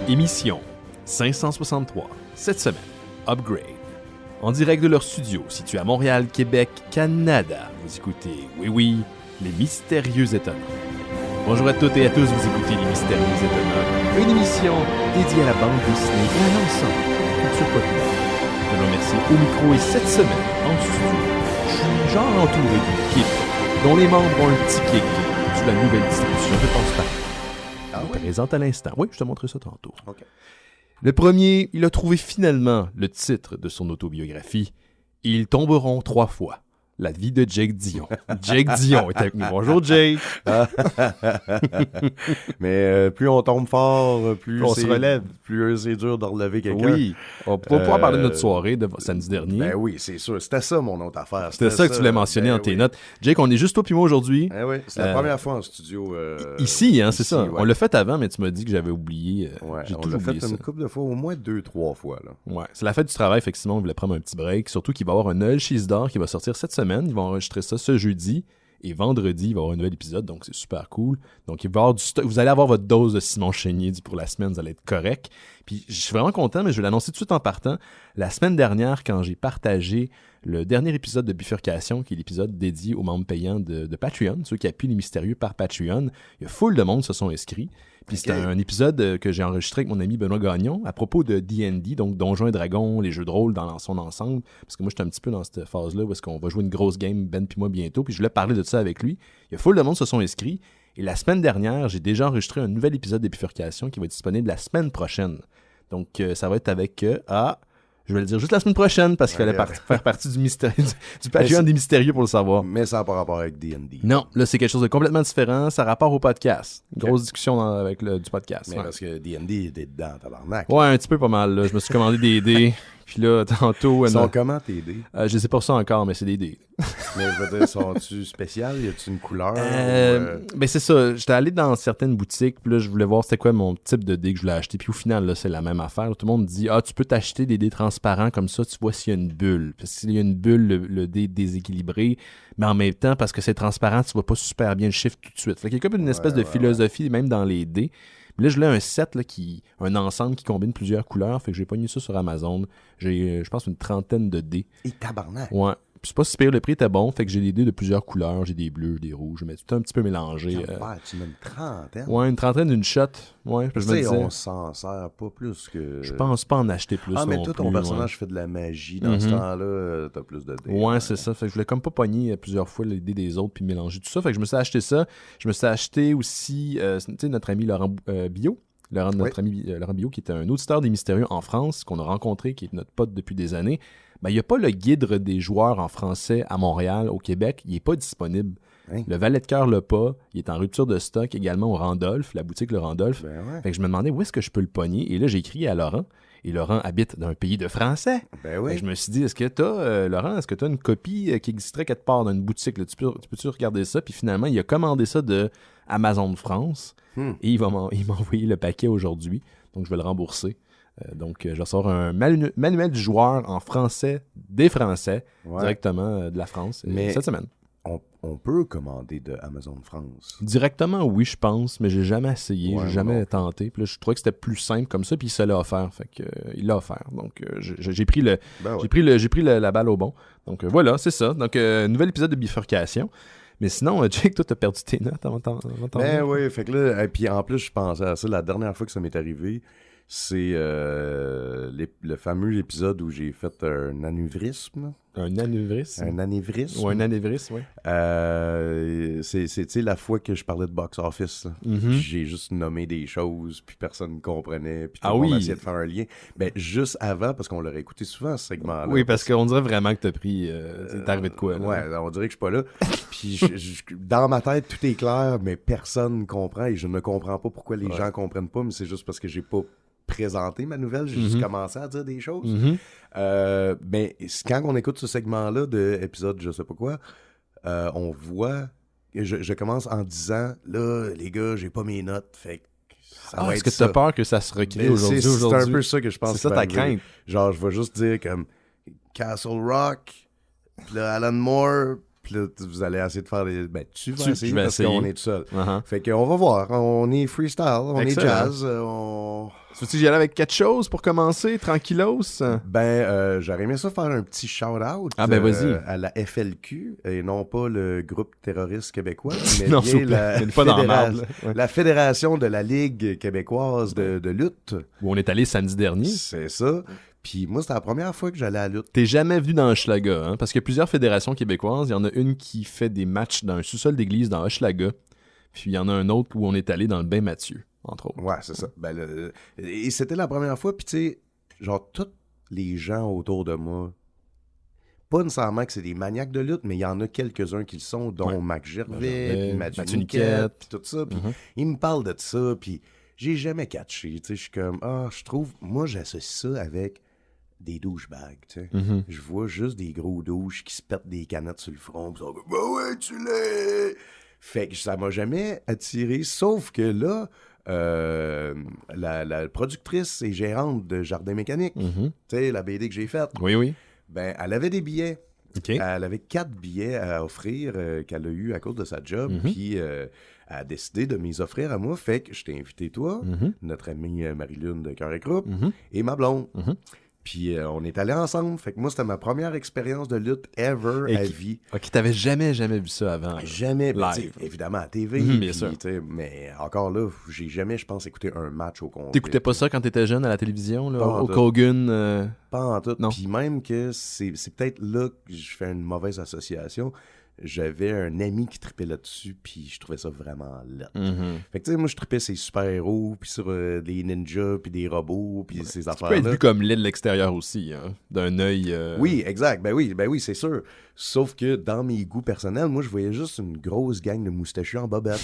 Émission 563. Cette semaine, Upgrade. En direct de leur studio, situé à Montréal, Québec, Canada. Vous écoutez, oui, Les Mystérieux Étonnants. Bonjour à toutes et à tous, vous écoutez Les Mystérieux Étonnants, une émission dédiée à la bande dessinée et à l'ensemble de la culture populaire. Je vous remercie au micro et cette semaine, en studio, je suis genre entouré d'une équipe dont les membres ont un petit kick sur la nouvelle distribution de Passe-Partout. Présente à l'instant. Oui, je te montrerai ça tantôt. Okay. Le premier, il a trouvé finalement le titre de son autobiographie. Ils tomberont 3 fois. La vie de Jake Dion. Jake Dion est avec nous. Bonjour, Jake. Mais plus on tombe fort, plus on se relève. Plus c'est dur de relever quelqu'un. Oui. On va pouvoir parler de notre soirée de samedi dernier. Ben oui, c'est sûr. C'était ça mon autre affaire. C'était ça que tu voulais mentionner dans tes notes. Jake, on est juste toi puis moi aujourd'hui. Ben oui, c'est la première fois en studio. Ici, hein, c'est ça. Ouais. On l'a fait avant, mais tu m'as dit que j'avais oublié. Ouais, j'ai on toujours l'a fait oublié une ça. couple de fois, au moins 2-3 fois. Là. Ouais, c'est la fête du travail, fait que sinon, on voulait prendre un petit break. Surtout qu'il va y avoir un Noël Cheese d'or qui va sortir cette semaine. Ils vont enregistrer ça ce jeudi. Et vendredi, il va y avoir un nouvel épisode, donc c'est super cool. Donc, il va y avoir du stock. Vous allez avoir votre dose de Simon Chénier pour la semaine, vous allez être correct. Puis, je suis vraiment content, mais je vais l'annoncer tout de suite en partant. La semaine dernière, quand j'ai partagé le dernier épisode de Bifurcation, qui est l'épisode dédié aux membres payants de Patreon, ceux qui appuient les mystérieux par Patreon, il y a full de monde se sont inscrits. Puis c'était un épisode que j'ai enregistré avec mon ami Benoît Gagnon à propos de D&D, donc Donjons et Dragons, les jeux de rôle dans son ensemble. Parce que moi, j'étais un petit peu dans cette phase-là où est-ce qu'on va jouer une grosse game, Ben puis moi, bientôt. Puis je voulais parler de ça avec lui. Il y a full de monde se sont inscrits. Et la semaine dernière, j'ai déjà enregistré un nouvel épisode de Bifurcation qui va être disponible la semaine prochaine. Donc, ça va être avec... je vais le dire juste la semaine prochaine parce qu'il fallait faire partie du Patreon des mystérieux pour le savoir. Mais ça n'a pas rapport avec D&D. Non, là, c'est quelque chose de complètement différent. Ça a rapport au podcast. Grosse discussion avec du podcast. Mais parce que D&D était dedans, tabarnak. Ouais, un petit peu pas mal. Là. Je me suis commandé des dés. Puis là, tantôt... Ils sont comment tes dés? Je sais pas ça encore, mais c'est des dés. Mais je veux dire, sont-tu spéciales? Y a-tu une couleur? Ben c'est ça. J'étais allé dans certaines boutiques, puis là, je voulais voir c'était quoi mon type de dés que je voulais acheter. Puis au final, là, c'est la même affaire. Là, tout le monde dit, tu peux t'acheter des dés transparents comme ça, tu vois s'il y a une bulle. Parce que s'il y a une bulle, le dé est déséquilibré. Mais en même temps, parce que c'est transparent, tu vois pas super bien le chiffre tout de suite. Fait qu'il y a comme une espèce de philosophie, même dans les dés. Mais là, je voulais un set, là, un ensemble qui combine plusieurs couleurs. Fait que j'ai pogné ça sur Amazon. J'ai, je pense, une 30aine de dés. Et tabarnak! Ouais. Puis c'est pas si pire, le prix était bon. Fait que j'ai des dés de plusieurs couleurs. J'ai des bleus, des rouges. Mais tout un petit peu mélangé. Tu mets une 30aine? Ouais, une 30aine d'une shot. Ouais, je me disais, on s'en sert pas plus que... Je pense pas en acheter plus. mais non toi, ton plus, personnage fait de la magie. Dans ce temps-là, t'as plus de dés. Ouais, c'est ça. Fait que je voulais comme pas pogner plusieurs fois les dés des autres puis mélanger tout ça. Fait que je me suis acheté ça. Je me suis acheté aussi, tu sais, notre ami Laurent Bio. Notre ami Laurent Bio, qui est un auditeur des Mystérieux en France, qu'on a rencontré, qui est notre pote depuis des années. Ben, il n'y a pas le guide des joueurs en français à Montréal, au Québec. Il n'est pas disponible. Hein? Le valet de cœur l'a pas. Il est en rupture de stock également au Randolph, la boutique Le Randolph. Ben ouais. Fait que je me demandais où est-ce que je peux le pogner. Et là, j'ai écrit à Laurent. Et Laurent habite dans un pays de français. Ben oui. Fait que je me suis dit, est-ce que t'as, Laurent, est-ce que tu as une copie qui existerait quelque part dans une boutique? Là? Tu peux-tu regarder ça? Puis finalement, il a commandé ça de Amazon France. Et il m'a envoyé le paquet aujourd'hui. Donc, je vais le rembourser. Donc, je sors un manuel du joueur en français, des Français, directement de la France, cette semaine. On peut commander de Amazon France. Directement, oui, je pense, mais j'ai jamais essayé, j'ai jamais tenté. Puis là, je trouvais que c'était plus simple comme ça, puis il se l'a offert. Fait que, il l'a offert. Donc, j'ai pris la balle au bon. Donc, voilà, c'est ça. Donc, nouvel épisode de Bifurcation. Mais sinon, Jake, toi, t'as perdu tes notes avant ton... Ben oui, fait que là, et puis en plus, je pensais à ça, la dernière fois que ça m'est arrivé, c'est le fameux épisode où j'ai fait un anévrisme. Un anévrisme? Un anévrisme. Ou un anévrisme, oui. C'est la fois que je parlais de box-office. J'ai juste nommé des choses, puis personne ne comprenait, puis tout le monde essayait de faire un lien. Ben, juste avant, parce qu'on l'aurait écouté souvent, ce segment-là. Oui, parce qu'on dirait vraiment que t'as pris... t'es arrivé de quoi, là? Ouais, on dirait que je suis pas là. Puis dans ma tête, tout est clair, mais personne ne comprend, et je ne comprends pas pourquoi les gens comprennent pas, mais c'est juste parce que j'ai pas présenté ma nouvelle, j'ai juste commencé à dire des choses. Ben, quand on écoute ce segment-là de épisode je sais pas quoi, on voit, je commence en disant, là, les gars, j'ai pas mes notes, fait que est-ce que tu as peur que ça se recrée aujourd'hui? C'est un peu ça que je pense. C'est ça ta crainte. Genre, je vais juste dire comme Castle Rock, puis là, Alan Moore, Puis là, vous allez essayer de faire des... Ben, tu vas essayer parce qu'on est tout seul. Fait qu'on va voir. On est freestyle, on est jazz. Tu veux-tu que j'y allais avec quelque chose pour commencer, tranquillos? Ben, j'aurais aimé ça faire un petit shout-out vas-y. à la FLQ, et non pas le groupe terroriste québécois, mais non, bien la Fédération de la Ligue québécoise de lutte. Où on est allé samedi dernier. C'est ça. Puis moi, c'était la première fois que j'allais à la lutte. T'es jamais venu dans Hochelaga, hein? Parce qu'il y a plusieurs fédérations québécoises. Il y en a une qui fait des matchs dans un sous-sol d'église dans Hochelaga. Puis il y en a un autre où on est allé dans le Bain-Mathieu, entre autres. Ouais, c'est ça. Ben, et c'était la première fois. Puis tu sais, genre, tous les gens autour de moi, pas nécessairement que c'est des maniaques de lutte, mais il y en a quelques-uns qui le sont, dont Mac Gervais, puis Mathieu Niquette, puis tout ça. Puis ils me parlent de ça, puis j'ai jamais catché. Tu sais, je suis comme, je trouve, moi, j'associe ça avec des douchebags, tu sais. Je vois juste des gros douches qui se pètent des canettes sur le front, pis ils sont comme, bah ouais, tu l'es! Fait que ça m'a jamais attiré, sauf que là, la productrice et gérante de Jardin Mécanique, tu sais, la BD que j'ai faite, oui. Ben, elle avait des billets. Okay. Elle avait 4 billets à offrir qu'elle a eu à cause de sa job, puis elle a décidé de m'y offrir à moi, fait que je t'ai invité toi, notre amie Marie-Lune de Cœur et Croupe, et ma blonde. Puis on est allés ensemble. Fait que moi, c'était ma première expérience de lutte ever à vie. Ok, t'avais jamais vu ça avant. Jamais. Live. Évidemment, à TV. Bien sûr. Mais encore là, j'ai jamais, je pense, écouté un match au complet. T'écoutais pas ça quand t'étais jeune à la télévision, là, au Kogun? Pas en tout. Non. Puis même que c'est peut-être là que je fais une mauvaise association. J'avais un ami qui tripait là-dessus, puis je trouvais ça vraiment laid. Fait que tu sais, moi, je tripais ces super-héros, puis sur des ninjas, puis des robots, puis ces affaires-là. Ça peut être vu comme laid de l'extérieur aussi, hein, d'un œil... Oui, exact. Ben oui, c'est sûr. Sauf que dans mes goûts personnels, moi, je voyais juste une grosse gang de moustachus en bobette.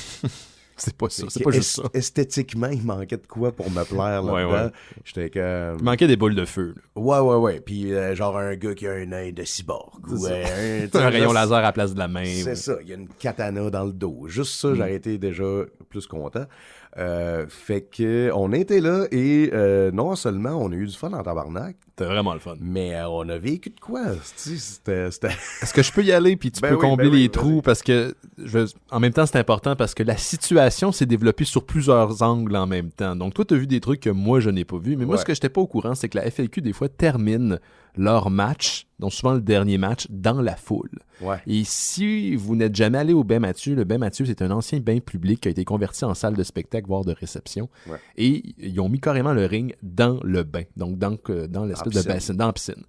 C'est pas ça, c'est pas juste ça. Esthétiquement, il manquait de quoi pour me plaire là-dedans. Ouais. J'étais comme... Il manquait des boules de feu. Là. Ouais. Puis genre un gars qui a un œil de cyborg. Un rayon laser à la place de la main. C'est ça, il y a une katana dans le dos. Juste ça, j'aurais été déjà plus content. Fait que on était là et non seulement on a eu du fun en tabarnak. C'était vraiment le fun. Mais on a vécu de quoi? C'était... Est-ce que je peux y aller puis tu peux combler les trous? Parce que en même temps, c'est important parce que la situation s'est développée sur plusieurs angles en même temps. Donc toi, tu as vu des trucs que moi, je n'ai pas vu. Mais moi, ce que je n'étais pas au courant, c'est que la FLQ, des fois, termine leur match, donc souvent le dernier match, dans la foule. Ouais. Et si vous n'êtes jamais allé au Bain-Mathieu, le Bain-Mathieu, c'est un ancien bain public qui a été converti en salle de spectacle, voire de réception. Ouais. Et ils ont mis carrément le ring dans le bain, donc dans l'espèce de bassin, dans la piscine.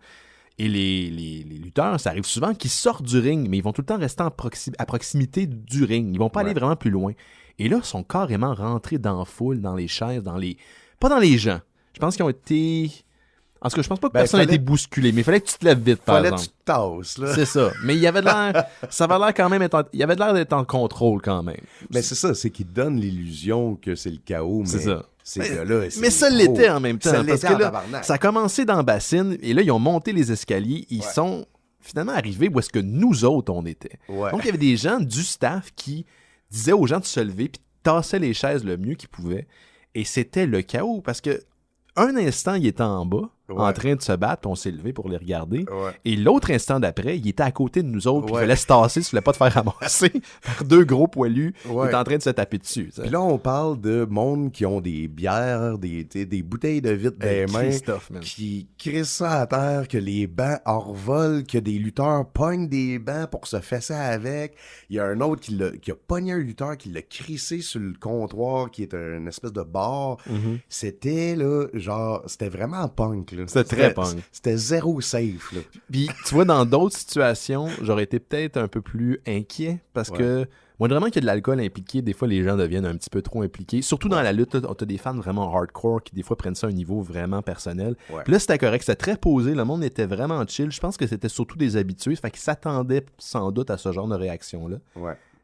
Et les lutteurs, ça arrive souvent qu'ils sortent du ring, mais ils vont tout le temps rester à proximité du ring. Ils vont pas aller vraiment plus loin. Et là, ils sont carrément rentrés dans la foule, dans les chaises, pas dans les gens. Je pense qu'ils ont été... En tout cas, je pense pas que personne n'a été bousculé, mais il fallait que tu te lèves vite, par exemple. Fallait que tu te tasses, là. C'est ça. Mais il y avait de l'air... ça avait l'air quand même... Il avait de l'air d'être en contrôle, quand même. Mais c'est ça, c'est qu'il donne l'illusion que c'est le chaos, mais... C'est ça. Mais ça l'était en même temps. Ça parce que là, ça a commencé dans la bassine, et là, ils ont monté les escaliers. Ils sont finalement arrivés où est-ce que nous autres, on était. Ouais. Donc, il y avait des gens du staff qui disaient aux gens de se lever, puis tassaient les chaises le mieux qu'ils pouvaient. Et c'était le chaos, parce que un instant, il était en bas, en train de se battre, puis on s'est levé pour les regarder. Et l'autre instant d'après, il était à côté de nous autres, puis il fallait se tasser, il ne voulait pas te faire ramasser par deux gros poilus qui étaient en train de se taper dessus. Puis là, on parle de monde qui ont des bières, des bouteilles de vitre dans les mains, qui crissent ça à terre, que les bancs envolent, que des lutteurs pognent des bancs pour se fesser avec. Il y a un autre qui a pogné un lutteur, qui l'a crissé sur le comptoir, qui est une espèce de bar. C'était, là, genre, c'était vraiment punk, là. C'était très punk. C'était zéro safe, là. Puis, tu vois, dans d'autres situations, j'aurais été peut-être un peu plus inquiet parce que, moi, vraiment qu'il y a de l'alcool impliqué, des fois, les gens deviennent un petit peu trop impliqués. Surtout dans la lutte, t'as des fans vraiment hardcore qui, des fois, prennent ça à un niveau vraiment personnel. Puis là, c'était correct, c'était très posé, le monde était vraiment chill. Je pense que c'était surtout des habitués, fait qu'ils s'attendaient sans doute à ce genre de réaction-là.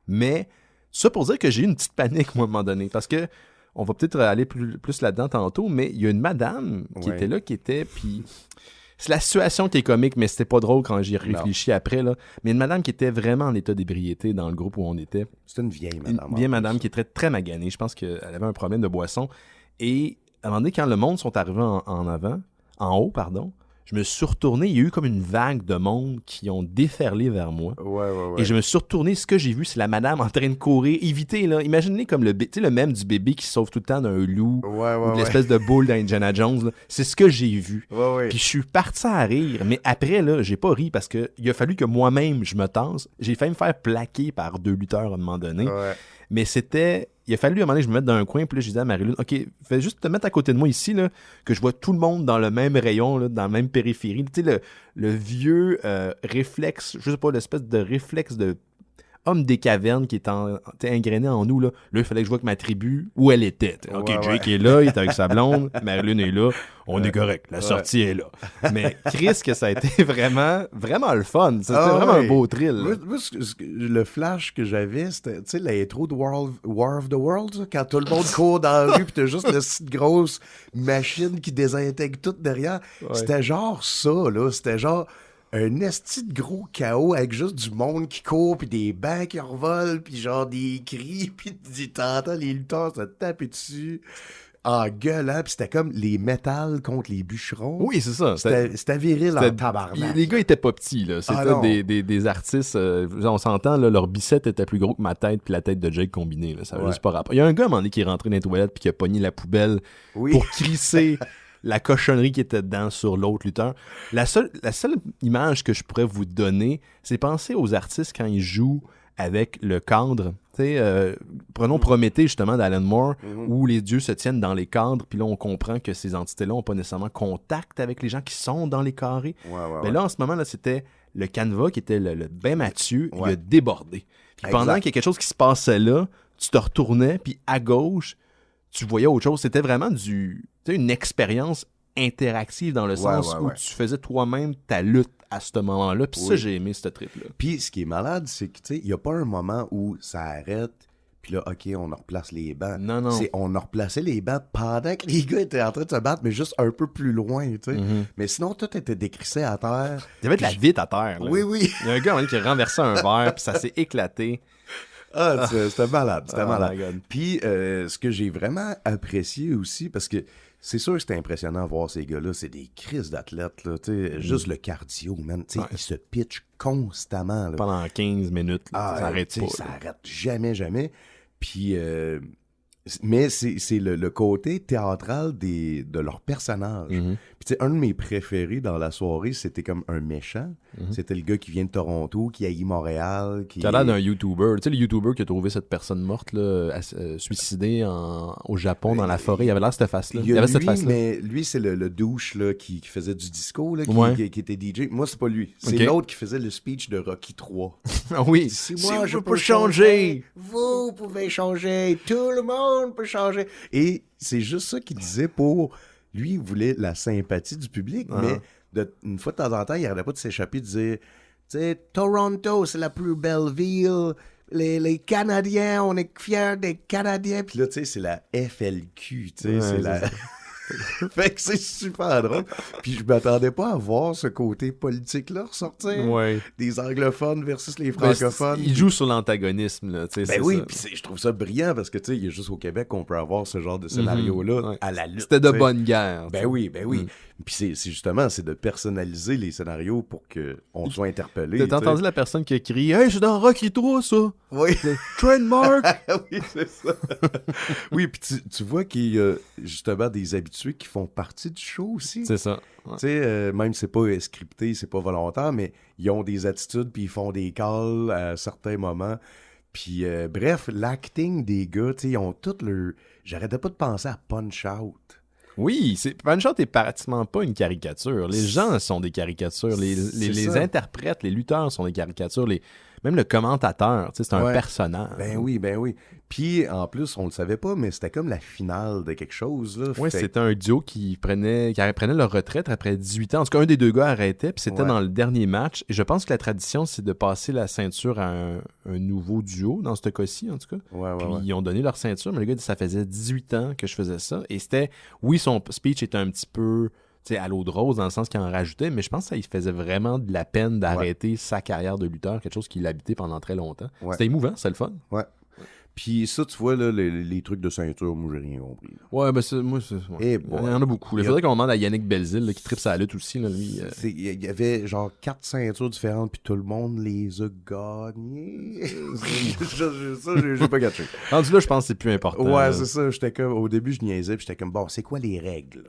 Mais, ça pour dire que j'ai eu une petite panique, moi, à un moment donné, parce que on va peut-être aller plus là-dedans tantôt, mais il y a une madame qui était là, puis c'est la situation qui est comique, mais c'était pas drôle quand j'y réfléchis après, là. Mais une madame qui était vraiment en état d'ébriété dans le groupe où on était. C'était une vieille madame. Une vieille madame qui était très maganée. Je pense qu'elle avait un problème de boisson. Et à un moment donné, quand le monde sont arrivés en haut, je me suis retourné, il y a eu comme une vague de monde qui ont déferlé vers moi. Ouais. Et je me suis retourné, ce que j'ai vu, c'est la madame en train de courir, éviter, là. Imaginez comme le mème du bébé qui se sauve tout le temps d'un loup ou de l'espèce de boule d'Indiana Jones, là. C'est ce que j'ai vu. Puis je suis parti à rire, mais après, là, j'ai pas ri parce que il a fallu que moi-même je me tasse. J'ai failli me faire plaquer par 2 lutteurs à un moment donné. Mais il a fallu à un moment donné que je me mette dans un coin, puis là, je disais à Marie-Lune, OK, fais juste te mettre à côté de moi ici, là, que je vois tout le monde dans le même rayon, là, dans la même périphérie. Tu sais, le vieux réflexe, je sais pas, l'espèce de réflexe de homme des cavernes qui est ingréné en nous, là. Là, il fallait que je vois que ma tribu, où elle était. OK, Jake est là, il est avec sa blonde, Marie-Lune est là, on est correct, la sortie est là. Mais Chris, que ça a été vraiment, vraiment le fun. C'était vraiment un beau thrill. Moi, le flash que j'avais, c'était, tu sais, l'intro de War of the Worlds, quand tout le monde court dans la rue pis t'as juste une petite grosse machine qui désintègre tout derrière. C'était genre ça, là. C'était genre un esti de gros chaos avec juste du monde qui court, puis des bancs qui revolent, puis genre des cris, puis t'entends les lutteurs se taper dessus en gueulant, puis c'était comme les métals contre les bûcherons. Oui, c'est ça. C'était viril en tabarnak. Les gars étaient pas petits, là. C'était des artistes, on s'entend, là, leur bicep était plus gros que ma tête puis la tête de Jake combinée, là. Ça avait juste pas rapport. Il y a un gars, à un moment donné, qui est rentré dans les toilettes puis qui a pogné la poubelle pour crisser la cochonnerie qui était dedans sur l'autre lutteur. La seule image que je pourrais vous donner, c'est penser aux artistes quand ils jouent avec le cadre. Prenons Prométhée, justement, d'Alan Moore, où les dieux se tiennent dans les cadres, puis là, on comprend que ces entités-là n'ont pas nécessairement contact avec les gens qui sont dans les carrés. Mais là, en ce moment, là, c'était le canevas qui était le bain Mathieu, il a débordé. Puis pendant qu'il y a quelque chose qui se passait là, tu te retournais, puis à gauche, tu voyais autre chose. C'était vraiment une expérience interactive dans le sens où tu faisais toi-même ta lutte à ce moment-là. Puis ça, j'ai aimé ce trip-là. Puis ce qui est malade, c'est que, tu sais, il n'y a pas un moment où ça arrête, puis là, OK, on en replace les bancs. Non. On a replacé les bancs pendant que les gars étaient en train de se battre, mais juste un peu plus loin, tu sais. Mais sinon, tout était décrissé à terre. Il y avait de la vitre à terre, là. Oui. Il y a un gars qui a renversé un verre, puis ça s'est éclaté. C'était malade, c'était malade. Puis ce que j'ai vraiment apprécié aussi, parce que c'est sûr que c'était impressionnant de voir ces gars-là, c'est des crises d'athlètes, là, juste le cardio, man, ils se pitchent constamment. Là. Pendant 15 minutes, là, ça arrête pas. Ça arrête jamais. Puis, mais c'est le côté théâtral de leurs personnages. Puis tu sais, un de mes préférés dans la soirée, c'était comme un méchant. C'était le gars qui vient de Toronto, qui haït Montréal. Qui a l'air d'un YouTuber. Tu sais, le YouTuber qui a trouvé cette personne morte, là, suicidée au Japon, dans la forêt. Il avait l'air cette face-là. Il avait cette face-là. Mais lui, c'est le douche là, qui faisait du disco, là, qui était DJ. Moi, c'est pas lui. C'est l'autre qui faisait le speech de Rocky 3. Ah oui. Si moi, je peux changer, vous pouvez changer, tout le monde peut changer. Et c'est juste ça qu'il disait pour... Lui, il voulait la sympathie du public, mais une fois de temps en temps, il n'arrêtait pas de s'échapper, de dire, tu sais, Toronto, c'est la plus belle ville, les Canadiens, on est fiers des Canadiens. Puis là, tu sais, c'est la FLQ, tu sais, c'est la... Fait que c'est super drôle. Puis je m'attendais pas à voir ce côté politique-là ressortir. Des anglophones versus les francophones. Il joue sur l'antagonisme, là. Ben oui, puis je trouve ça brillant parce que, tu sais, il y a juste au Québec qu'on peut avoir ce genre de scénario-là à la lutte. C'était de bonne guerre. Ben oui. Puis c'est justement, c'est de personnaliser les scénarios pour qu'on soit interpellé. T'as entendu la personne qui a crié « Hey, c'est dans Rocky 3, ça! » Oui. Trademark! Oui, c'est ça. Oui, puis tu vois qu'il y a justement des habitués qui font partie du show aussi. C'est ça. Tu sais, même si c'est pas scripté, c'est pas volontaire, mais ils ont des attitudes puis ils font des calls à certains moments. Puis bref, l'acting des gars, tu sais, ils ont tout leur... J'arrêtais pas de penser à Punch-Out. Oui, Punch-Out est pratiquement pas une caricature. Les gens sont des caricatures. Les interprètes, les lutteurs sont des caricatures. Même le commentateur, c'est un personnage. Ben oui. Puis, en plus, on le savait pas, mais c'était comme la finale de quelque chose. Oui, c'était un duo qui prenait leur retraite après 18 ans. En tout cas, un des deux gars arrêtait, puis c'était dans le dernier match. Et je pense que la tradition, c'est de passer la ceinture à un nouveau duo, dans ce cas-ci, en tout cas. Puis ils ont donné leur ceinture, mais le gars dit ça faisait 18 ans que je faisais ça. Et c'était, oui, son speech était un petit peu... à l'eau de rose dans le sens qu'il en rajoutait, mais je pense que ça il faisait vraiment de la peine d'arrêter sa carrière de lutteur, quelque chose qu'il habitait pendant très longtemps. C'était émouvant, c'était le fun. Puis ça, tu vois, là, les trucs de ceinture, moi, j'ai rien compris. Ouais, ben moi, c'est... Ouais. Il y en a beaucoup. Il faudrait qu'on demande à Yannick Belzile, là, qui tripe sa lutte aussi, là, lui. Il y avait genre 4 ceintures différentes, puis tout le monde les a gagnées. Ça, j'ai pas gâché. Rendu là, je pense que c'est plus important. Ouais, c'est ça. J'étais comme, au début, je niaisais, puis j'étais comme, bon, c'est quoi les règles?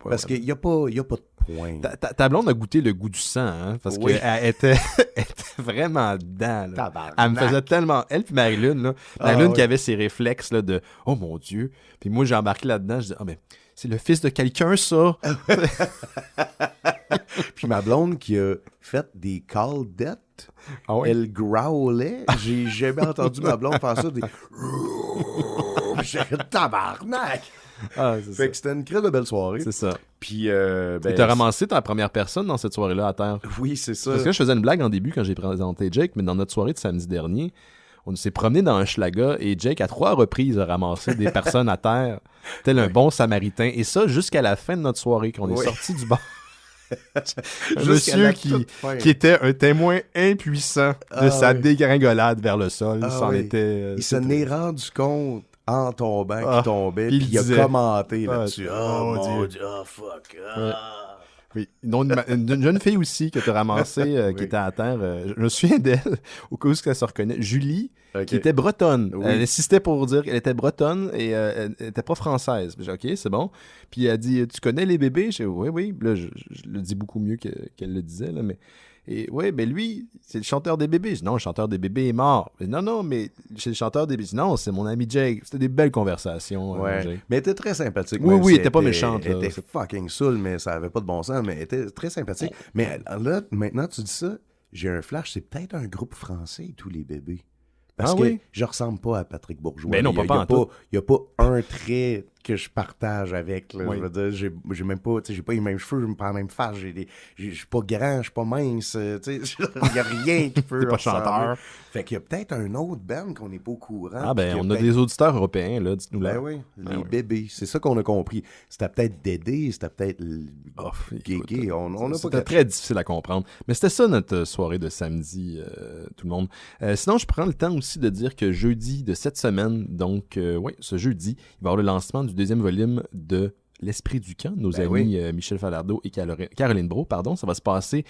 Parce qu'il y a pas de point. Ta blonde a goûté le goût du sang, hein, parce qu'elle était vraiment dedans. Là. Elle me faisait tellement... Elle puis Marilyn, là. Marilyn qui avait ses réflexes là, de « Oh mon Dieu! » Puis moi, j'ai embarqué là-dedans. Je dis « Ah, mais c'est le fils de quelqu'un, ça! » Puis ma blonde qui a fait des call death, elle growlait. J'ai jamais entendu ma blonde faire ça. Des... J'ai tabarnak! Fait que c'était une très belle soirée. C'est ça. Puis, t'as ramassé ta première personne dans cette soirée-là à terre. Oui, c'est ça. Parce que je faisais une blague en début quand j'ai présenté Jake, mais dans notre soirée de samedi dernier, on s'est promené dans un Schlaga et Jake, à 3 reprises, a ramassé des personnes à terre, tel un bon samaritain. Et ça, jusqu'à la fin de notre soirée, qu'on est sorti du bar. Un monsieur qui était un témoin impuissant de sa dégringolade vers le sol. Il s'en est rendu compte en tombant qu'il tombait, puis il a commenté là-dessus. Oh mon Dieu, oh fuck. Oui. Une jeune fille aussi que tu as ramassée qui était à terre. Je me souviens d'elle, au cas où elle se reconnaît. Julie, qui était bretonne. Oui. Elle insistait pour dire qu'elle était bretonne et elle n'était pas française. J'ai dit, OK, c'est bon. Puis elle dit, tu connais les bébés? J'ai dit, oui. Là, je le dis beaucoup mieux qu'elle le disait, là, mais... Et oui, ben lui, c'est le chanteur des bébés. Je dis, non, le chanteur des bébés est mort. Je dis, non, mais c'est le chanteur des bébés. Non, c'est mon ami Jake. C'était des belles conversations. Jake. Mais elle était très sympathique. Oui, elle était pas méchante. Elle était fucking saoule, mais ça avait pas de bon sens, mais elle était très sympathique. Mais là, maintenant, tu dis ça, j'ai un flash, c'est peut-être un groupe français, tous les bébés. Parce que je ressemble pas à Patrick Bourgeois. Ben non, il y a pas un trait que je partage avec. Là. Je veux dire, j'ai même pas, j'ai pas les mêmes cheveux, j'ai pas la même face, je suis pas grand, je suis pas mince, il y a rien qui peut. T'es pas chanteur. Fait qu'il y a peut-être un autre band qu'on n'est pas au courant. Ah ben, on a des auditeurs européens, là, dites-nous là. Ben oui, les bébés, c'est ça qu'on a compris. C'était peut-être Dédé, c'était peut-être Guégué, on a c'était très difficile à comprendre. Mais c'était ça notre soirée de samedi, tout le monde. Sinon, je prends le temps aussi de dire que jeudi de cette semaine, donc, ce jeudi, il va y avoir le lancement du deuxième volume de L'Esprit du Camp, nos amis Michel Falardeau et Caroline Brault, ça va se passer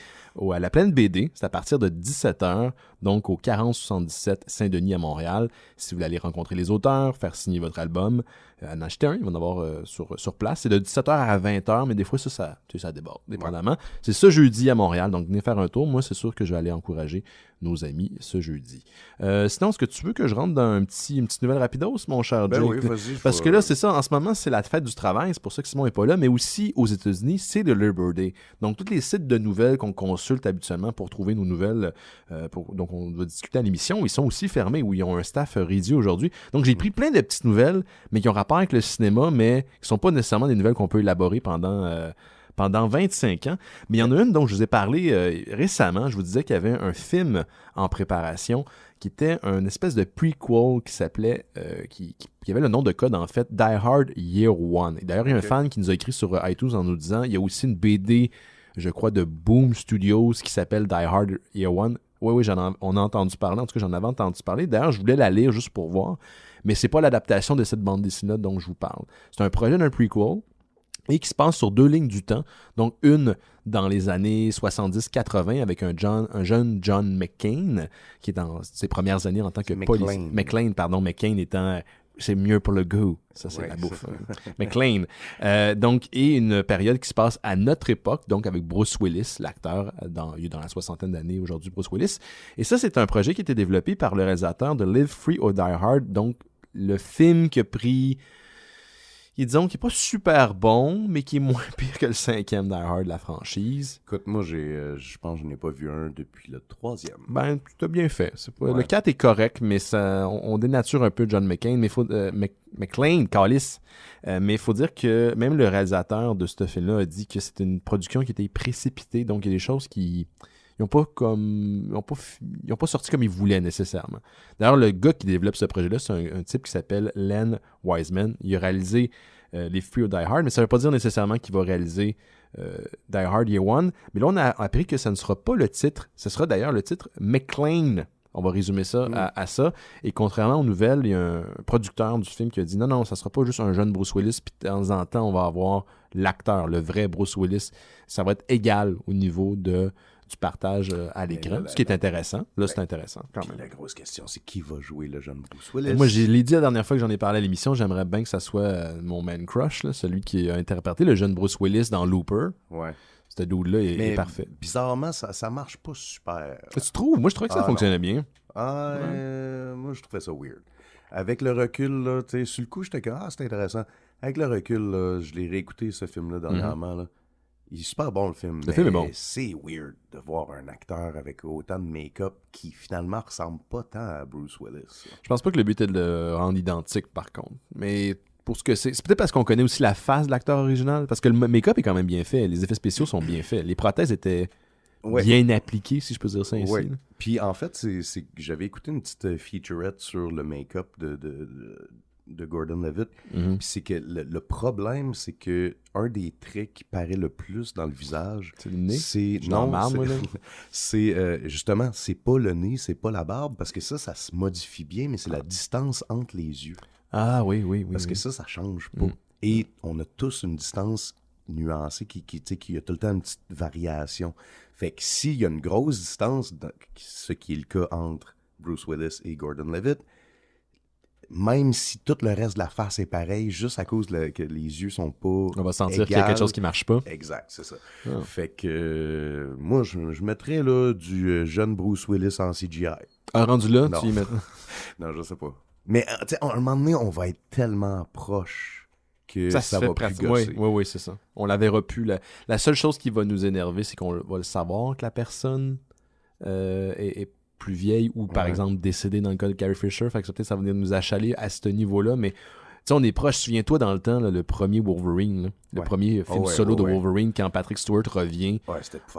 à la Plaine BD, c'est à partir de 17h, donc au 4077 Saint-Denis à Montréal. Si vous voulez aller rencontrer les auteurs, faire signer votre album, en acheter un, il va en avoir sur place. C'est de 17h à 20h, mais des fois ça déborde, dépendamment. Ouais. C'est ce jeudi à Montréal, donc venez faire un tour. Moi, c'est sûr que je vais aller encourager nos amis ce jeudi. Sinon, est-ce que tu veux que je rentre dans une petite nouvelle rapidos, mon cher Jake? Oui, vas-y. Parce que là, c'est ça, en ce moment, c'est la fête du travail, c'est pour ça que Simon n'est pas là, mais aussi aux États-Unis, c'est le Labor Day. Donc, tous les sites de nouvelles qu'on consulte habituellement pour trouver nos nouvelles, donc on va discuter à l'émission, ils sont aussi fermés, où ils ont un staff réduit aujourd'hui. Donc, j'ai pris plein de petites nouvelles, mais qui ont rapport avec le cinéma, mais qui ne sont pas nécessairement des nouvelles qu'on peut élaborer pendant 25 ans. Mais il y en a une dont je vous ai parlé récemment. Je vous disais qu'il y avait un film en préparation qui était une espèce de prequel qui s'appelait, qui avait le nom de code en fait, Die Hard Year One. Et d'ailleurs, il y a un fan qui nous a écrit sur iTunes en nous disant, il y a aussi une BD, je crois, de Boom Studios qui s'appelle Die Hard Year One. Oui, on a entendu parler. En tout cas, j'en avais entendu parler. D'ailleurs, je voulais la lire juste pour voir. Mais c'est pas l'adaptation de cette bande dessinée dont je vous parle. C'est un projet d'un prequel et qui se passe sur 2 lignes du temps. Donc, une dans les années 70-80 avec un jeune John McClane qui est dans ses premières années en tant que policier. McClane étant... C'est mieux pour le goût. Ça, c'est la bouffe. McClane. Donc, et une période qui se passe à notre époque, donc avec Bruce Willis, l'acteur, il est dans la 60aine d'années aujourd'hui, Bruce Willis. Et ça, c'est un projet qui a été développé par le réalisateur de Live Free or Die Hard, donc le film qui a pris... Disons qu'il n'est pas super bon, mais qui est moins pire que le 5e Die Hard de la franchise. Écoute, moi, je pense que je n'ai pas vu un depuis le 3e. Ben, tu as bien fait. Le 4 est correct, mais on dénature un peu John McClane, mais McClane, Callis. Mais il faut dire que même le réalisateur de ce film-là a dit que c'était une production qui était précipitée, donc il y a des choses qui... Ils n'ont pas sorti comme ils voulaient nécessairement. D'ailleurs, le gars qui développe ce projet-là, c'est un type qui s'appelle Len Wiseman. Il a réalisé les Free or Die Hard, mais ça ne veut pas dire nécessairement qu'il va réaliser Die Hard Year One. Mais là, on a appris que ça ne sera pas le titre. Ce sera d'ailleurs le titre McClane On va résumer ça à ça. Et contrairement aux nouvelles, il y a un producteur du film qui a dit non, ça sera pas juste un jeune Bruce Willis, puis de temps en temps, on va avoir l'acteur, le vrai Bruce Willis. Ça va être égal au niveau du partage à l'écran, ce qui est intéressant. Là, c'est intéressant quand même. La grosse question, c'est qui va jouer le jeune Bruce Willis? Moi, je l'ai dit la dernière fois que j'en ai parlé à l'émission, j'aimerais bien que ça soit mon man crush, là, celui qui a interprété le jeune Bruce Willis dans Looper. Ouais. Ce dude-là est parfait. Bizarrement, ça marche pas super. Tu trouves? Moi, je trouvais que ça fonctionnait bien. Moi, je trouvais ça weird. Avec le recul, là, tu sais, sur le coup, j'étais comme, c'est intéressant. Avec le recul, là, je l'ai réécouté, ce film-là, dernièrement. Là. Il est super bon, le film. Le film est bon. C'est weird de voir un acteur avec autant de make-up qui, finalement, ressemble pas tant à Bruce Willis. Je pense pas que le but est de le rendre identique, par contre. Mais pour ce que c'est peut-être parce qu'on connaît aussi la face de l'acteur original, parce que le make-up est quand même bien fait, les effets spéciaux sont bien faits, les prothèses étaient bien appliquées, si je peux dire ça ainsi. Ouais. Puis en fait, j'avais écouté une petite featurette sur le make-up de Gordon Levitt. Puis c'est que le problème, c'est que un des traits qui paraît le plus dans le visage, c'est le nez. C'est justement, c'est pas le nez, c'est pas la barbe, parce que ça se modifie bien, mais c'est la distance entre les yeux. Ah oui. Parce que ça change pas. Et on a tous une distance nuancée qui a tout le temps une petite variation. Fait que s'il y a une grosse distance, ce qui est le cas entre Bruce Willis et Gordon Levitt, même si tout le reste de la face est pareil, juste à cause que les yeux sont pas on va sentir qu'il y a quelque chose qui marche pas. Exact, c'est ça. Fait que moi, je mettrais là, du jeune Bruce Willis en CGI. Rendu là, non. tu y mets... Non, je sais pas. Mais à un moment donné, on va être tellement proche que ça va plus gosser. Oui, c'est ça. On la verra plus. La seule chose qui va nous énerver, c'est qu'on va le savoir que la personne est plus vieille ou, par exemple, décédée dans le cas de Carrie Fisher. Fait que peut-être ça va venir nous achaler à ce niveau-là. Mais on est proche. Souviens-toi, dans le temps, là, le premier Wolverine, le premier film solo de Wolverine, quand Patrick Stewart revient.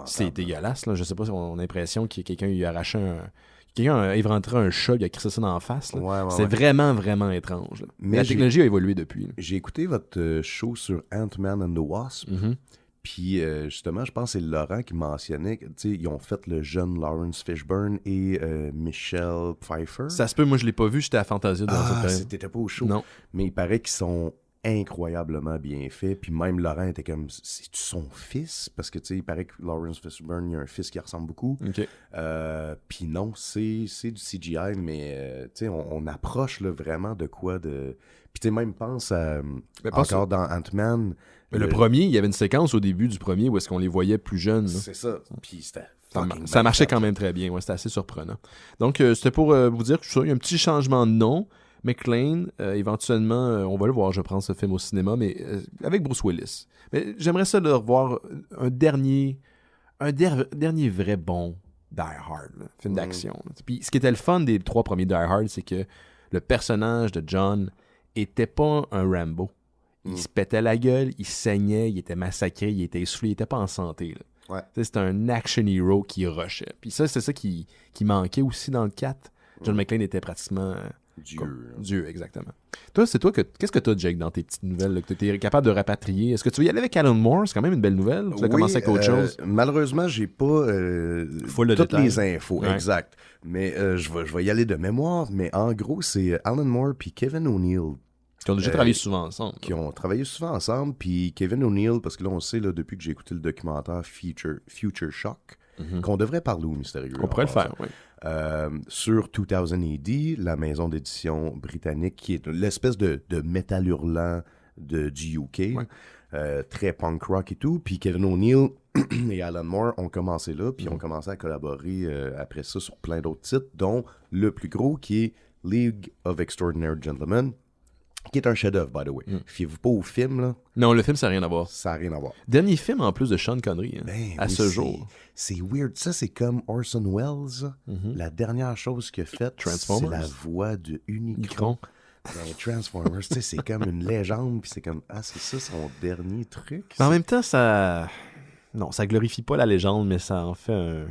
C'est dégueulasse. Là. Je sais pas si on a l'impression que quelqu'un lui a arraché quelqu'un a inventé un chat, il a crissé ça dans la face. C'est vraiment, vraiment étrange. Mais la technologie a évolué depuis. J'ai écouté votre show sur Ant-Man and the Wasp. Puis, justement, je pense que c'est Laurent qui mentionnait qu'ils ont fait le jeune Lawrence Fishburne et Michelle Pfeiffer. Ça se peut, moi, je l'ai pas vu, j'étais à Fantasia dans cette période. T'étais pas au show. Non. Mais il paraît qu'ils sont incroyablement bien faits. Puis même Laurent était comme, c'est-tu son fils? Parce que, il paraît que Lawrence Fishburne, il y a un fils qui ressemble beaucoup. Okay. Puis non, c'est du CGI, mais, on approche là, vraiment de quoi de... Puis même pense à... encore dans Ant-Man... Le premier, il y avait une séquence au début du premier où est-ce qu'on les voyait plus jeunes. C'est ça. Puis c'était ça marchait quand même très bien. Ouais, c'était assez surprenant. Donc, c'était pour vous dire que il y a un petit changement de nom. McClane, éventuellement, on va le voir, je prends ce film au cinéma, mais avec Bruce Willis. Mais j'aimerais ça le revoir un dernier vrai bon Die Hard, là, film d'action. Puis ce qui était le fun des 3 premiers Die Hard, c'est que le personnage de John était pas un Rambo. Il se pétait la gueule, il saignait, il était massacré, il était essoufflé, il était pas en santé. Là. C'était un action hero qui rushait. Puis ça, c'est ça qui manquait aussi dans le 4. John McClane était pratiquement... Dieu, exactement. Toi, qu'est-ce que t'as, Jake, dans tes petites nouvelles là, que t'es capable de rapatrier? Est-ce que tu veux y aller avec Alan Moore? C'est quand même une belle nouvelle. Tu vas commencer avec autre chose? Malheureusement, j'ai pas toutes les infos. Exact. Mais je vais y aller de mémoire. Mais en gros, c'est Alan Moore puis Kevin O'Neill. Qui ont déjà travaillé souvent ensemble. Qui ont travaillé souvent ensemble. Puis Kevin O'Neill, parce que là, on sait, là, depuis que j'ai écouté le documentaire Future Shock, qu'on devrait parler au Mystérieux. On pourrait le faire, oui. Sur 2000 AD, la maison d'édition britannique, qui est l'espèce de métal hurlant du UK, très punk rock et tout. Puis Kevin O'Neill et Alan Moore ont commencé là, puis ont commencé à collaborer après ça sur plein d'autres titres, dont le plus gros qui est League of Extraordinary Gentlemen, qui est un chef-d'œuvre, by the way. Fiez-vous pas au film, là. Non, le film, ça n'a rien à voir. Ça n'a rien à voir. Dernier film, en plus, de Sean Connery, ce jour. C'est weird. Ça, c'est comme Orson Welles. La dernière chose qu'il a faite, c'est la voix de Unicron dans Transformers. Tu sais, c'est comme une légende, puis c'est comme, c'est ça son dernier truc. En même temps, ça... Non, ça glorifie pas la légende, mais ça en fait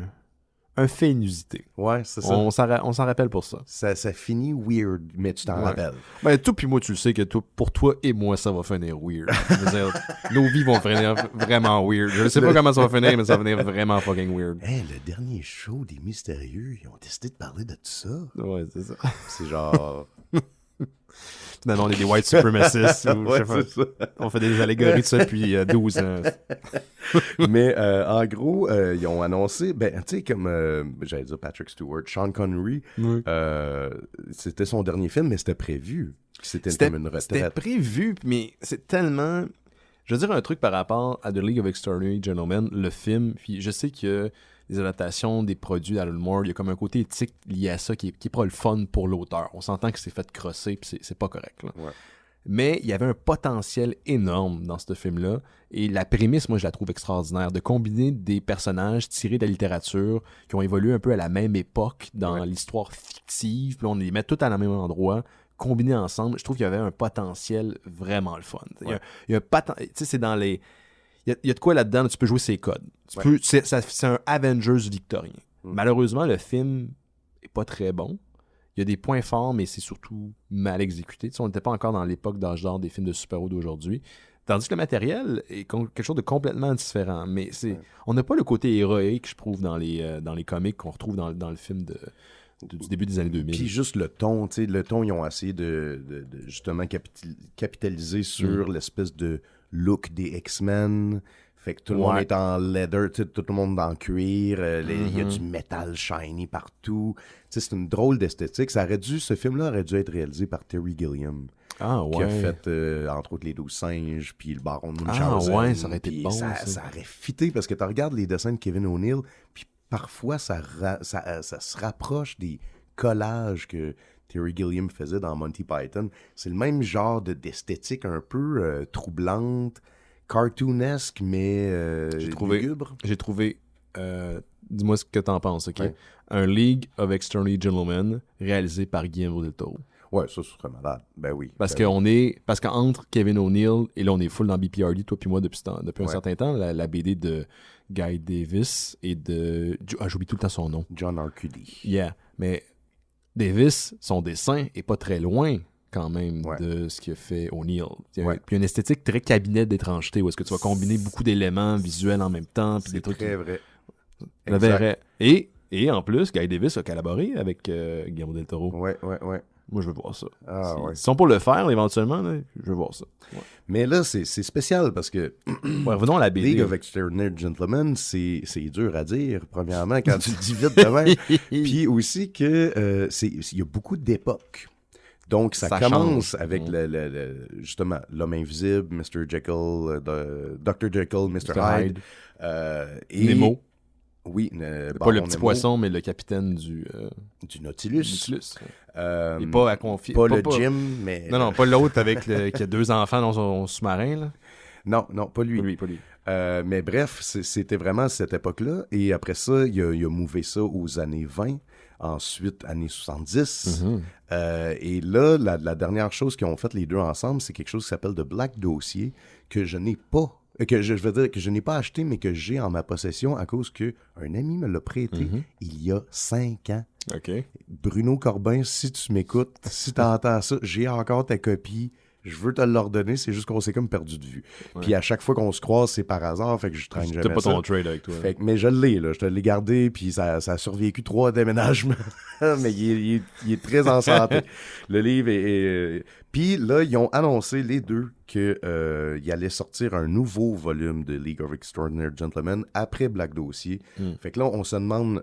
un fait inusité. Ouais, c'est ça. On s'en rappelle pour ça. Ça finit weird, mais tu t'en rappelles. Ben, toi puis moi, tu le sais que pour toi et moi, ça va finir weird. Je veux dire, nos vies vont finir vraiment weird. Je sais pas comment ça va finir, mais ça va finir vraiment fucking weird. Hey, le dernier show des Mystérieux, ils ont décidé de parler de tout ça. Ouais, c'est ça. C'est genre... Finalement, on est des white supremacists. Ouais, c'est ça. On fait des allégories de ça depuis 12 ans. Mais en gros, ils ont annoncé, tu sais, comme j'allais dire Patrick Stewart, Sean Connery, c'était son dernier film, mais c'était prévu. C'était comme une retraite. C'était prévu, mais c'est tellement... Je veux dire un truc par rapport à The League of Extraordinary Gentlemen, le film, puis je sais que les adaptations des produits d'Alan Moore, il y a comme un côté éthique lié à ça qui est pas le fun pour l'auteur. On s'entend que c'est fait crosser, puis c'est pas correct. Là. Ouais. Mais il y avait un potentiel énorme dans ce film-là, et la prémisse, moi, je la trouve extraordinaire, de combiner des personnages tirés de la littérature, qui ont évolué un peu à la même époque dans l'histoire fictive, puis on les met tous à la même endroit, combinés ensemble. Je trouve qu'il y avait un potentiel vraiment le fun. Ouais. Il y a un tu sais, c'est dans les... Il y a de quoi là-dedans, tu peux jouer ses codes. C'est un Avengers victorien. Malheureusement, le film est pas très bon. Il y a des points forts, mais c'est surtout mal exécuté. Tu sais, on n'était pas encore dans l'époque d'âge d'or des films de super-héros d'aujourd'hui. Tandis que le matériel est quelque chose de complètement différent. Mais on n'a pas le côté héroïque, je trouve, dans les comics qu'on retrouve dans le film du début des années 2000. Puis juste le ton, tu sais, ils ont essayé de justement capitaliser sur l'espèce de look des X-Men. Fait que tout le monde est en leather, tout le monde en cuir, il y a du métal shiny partout. Tu sais, c'est une drôle d'esthétique. Ce film-là aurait dû être réalisé par Terry Gilliam. Ah ouais. Qui a fait, entre autres, Les 12 singes, puis Le Baron de Munchausen. Ah ouais, ça aurait été bon, ça aurait fité, parce que tu regardes les dessins de Kevin O'Neill, puis parfois, ça se rapproche des collages que Terry Gilliam faisait dans Monty Python. C'est le même genre d'esthétique un peu troublante, cartoonesque, mais lugubre. J'ai trouvé, dis-moi ce que t'en penses, OK? Ouais. Un League of Extraordinary Gentlemen réalisé par Guillermo del Toro. Ouais, ça serait malade. Ben oui. Parce qu'entre Kevin O'Neill, et là on est full dans BPRD, toi puis moi, depuis un certain temps, la BD de Guy Davis et de... j'oublie tout le temps son nom. John Arcudi. Yeah, mais Davis, son dessin est pas très loin quand même de ce qu'a fait O'Neill. Puis il y a une esthétique très cabinet d'étrangeté où est-ce que tu vas combiner beaucoup d'éléments visuels en même temps. Puis c'est très vrai. Le verrais. Et en plus, Guy Davis a collaboré avec Guillermo del Toro. Ouais. Moi, je veux voir ça. S'ils sont pour le faire, éventuellement, là, je veux voir ça. Ouais. Mais là, c'est spécial parce que revenons à la BD. League of Extraordinary Gentlemen, c'est dur à dire, premièrement, quand tu le dis vite de même. Puis aussi que il y a beaucoup d'époques. Donc, ça commence change. Avec justement l'homme invisible, Mr. Jekyll, Dr. Jekyll, Mr. Hyde. Et Nemo. Oui, pas le petit poisson, mais le capitaine du Nautilus. Et pas à confier. Pas le Jim, mais... Non, pas l'autre qui a 2 enfants dans son sous-marin, là. Non, pas lui. Pas lui. Mais bref, c'était vraiment cette époque-là. Et après ça, il a mouvé ça aux années 20. Ensuite, années 70. Et là, la dernière chose qu'ils ont fait les deux ensemble, c'est quelque chose qui s'appelle The Black Dossier, que je n'ai pas... que je n'ai pas acheté, mais que j'ai en ma possession à cause qu'un ami me l'a prêté il y a 5 ans. OK. Bruno Corbin, si tu m'écoutes, si tu entends ça, j'ai encore ta copie. Je veux te l'ordonner, c'est juste qu'on s'est comme perdu de vue. Ouais. Puis à chaque fois qu'on se croise, c'est par hasard, fait que je traîne jamais ça. T'as pas ton trade avec toi. Mais je l'ai, là. Je te l'ai gardé, puis ça a survécu 3 déménagements. Mais il est très en santé. Le livre est... Puis là, ils ont annoncé, les deux, qu'il allait sortir un nouveau volume de League of Extraordinary Gentlemen après Black Dossier. Fait que là, on se demande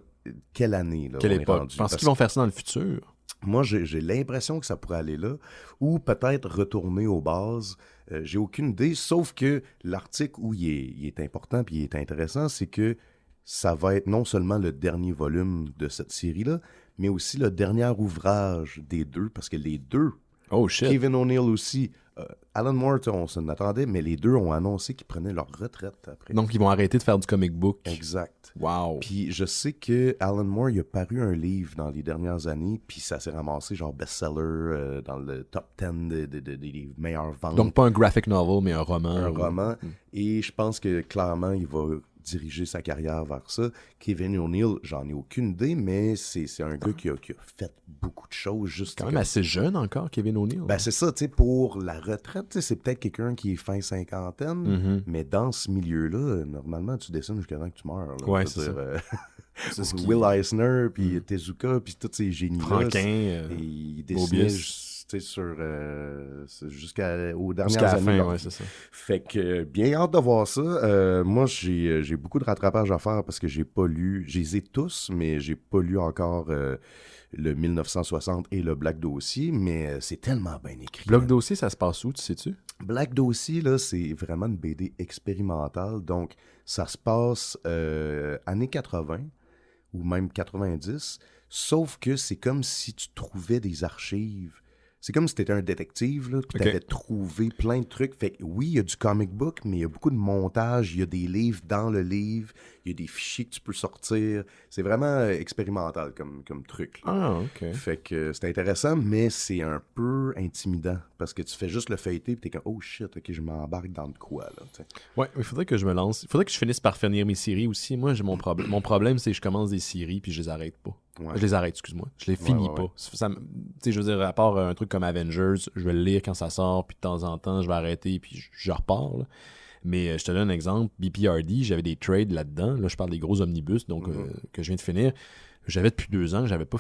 quelle année, là, quelle époque. Je pense qu'ils vont faire ça dans le futur. Moi, j'ai l'impression que ça pourrait aller là, ou peut-être retourner aux bases. J'ai aucune idée, sauf que l'article où il est important puis il est intéressant, c'est que ça va être non seulement le dernier volume de cette série-là, mais aussi le dernier ouvrage des deux, parce que les deux, Kevin O'Neill aussi, Alan Moore, on s'en attendait, mais les deux ont annoncé qu'ils prenaient leur retraite après. Donc, ils vont arrêter de faire du comic book. Exact. Wow. Puis je sais que Alan Moore, il a paru un livre dans les dernières années, puis ça s'est ramassé genre best-seller dans le top 10 des meilleures ventes. Donc, pas un graphic novel, mais un roman. Un roman. Et je pense que clairement, il va diriger sa carrière vers ça. Kevin O'Neill, j'en ai aucune idée, mais c'est un gars qui a fait beaucoup de choses. Juste quand même assez jeune encore, Kevin O'Neill. Ben, c'est ça, tu sais, pour la retraite, c'est peut-être quelqu'un qui est fin cinquantaine, mais dans ce milieu-là, normalement, tu dessines jusqu'à temps que tu meurs. Là, ouais, c'est ça. Will Eisner, puis Tezuka, puis tous ces génies-là. Franquin, ils dessinaient jusqu'aux dernières la années. Fin, ouais, c'est ça. Fait que bien hâte de voir ça. Moi, j'ai beaucoup de rattrapage à faire parce que j'ai pas lu, je les ai tous, mais j'ai pas lu encore le 1960 et le Black Dossier, mais c'est tellement bien écrit. Black Dossier, ça se passe où, tu sais-tu? Black Dossier, là, c'est vraiment une BD expérimentale, donc ça se passe années 80 ou même 90, sauf que c'est comme si tu trouvais des archives. C'est comme si tu étais un détective, là, puis tu avais trouvé plein de trucs. Fait que oui, il y a du comic book, mais il y a beaucoup de montage, il y a des livres dans le livre, il y a des fichiers que tu peux sortir. C'est vraiment expérimental comme truc. Là. Ah, OK. Fait que c'est intéressant, mais c'est un peu intimidant, parce que tu fais juste le feuilleter, puis t'es comme « Oh shit, ok, je m'embarque dans de quoi, là? » Ouais, il faudrait que je me lance. Il faudrait que je finisse par finir mes séries aussi. Moi, j'ai mon problème, c'est que je commence des séries, puis je les arrête pas. Ouais. Je les arrête, excuse-moi. Je les finis pas. Ça, je veux dire, à part un truc comme Avengers, je vais le lire quand ça sort, puis de temps en temps, je vais arrêter, puis je repars. Là. Mais je te donne un exemple. BPRD, j'avais des trades là-dedans. Là, je parle des gros omnibus donc que je viens de finir. J'avais depuis 2 ans que j'avais pas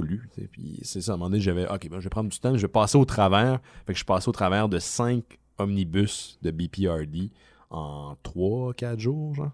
lu. T'sais. Puis c'est ça, à un moment donné, j'avais OK, ben, je vais prendre du temps, je vais passer au travers. Fait que je passais au travers de 5 omnibus de BPRD en 3-4 jours, genre.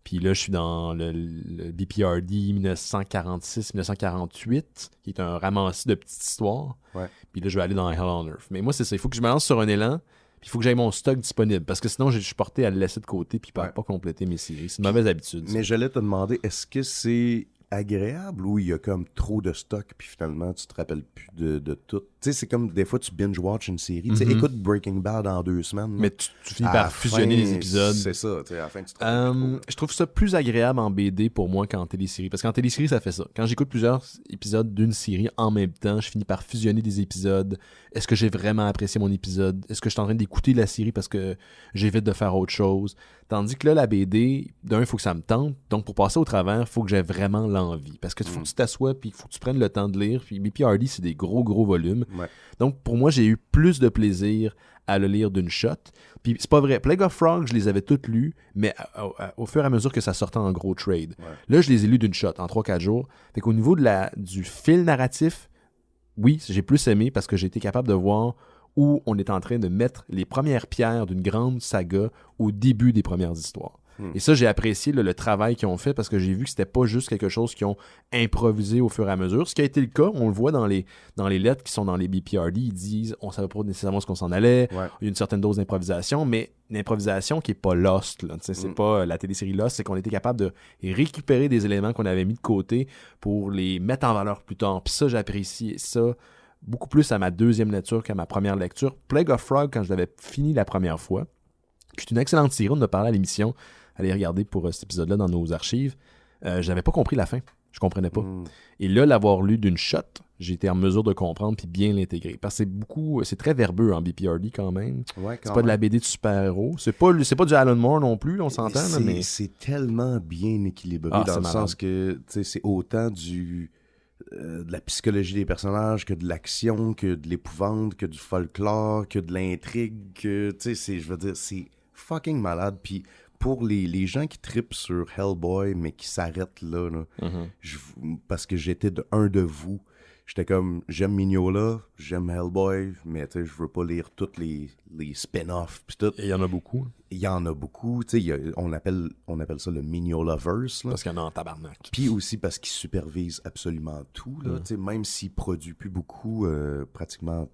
Puis là, je suis dans le BPRD 1946-1948, qui est un ramassis de petites histoires. Ouais. Puis là, je vais aller dans Hell on Earth. Mais moi, c'est ça. Il faut que je me lance sur un élan, puis il faut que j'aie mon stock disponible. Parce que sinon, je suis porté à le laisser de côté, puis pas compléter mes séries. C'est une mauvaise habitude. Mais j'allais te demander, est-ce que c'est agréable ou il y a comme trop de stock puis finalement tu te rappelles plus de tout. Tu sais, c'est comme des fois tu binge-watch une série. Tu sais, écoute Breaking Bad en 2 semaines. Mais tu finis par fusionner les épisodes. C'est ça, tu sais, à la fin tu te rappelles je trouve ça plus agréable en BD pour moi qu'en télésérie. Parce qu'en télésérie, ça fait ça. Quand j'écoute plusieurs épisodes d'une série en même temps, je finis par fusionner des épisodes. Est-ce que j'ai vraiment apprécié mon épisode? Est-ce que je suis en train d'écouter la série parce que j'évite de faire autre chose? Tandis que là, la BD, d'un, il faut que ça me tente. Donc, pour passer au travers, il faut que j'aie vraiment l'envie. Parce que faut que tu t'assoies, puis il faut que tu prennes le temps de lire. Puis BPRD, c'est des gros volumes. Ouais. Donc, pour moi, j'ai eu plus de plaisir à le lire d'une shot. Puis, c'est pas vrai. Plague of Frog, je les avais toutes lues, mais au fur et à mesure que ça sortait en gros trade. Ouais. Là, je les ai lus d'une shot, en 3-4 jours. Fait qu'au niveau du fil narratif, oui, j'ai plus aimé parce que j'ai été capable de voir où on est en train de mettre les premières pierres d'une grande saga au début des premières histoires. Et ça, j'ai apprécié le travail qu'ils ont fait parce que j'ai vu que c'était pas juste quelque chose qu'ils ont improvisé au fur et à mesure. Ce qui a été le cas, on le voit dans les lettres qui sont dans les BPRD, ils disent on savait pas nécessairement ce qu'on s'en allait, il y a une certaine dose d'improvisation, mais une improvisation qui est pas lost. Là. C'est pas la télésérie lost, c'est qu'on était capable de récupérer des éléments qu'on avait mis de côté pour les mettre en valeur plus tard. Puis ça, j'apprécie ça beaucoup plus à ma deuxième lecture qu'à ma première lecture. Plague of Frog, quand je l'avais fini la première fois, c'est une excellente série, on en a parlé à l'émission, allez regarder pour cet épisode-là dans nos archives, j'avais pas compris la fin, je comprenais pas. Et là, l'avoir lu d'une shot, j'ai été en mesure de comprendre puis bien l'intégrer. Parce que c'est très verbeux en BPRD quand même. Ouais, c'est pas de la BD de super-héros, c'est pas du Alan Moore non plus, on s'entend. Mais c'est tellement bien équilibré dans le sens que c'est autant de la psychologie des personnages, que de l'action, que de l'épouvante, que du folklore, que de l'intrigue, que, tu sais, je veux dire, c'est fucking malade. Puis pour les gens qui trippent sur Hellboy, mais qui s'arrêtent là, parce que j'étais un de vous, j'étais comme, j'aime Mignola, j'aime Hellboy, mais tu sais, je veux pas lire tous les spin-offs pis tout. Et il y en a beaucoup. Il y en a beaucoup, tu sais, on appelle ça le Mignolaverse. Parce qu'il y en a en tabarnak. Puis aussi parce qu'il supervise absolument tout, là, tu sais, même s'il produit plus beaucoup, pratiquement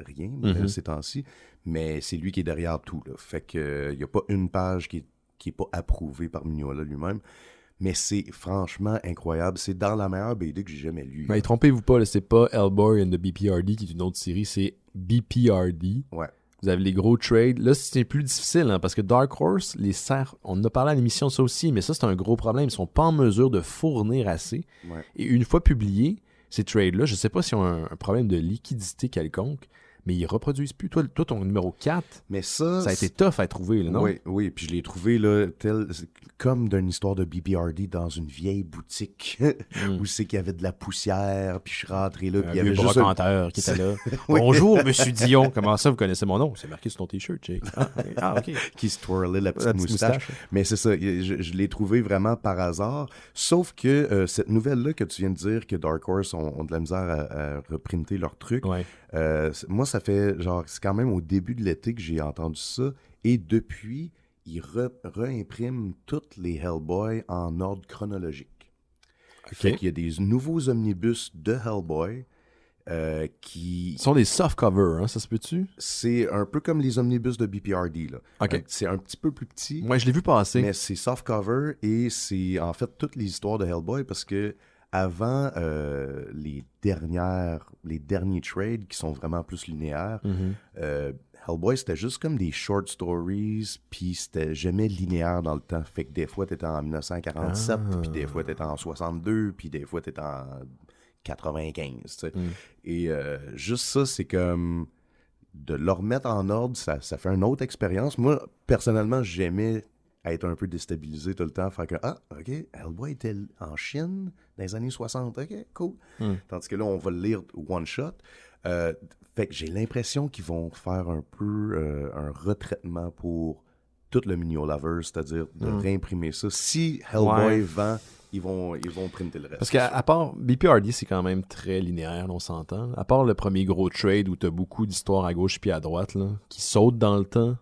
rien ces temps-ci, mais c'est lui qui est derrière tout, là. Fait que y a pas une page qui est pas approuvée par Mignola lui-même. Mais c'est franchement incroyable. C'est dans la meilleure BD que j'ai jamais lue. Mais trompez-vous pas, là, c'est pas Hellboy and the BPRD qui est une autre série, c'est BPRD. Ouais. Vous avez les gros trades. Là, c'est plus difficile, hein, parce que Dark Horse, les sert. On en a parlé à l'émission ça aussi, mais ça, c'est un gros problème. Ils sont pas en mesure de fournir assez. Ouais. Et une fois publiés, ces trades-là, je sais pas s'ils ont un problème de liquidité quelconque, mais ils reproduisent plus. Toi ton numéro 4, mais ça a été tough à trouver, là, non? Oui, puis je l'ai trouvé là, comme d'une histoire de BPRD dans une vieille boutique où c'est qu'il y avait de la poussière, puis je suis rentré là, puis il y avait juste brocanteur qui était là. Oui. Bonjour, Monsieur Dion. Comment ça, vous connaissez mon nom? C'est marqué sur ton T-shirt, Jake. OK. Qui se twirlait la petite moustache. Mais c'est ça, je l'ai trouvé vraiment par hasard. Sauf que cette nouvelle-là que tu viens de dire, que Dark Horse ont de la misère à reprinter leur truc, moi, ça fait genre, c'est quand même au début de l'été que j'ai entendu ça. Et depuis, ils réimpriment toutes les Hellboy en ordre chronologique. Fait qu'il y a des nouveaux omnibus de Hellboy qui... Ce sont des soft covers, hein, ça se peut-tu? C'est un peu comme les omnibus de BPRD, là. Okay. C'est un petit peu plus petit. Ouais, je l'ai vu passer. Mais c'est soft cover et c'est en fait toutes les histoires de Hellboy parce que avant les derniers trades qui sont vraiment plus linéaires, Hellboy, c'était juste comme des short stories, puis c'était jamais linéaire dans le temps. Fait que des fois, t'étais en 1947, puis des fois, t'étais en 62, puis des fois, t'étais en 95, tu sais. Et juste ça, c'est comme... de le remettre en ordre, ça fait une autre expérience. Moi, personnellement, j'aimais être un peu déstabilisé tout le temps, faire que, OK, Hellboy était en Chine dans les années 60, OK, cool. Tandis que là, on va le lire one shot. Fait que j'ai l'impression qu'ils vont faire un peu un retraitement pour tout le Mignon Lover, c'est-à-dire de réimprimer ça. Si Hellboy vend, ils vont printer le reste. Parce qu'à part BPRD, c'est quand même très linéaire, on s'entend. À part le premier gros trade où t'as beaucoup d'histoires à gauche puis à droite là, qui sautent dans le temps,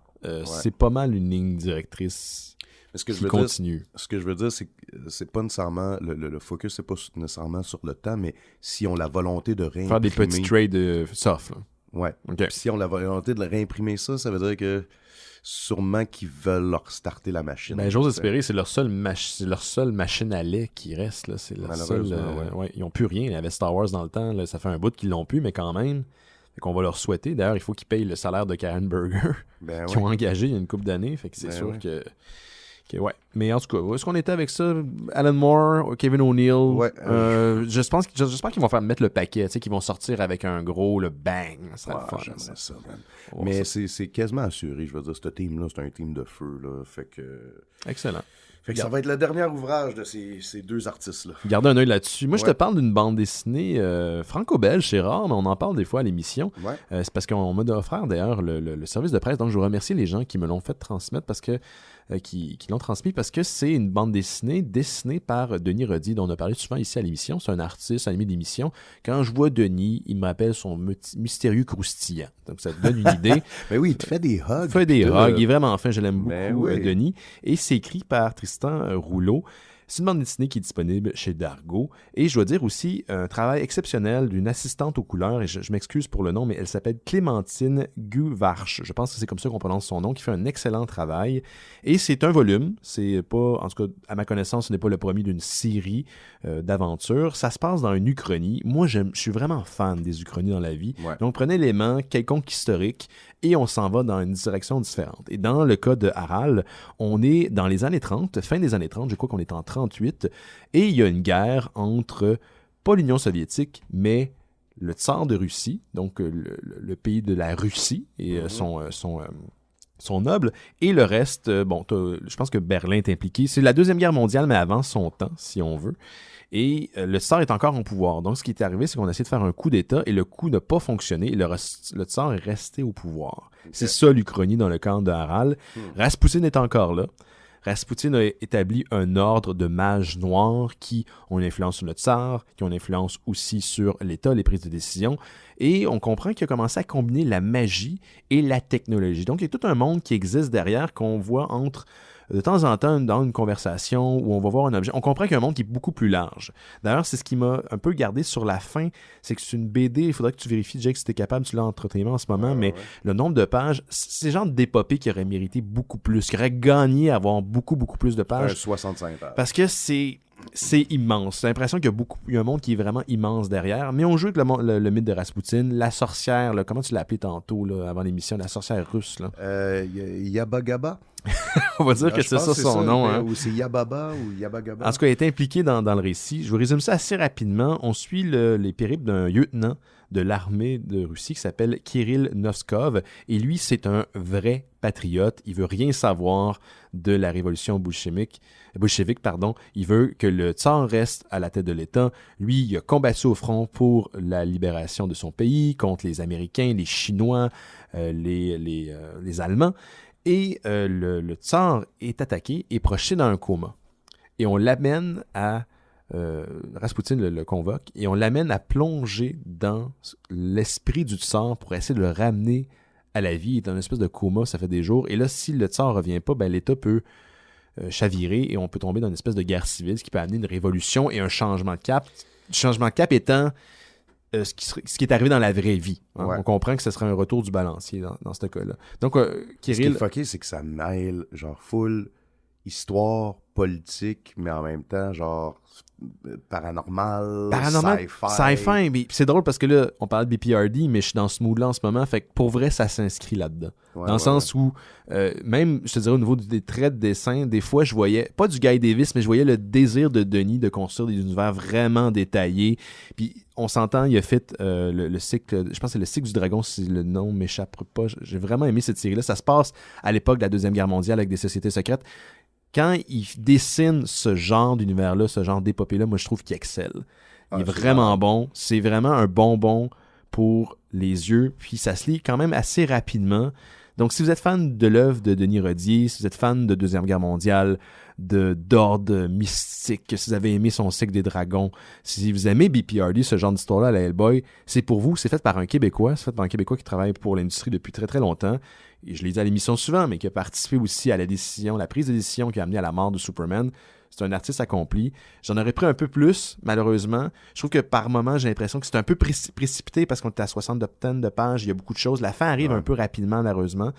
c'est pas mal une ligne directrice. Ce que je veux dire, c'est que c'est pas nécessairement le focus, c'est pas nécessairement sur le temps, mais si on a la volonté de réimprimer... Faire des petits trades soft. Là. Ouais. Okay. Puis si on a la volonté de réimprimer ça, ça veut dire que sûrement qu'ils veulent leur starter la machine. Ben, j'ose espérer, c'est leur seule machine à lait qui reste. Là. C'est leur seule, ils n'ont plus rien. Il y avait Star Wars dans le temps. Là, ça fait un bout qu'ils l'ont plus, mais quand même... Fait qu'on va leur souhaiter. D'ailleurs, il faut qu'ils payent le salaire de Karen Burger qu'ils ont engagé il y a une couple d'années. Fait que c'est sûr que... Ouais. Mais en tout cas, où est-ce qu'on était avec ça? Alan Moore, Kevin O'Neill. J'espère qu'ils vont mettre le paquet, tu sais, qu'ils vont sortir avec un gros, le bang. Ça serait le fun. J'aimerais ça, man. Mais c'est quasiment assuré, je veux dire, ce team-là, c'est un team de feu, là. Fait que... Excellent. Fait que ça va être le dernier ouvrage de ces deux artistes-là. Gardez un œil là-dessus. Moi, je te parle d'une bande dessinée franco-belge, c'est rare, mais on en parle des fois à l'émission. C'est parce qu'on m'a offert d'ailleurs le service de presse, donc je veux remercier les gens qui me l'ont fait transmettre parce que qui l'ont transmis parce que c'est une bande dessinée par Denis Roddy, dont on a parlé souvent ici à l'émission. C'est un artiste, un ami d'émission. Quand je vois Denis, il me rappelle son mystérieux croustillant. Donc ça te donne une idée. Ben oui, il te fait des hugs. Il fait des hugs. Il est vraiment fin. Je l'aime beaucoup, Denis. Et c'est écrit par Tristan Rouleau. C'est une bande dessinée qui est disponible chez Dargo. Et je dois dire aussi un travail exceptionnel d'une assistante aux couleurs, et je m'excuse pour le nom, mais elle s'appelle Clémentine Guvarch. Je pense que c'est comme ça qu'on prononce son nom, qui fait un excellent travail. Et c'est un volume. C'est pas, en tout cas, à ma connaissance, ce n'est pas le premier d'une série d'aventures. Ça se passe dans une uchronie. Moi, je suis vraiment fan des uchronies dans la vie. Donc, prenez l'élément quelconque historique et on s'en va dans une direction différente. Et dans le cas de Harald, on est dans les années 30, fin des années 30, je crois qu'on est en 38, et il y a une guerre entre, pas l'Union soviétique, mais le tsar de Russie, donc le pays de la Russie, et son noble, et le reste, je pense que Berlin est impliqué. C'est la Deuxième Guerre mondiale, mais avant son temps, si on veut. Et le tsar est encore en pouvoir. Donc, ce qui est arrivé, c'est qu'on a essayé de faire un coup d'État et le coup n'a pas fonctionné. Et le tsar est resté au pouvoir. Okay. C'est ça l'Uchronie dans le camp de Harald. Rasputin est encore là. Rasputin a établi un ordre de mages noirs qui ont une influence sur le tsar, qui ont une influence aussi sur l'État, les prises de décision. Et on comprend qu'il a commencé à combiner la magie et la technologie. Donc, il y a tout un monde qui existe derrière qu'on voit entre... De temps en temps, dans une conversation où on va voir un objet, on comprend qu'il y a un monde qui est beaucoup plus large. D'ailleurs, c'est ce qui m'a un peu gardé sur la fin, c'est que c'est une BD, il faudrait que tu vérifies, Jake, si tu es capable, tu l'as entre tes mains en ce moment, mais le nombre de pages, c'est le genre d'épopée qui aurait mérité beaucoup plus, qui aurait gagné à avoir beaucoup, beaucoup plus de pages. 65 pages. Parce que c'est immense. J'ai l'impression qu'il y a un monde qui est vraiment immense derrière. Mais on joue avec le mythe de Rasputin, la sorcière, là, comment tu l'as appelé tantôt, là, avant l'émission, la sorcière russe. Là. Yaba Gaba. On va dire que c'est ça son nom. Hein. Ou c'est Yababa ou Yabagaba. En tout cas, il est impliqué dans le récit. Je vous résume ça assez rapidement. On suit les périples d'un lieutenant de l'armée de Russie qui s'appelle Kirill Noskov. Et lui, c'est un vrai patriote. Il veut rien savoir de la révolution bolchevique. Il veut que le tsar reste à la tête de l'État. Lui, il a combattu au front pour la libération de son pays contre les Américains, les Chinois, les Allemands. Et le tsar est attaqué et projeté dans un coma. Et on l'amène à... Raspoutine le convoque et on l'amène à plonger dans l'esprit du tsar pour essayer de le ramener à la vie. Il est dans une espèce de coma, ça fait des jours. Et là, si le tsar ne revient pas, ben, l'État peut chavirer et on peut tomber dans une espèce de guerre civile, ce qui peut amener une révolution et un changement de cap. Le changement de cap étant ce qui est arrivé dans la vraie vie. Hein. Ouais. On comprend que ce serait un retour du balancier dans ce cas-là. Donc, Kirill... Ce qui est fucké, c'est que ça mêle genre full histoire, politique, mais en même temps, genre paranormal, sci-fi. Mais c'est drôle parce que là, on parle de BPRD, mais je suis dans ce mood-là en ce moment. Fait que pour vrai, ça s'inscrit là-dedans. Ouais, dans le sens où, même, je te dirais, au niveau des traits de dessin, des fois, je voyais, pas du Guy Davis, mais je voyais le désir de Denis de construire des univers vraiment détaillés. Puis, on s'entend, il a fait le cycle, je pense que c'est le cycle du dragon, si le nom m'échappe pas. J'ai vraiment aimé cette série-là. Ça se passe à l'époque de la Deuxième Guerre mondiale avec des sociétés secrètes. Quand il dessine ce genre d'univers-là, ce genre d'épopée-là, moi, je trouve qu'il excelle. Il est vraiment bon. C'est vraiment un bonbon pour les yeux. Puis ça se lit quand même assez rapidement. Donc, si vous êtes fan de l'œuvre de Denis Rodier, si vous êtes fan de Deuxième Guerre mondiale, d'ordre mystique, si vous avez aimé son cycle des dragons, si vous aimez BPRD, ce genre d'histoire-là à la Hellboy, c'est pour vous. C'est fait par un Québécois. C'est fait par un Québécois qui travaille pour l'industrie depuis très, très longtemps. Et je l'ai dit à l'émission souvent, mais qui a participé aussi à la prise de décision qui a amené à la mort de Superman. C'est un artiste accompli. J'en aurais pris un peu plus, malheureusement. Je trouve que par moments, j'ai l'impression que c'est un peu précipité parce qu'on est à 60 de pages, il y a beaucoup de choses. La fin arrive un peu rapidement, malheureusement.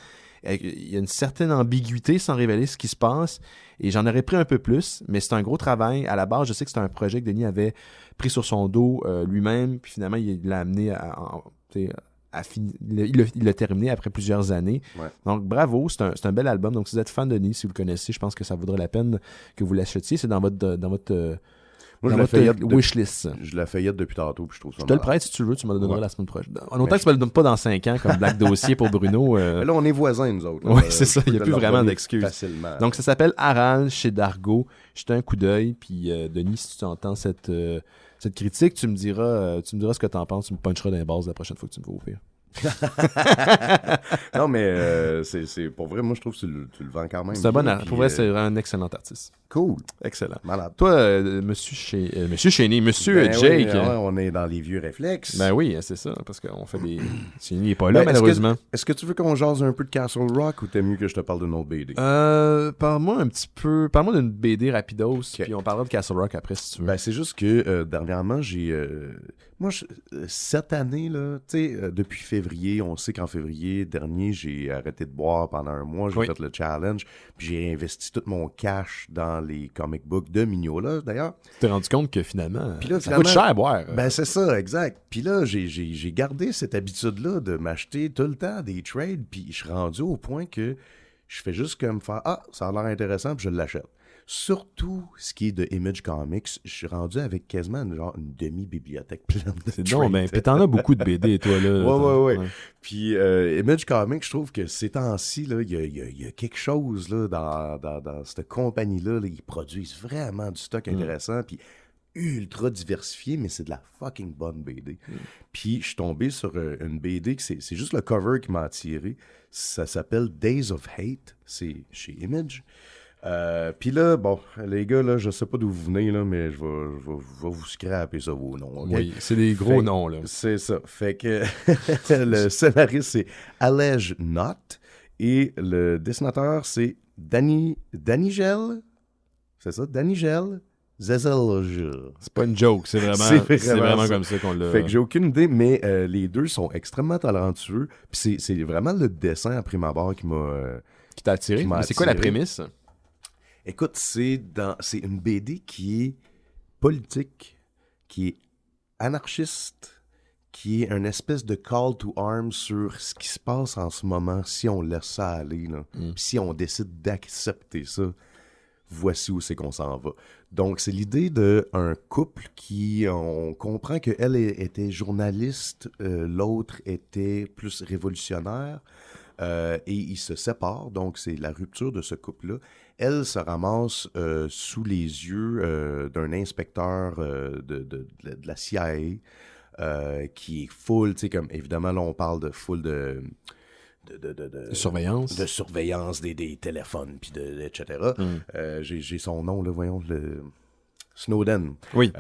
Il y a une certaine ambiguïté sans révéler ce qui se passe. Et j'en aurais pris un peu plus, mais c'est un gros travail. À la base, je sais que c'était un projet que Denis avait pris sur son dos lui-même, puis finalement, il l'a amené il l'a terminé après plusieurs années. Ouais. Donc, bravo, c'est un bel album. Donc, si vous êtes fan de Denis, si vous le connaissez, je pense que ça vaudrait la peine que vous l'achetiez. C'est dans votre wishlist. Je la feuillette depuis tantôt, puis je trouve ça. Je te le prête si tu veux, tu me le donneras la semaine prochaine. En autant que tu me le donnes pas dans 5 ans, comme Black Dossier pour Bruno. Là, on est voisins, nous autres. Oui, c'est ça. Il n'y a plus vraiment d'excuses. Facilement. Donc, ça s'appelle Aral chez Dargo. Jetez un coup d'œil, puis Denis, si tu entends cette critique, tu me diras ce que tu en penses. Tu me puncheras dans les bases la prochaine fois que tu me vois au pire. Non, mais c'est pour vrai, moi je trouve que tu le vends quand même. C'est un bon artiste. Pour vrai, c'est un excellent artiste. Cool. Excellent. Malade. Toi, Monsieur Chénier, Monsieur Jake. Oui, on est dans les vieux réflexes. Ben oui, c'est ça, parce qu'on fait des. Chénier n'est pas là, malheureusement. Est-ce que tu veux qu'on jase un peu de Castle Rock ou t'aimes mieux que je te parle d'une autre BD? Parle-moi un petit peu. Parle-moi d'une BD rapidos, puis on parlera de Castle Rock après si tu veux. Ben, c'est juste que dernièrement, j'ai. Cette année, là, tu sais, depuis février, on sait qu'en février dernier, j'ai arrêté de boire pendant un mois, j'ai fait le challenge, puis j'ai investi tout mon cash dans les comic books de Mignola, d'ailleurs. Tu t'es rendu compte que finalement, ça coûte cher à boire. Ben, c'est ça, exact. Puis là, j'ai gardé cette habitude-là de m'acheter tout le temps des trades, puis je suis rendu au point que je fais juste comme faire « Ah, ça a l'air intéressant », puis je l'achète. Surtout ce qui est de Image Comics, je suis rendu avec quasiment une demi-bibliothèque pleine de trades. Non, ben, puis t'en as beaucoup de BD, toi, là. Ouais. Puis Image Comics, je trouve que ces temps-ci, il y a quelque chose là, dans cette compagnie-là. Là, ils produisent vraiment du stock intéressant, puis ultra diversifié, mais c'est de la fucking bonne BD. Puis je suis tombé sur une BD, que c'est juste le cover qui m'a attiré. Ça s'appelle Days of Hate, c'est chez Image. Puis là, bon, les gars, là, je sais pas d'où vous venez, là, mais je vais vous scraper ça, vos noms. Okay? Oui, c'est des gros noms, là. C'est ça. Fait que le scénariste, c'est Alej Knott, et le dessinateur, c'est Danigel. C'est ça? Danigel Zezelj. C'est pas une joke, c'est vraiment comme ça qu'on l'a. Fait que j'ai aucune idée, mais les deux sont extrêmement talentueux. Puis c'est vraiment le dessin à prime abord qui t'a attiré. Mais c'est quoi la prémisse? Écoute, c'est une BD qui est politique, qui est anarchiste, qui est une espèce de call to arms sur ce qui se passe en ce moment si on laisse ça aller, là. Si on décide d'accepter ça, voici où c'est qu'on s'en va. Donc, c'est l'idée d'un couple qui, on comprend qu'elle était journaliste, l'autre était plus révolutionnaire, et ils se séparent, donc c'est la rupture de ce couple-là. Elle se ramasse sous les yeux d'un inspecteur de la CIA, qui est full, tu sais, comme évidemment, là, on parle de full de surveillance. De surveillance des téléphones, puis etc. J'ai son nom, là, voyons, Snowden. Oui.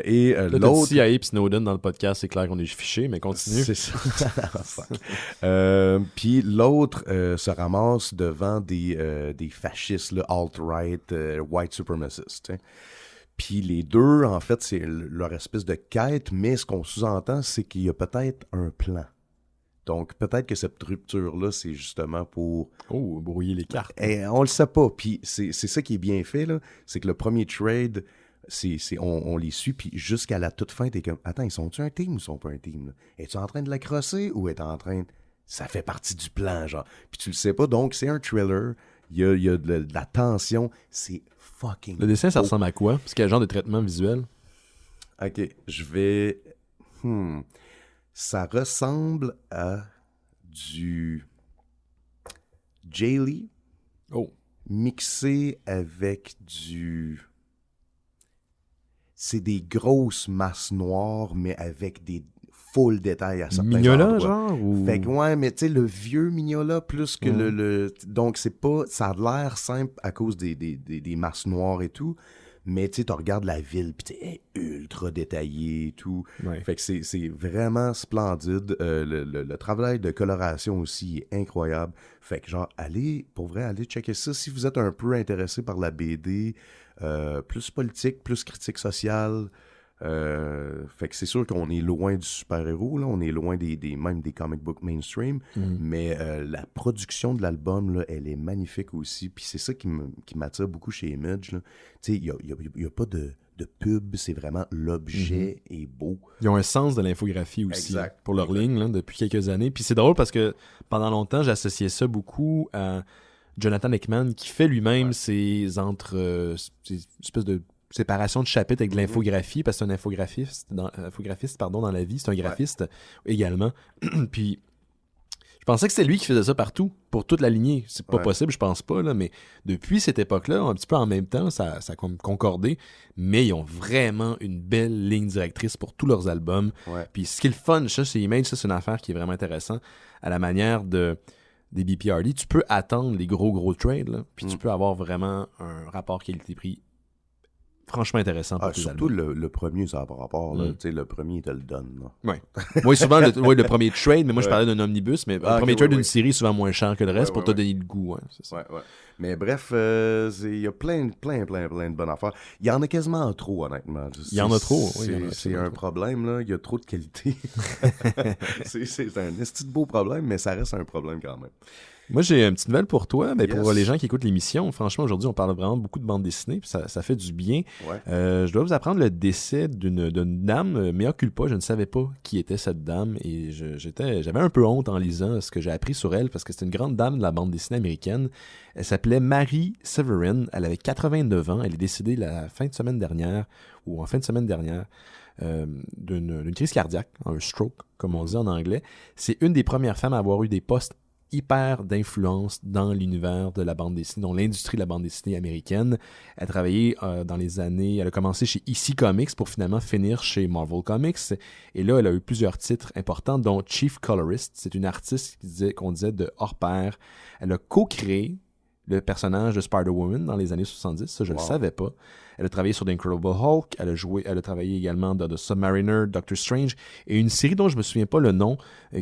Et là, l'autre... CIA et Snowden dans le podcast, c'est clair qu'on est fiché, mais continue. C'est ça. Puis l'autre se ramasse devant des fascistes, là, alt-right, white supremacists, hein. Puis les deux, en fait, c'est leur espèce de quête, mais ce qu'on sous-entend, c'est qu'il y a peut-être un plan. Donc, peut-être que cette rupture-là, c'est justement pour... Oh, brouiller les cartes. Et on le sait pas. Puis c'est ça qui est bien fait, là. C'est que le premier trade, on les suit, puis jusqu'à la toute fin, t'es comme, attends, ils sont-tu un team ou ils sont pas un team, là? Es-tu en train de la crosser ou es-tu en train... Ça fait partie du plan, genre. Puis tu le sais pas, donc c'est un thriller. Il y a de la tension. C'est fucking... Le dessin, ça ressemble à quoi? Parce qu'il y a un genre de traitement visuel. OK, je vais... Ça ressemble à du Jaylee mixé avec du... C'est des grosses masses noires, mais avec des full détails à certains Mignola, endroits. genre? Ou... Fait que ouais, mais tu sais, le vieux Mignola plus que le... Donc c'est pas... Ça a l'air simple à cause des masses noires et tout, mais tu sais, tu regardes la ville, puis tu es ultra détaillé et tout. Ouais. Fait que c'est vraiment splendide. Le travail de coloration aussi est incroyable. Fait que genre, allez checker ça. Si vous êtes un peu intéressé par la BD, plus politique, plus critique sociale, fait que c'est sûr qu'on est loin du super-héros, là. On est loin même des comic book mainstream, mais la production de l'album, là, elle est magnifique aussi. Puis c'est ça qui m'attire beaucoup chez Image. Tu sais, il n'y a pas de pub, c'est vraiment l'objet est beau. Ils ont un sens de l'infographie aussi, exact, pour leur ligne, là, depuis quelques années. Puis c'est drôle parce que pendant longtemps, j'associais ça beaucoup à Jonathan Hickman, qui fait lui-même ces espèces de séparation de chapitres avec de l'infographie, parce que c'est un infographiste dans la vie, c'est un graphiste également. Puis je pensais que c'était lui qui faisait ça partout, pour toute la lignée. C'est pas possible, je pense pas, là, mais depuis cette époque-là, un petit peu en même temps, ça a concordé, mais ils ont vraiment une belle ligne directrice pour tous leurs albums. Puis ce qui est le fun, ça, c'est Image, ça, c'est une affaire qui est vraiment intéressante, à la manière des BPRD. Tu peux attendre les gros trades, là, puis tu peux avoir vraiment un rapport qualité-prix franchement intéressant pour tes surtout albums. le premier, ça n'a pas rapport. Là. Tu sais, le premier, il te le donne. Oui. Moi, souvent, le premier trade, mais moi, je parlais d'un omnibus, mais le premier trade d'une série est souvent moins cher que le reste pour te donner le goût. C'est ça. Mais bref, il y a plein de bonnes affaires. Il y en a quasiment trop, honnêtement. Il y en a trop, oui. C'est un problème, là. Il y a trop de qualité. c'est un esti de beau problème, mais ça reste un problème quand même. Moi, j'ai une petite nouvelle pour toi. Ben, pour les gens qui écoutent l'émission, franchement, aujourd'hui, on parle vraiment beaucoup de bande dessinée, puis ça fait du bien. Je dois vous apprendre le décès d'une dame, mea culpa, je ne savais pas qui était cette dame, et j'avais un peu honte en lisant ce que j'ai appris sur elle, parce que c'est une grande dame de la bande dessinée américaine. Elle s'appelait Mary Severin, elle avait 89 ans, elle est décédée en fin de semaine dernière, d'une crise cardiaque, un stroke, comme on dit en anglais. C'est une des premières femmes à avoir eu des postes hyper d'influence dans l'univers de la bande dessinée, dans l'industrie de la bande dessinée américaine. Elle a travaillé elle a commencé chez EC Comics pour finalement finir chez Marvel Comics. Et là, elle a eu plusieurs titres importants, dont Chief Colorist. C'est une artiste qu'on disait de hors pair. Elle a co-créé le personnage de Spider-Woman dans les années 70, ça je le savais pas. Elle a travaillé sur The Incredible Hulk, elle a travaillé également dans The Submariner, Doctor Strange, et une série dont je me souviens pas le nom,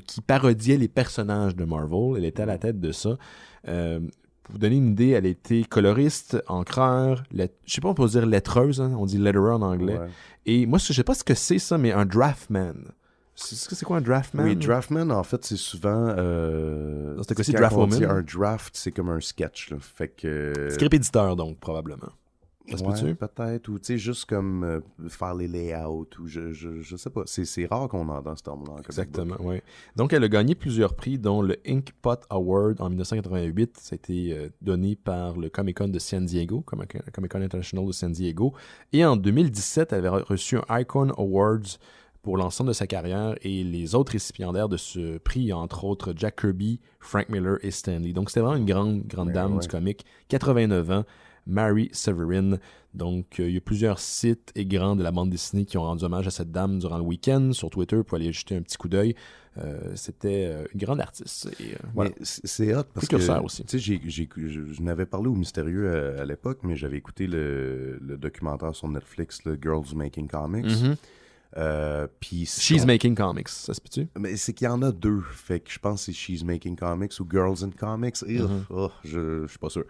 qui parodiait les personnages de Marvel. Elle était à la tête de ça. Pour vous donner une idée, elle était coloriste, encreur, je sais pas, on peut dire lettreuse, hein, on dit letterer en anglais. Et moi, je sais pas ce que c'est ça, mais un draftman. C'est quoi un draftman? Oui, draftman, en fait, c'est souvent... dans ce cas-ci, draftwoman. Un draft, c'est comme un sketch. Là. Fait que... Script éditeur, donc, probablement. Ça se peut-tu? Peut-être, ou tu sais, juste comme faire les layouts, ou je sais pas. C'est rare qu'on entend ce terme-là. Exactement, oui. Donc, elle a gagné plusieurs prix, dont le Ink Pot Award en 1988. Ça a été donné par le Comic-Con de San Diego, Comic-Con International de San Diego. Et en 2017, elle avait reçu un Icon Awards pour l'ensemble de sa carrière, et les autres récipiendaires de ce prix, entre autres Jack Kirby, Frank Miller et Stan Lee. Donc, c'était vraiment une grande dame du comic. 89 ans. Mary Severin. Donc, il y a plusieurs sites et grands de la bande dessinée qui ont rendu hommage à cette dame durant le week-end sur Twitter pour aller jeter un petit coup d'œil. C'était une grande artiste. Et, voilà. C'est hot parce que aussi. Tu sais, je n'avais parlé au Mystérieux à l'époque, mais j'avais écouté le documentaire sur Netflix, le Girls Making Comics. She's Making Comics, ça se peut-tu? Mais c'est qu'il y en a deux. Fait que je pense que c'est She's Making Comics ou Girls in Comics. Je suis pas sûr.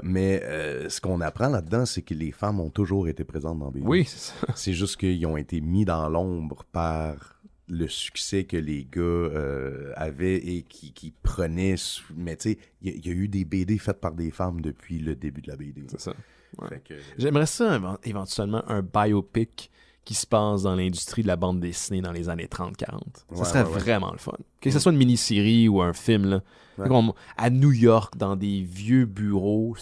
Mais ce qu'on apprend là-dedans, c'est que les femmes ont toujours été présentes dans BD. Oui, c'est ça. C'est juste qu'ils ont été mis dans l'ombre par le succès que les gars avaient et qui prenaient. Mais tu sais, il y a eu des BD faites par des femmes depuis le début de la BD. C'est ça. Ouais. J'aimerais ça éventuellement un biopic qui se passe dans l'industrie de la bande dessinée dans les années 30-40. Ça serait vraiment le fun. Que ce soit une mini-série ou un film, là. À New York, dans des vieux bureaux,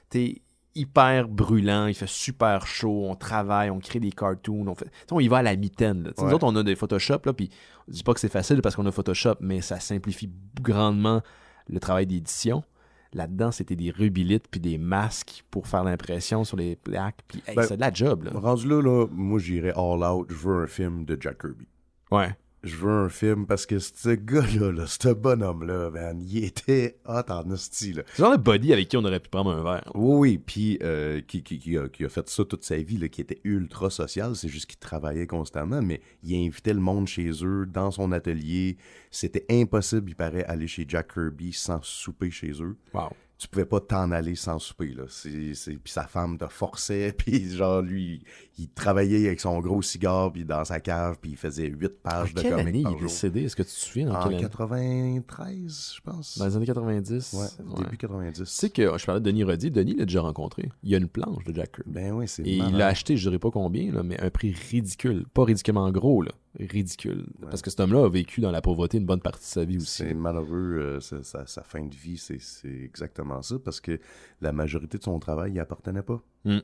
t'es hyper brûlant, il fait super chaud, on travaille, on crée des cartoons, on y va à la mitaine. Là. Nous autres, on a des Photoshop, là, puis je dis pas que c'est facile parce qu'on a Photoshop, mais ça simplifie grandement le travail d'édition. Là-dedans, c'était des rubilites puis des masques pour faire l'impression sur les plaques. Puis, c'est de la job, là. Rendu là, moi, j'irais all out. Je veux un film de Jack Kirby. Ouais. Je veux un film parce que ce gars-là, ce bonhomme-là, man, il était hot en hostie, là. C'est genre le body avec qui on aurait pu prendre un verre. Oui, puis qui a fait ça toute sa vie, là, qui était ultra social. C'est juste qu'il travaillait constamment, mais il invitait le monde chez eux, dans son atelier. C'était impossible, il paraît, aller chez Jack Kirby sans souper chez eux. Wow. Tu pouvais pas t'en aller sans souper, là. Puis sa femme te forçait, puis genre, lui, il travaillait avec son gros cigare, puis dans sa cave, puis il faisait 8 pages de comics par jour. Quelle année il est décédé? Est-ce que tu te souviens? En 93, je pense. Dans les années 90? Ouais, début 90. Tu sais que je parlais de Denis Roddy. Denis l'a déjà rencontré. Il y a une planche de Jack Kirby. Ben oui, c'est Et il l'a acheté, je dirais pas combien, là, mais un prix ridicule. Pas ridiculement gros, là. Ridicule. Ouais. Parce que cet homme-là a vécu dans la pauvreté une bonne partie de sa vie aussi. C'est malheureux, sa fin de vie, c'est exactement ça, parce que la majorité de son travail, il appartenait pas. Ouais.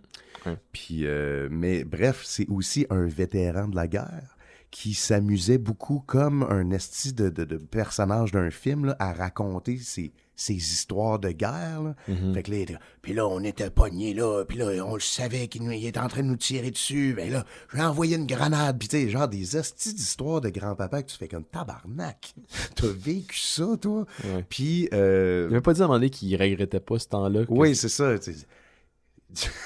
Puis, mais bref, c'est aussi un vétéran de la guerre qui s'amusait beaucoup comme un esti de personnage d'un film là, à raconter ses histoires de guerre. Là. Fait que là, puis là, on était pognés là, puis là, on le savait qu'il était en train de nous tirer dessus. Ben là, j'ai envoyé une grenade, puis tu sais, genre des estis d'histoires de grand-papa que tu fais comme tabarnak. T'as vécu ça, toi? Ouais. Puis... Il avait pas dit à un moment donné qu'il regrettait pas ce temps-là. Oui, c'est ça,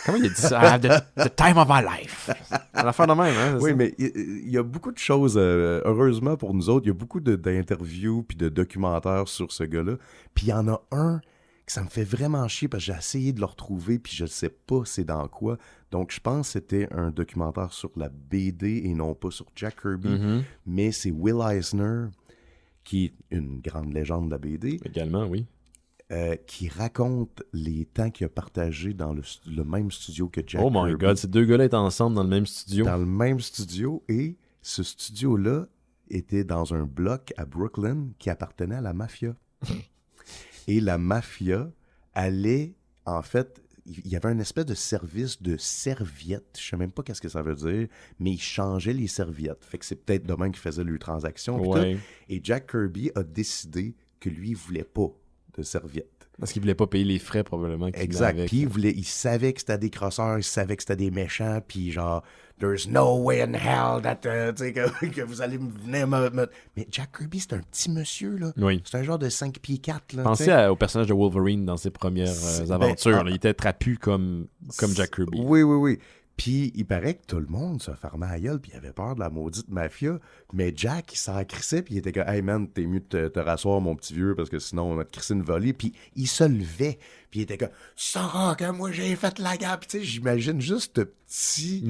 Comment il a dit ça? The time of my life. C'est l'affaire de même, hein? Oui, mais il y a beaucoup de choses, heureusement pour nous autres, il y a beaucoup d'interviews puis de documentaires sur ce gars-là. Puis il y en a un que ça me fait vraiment chier parce que j'ai essayé de le retrouver puis je ne sais pas c'est dans quoi. Donc je pense que c'était un documentaire sur la BD et non pas sur Jack Kirby. Mais c'est Will Eisner, qui est une grande légende de la BD. Également, oui. Qui raconte les temps qu'il a partagé dans le même studio que Jack Kirby. Oh my God, ces deux gars-là étaient ensemble dans le même studio. Dans le même studio, et ce studio-là était dans un bloc à Brooklyn qui appartenait à la mafia. Et la mafia allait, en fait, il y avait un espèce de service de serviettes, je sais même pas qu'est-ce que ça veut dire, mais ils changeaient les serviettes. Fait que c'est peut-être demain qu'ils faisaient leurs transactions. Ouais. Et Jack Kirby a décidé que lui, il voulait pas de serviettes. Parce qu'il voulait pas payer les frais, probablement. Exact. Puis il savait que c'était des crosseurs, il savait que c'était des méchants, puis genre, there's no way in hell that, que vous allez venir me... Mais Jack Kirby, c'est un petit monsieur, là. Oui. C'est un genre de 5 pieds 4, là. Pensez au personnage de Wolverine dans ses premières aventures. Il était trapu comme Jack Kirby. Oui. Puis il paraît que tout le monde se fermait à la gueule, puis il avait peur de la maudite mafia. Mais Jack, il s'en crissait, puis il était comme « Hey man, t'es mieux de te rasseoir, mon petit vieux, parce que sinon on va te crisser une volée. » Puis il se levait, puis il était comme « Tu sauras que moi j'ai fait la guerre. » Puis tu sais, j'imagine juste ce petit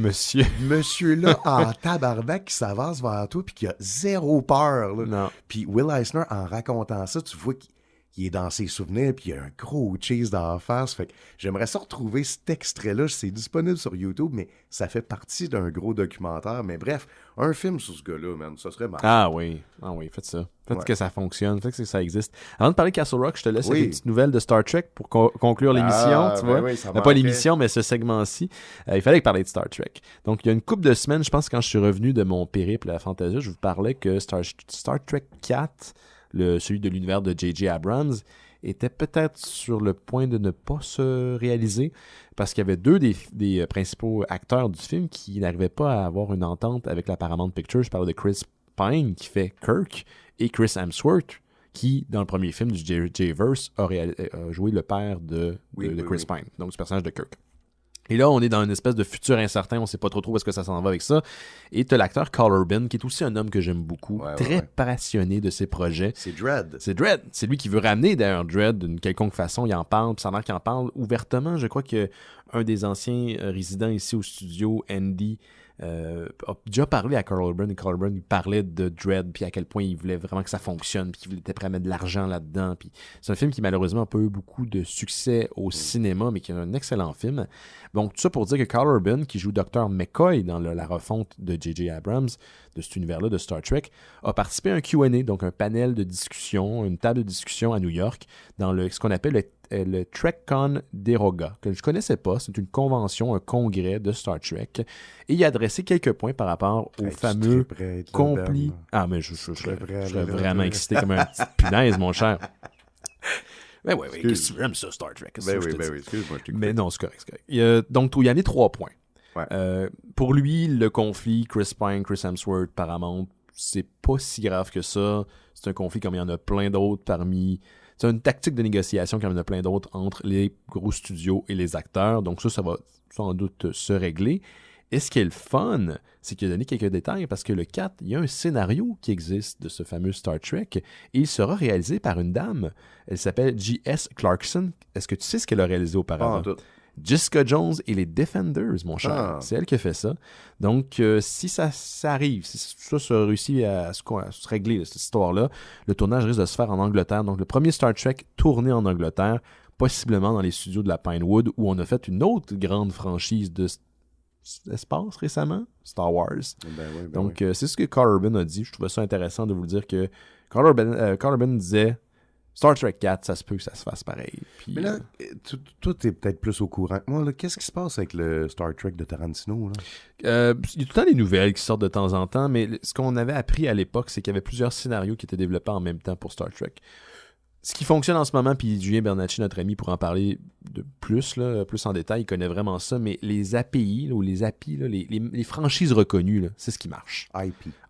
monsieur-là en tabarnak qui s'avance vers toi, puis qui a zéro peur. Là. Non. Puis Will Eisner, en racontant ça, tu vois qu'il il est dans ses souvenirs, puis il y a un gros cheese dans la face. Fait que j'aimerais ça retrouver cet extrait-là. C'est disponible sur YouTube, mais ça fait partie d'un gros documentaire. Mais bref, un film sur ce gars-là, man, ça serait marrant. Ah oui, faites ça. Faites que ça fonctionne, faites que ça existe. Avant de parler de Castle Rock, je te laisse avec une petite nouvelle de Star Trek pour conclure l'émission, tu vois. Oui, ça pas l'émission, mais ce segment-ci. Il fallait parler de Star Trek. Donc, il y a une couple de semaines, je pense, quand je suis revenu de mon périple à la Fantasia, je vous parlais que Star Trek 4, celui de l'univers de J.J. Abrams, était peut-être sur le point de ne pas se réaliser parce qu'il y avait deux des principaux acteurs du film qui n'arrivaient pas à avoir une entente avec la Paramount Pictures. Je parlais de Chris Pine qui fait Kirk et Chris Hemsworth qui, dans le premier film du J-Verse, a joué le père de Chris Pine, donc du personnage de Kirk. Et là, on est dans une espèce de futur incertain, on sait pas trop où est-ce que ça s'en va avec ça. Et t'as l'acteur Carl Urban, qui est aussi un homme que j'aime beaucoup, très passionné de ses projets. C'est Dredd. C'est lui qui veut ramener d'ailleurs Dredd d'une quelconque façon, il en parle, puis ça a l'air qu'il en parle ouvertement. Je crois que un des anciens résidents ici au studio, Andy, a déjà parlé à Carl Urban, et Carl Urban lui parlait de Dredd, puis à quel point il voulait vraiment que ça fonctionne, puis qu'il était prêt à mettre de l'argent là-dedans. Puis c'est un film qui malheureusement n'a pas eu beaucoup de succès au cinéma, mais qui est un excellent film. Donc tout ça pour dire que Carl Urban, qui joue Dr. McCoy dans la refonte de J.J. Abrams, de cet univers-là de Star Trek, a participé à un Q&A, donc un panel de discussion, une table de discussion à New York, dans ce qu'on appelle le TrekCon Deroga, que je ne connaissais pas. C'est une convention, un congrès de Star Trek. Et il a adressé quelques points par rapport au fameux conflit. Ah, mais je serais vraiment excité comme un petit punaise, mon cher. Ben oui, qu'est-ce que tu aimes ça, Star Trek? Excuse-moi, je t'écoute. Mais non, c'est correct. Donc, il y en a 3 points. Ouais. Pour lui, le conflit Chris Pine, Chris Hemsworth, Paramount, c'est pas si grave que ça. C'est un conflit comme il y en a plein d'autres parmi... C'est une tactique de négociation comme il y en a plein d'autres entre les gros studios et les acteurs. Donc ça va sans doute se régler. Et ce qui est le fun, c'est qu'il a donné quelques détails parce que le 4, il y a un scénario qui existe de ce fameux Star Trek et il sera réalisé par une dame. Elle s'appelle J.S. Clarkson. Est-ce que tu sais ce qu'elle a réalisé auparavant? Pas en tout. Jessica Jones et les Defenders, mon cher. Ah. C'est elle qui a fait ça. Donc, si ça arrive, si ça se réussit à se régler, cette histoire-là, le tournage risque de se faire en Angleterre. Donc, le premier Star Trek tourné en Angleterre, possiblement dans les studios de la Pinewood, où on a fait une autre grande franchise d'espace récemment, Star Wars. Donc, c'est ce que Carl Urban a dit. Je trouvais ça intéressant de vous le dire que Carl Urban disait... Star Trek 4, ça se peut que ça se fasse pareil. Puis, mais là, toi, t'es peut-être plus au courant que moi. Là. Qu'est-ce qui se passe avec le Star Trek de Tarantino? Là? Il y a tout le temps des nouvelles qui sortent de temps en temps, mais ce qu'on avait appris à l'époque, c'est qu'il y avait plusieurs scénarios qui étaient développés en même temps pour Star Trek. Ce qui fonctionne en ce moment, puis Julien Bernacchi, notre ami, pour en parler de plus en détail, il connaît vraiment ça, mais les API, ou les API, les franchises reconnues, là, c'est ce qui marche.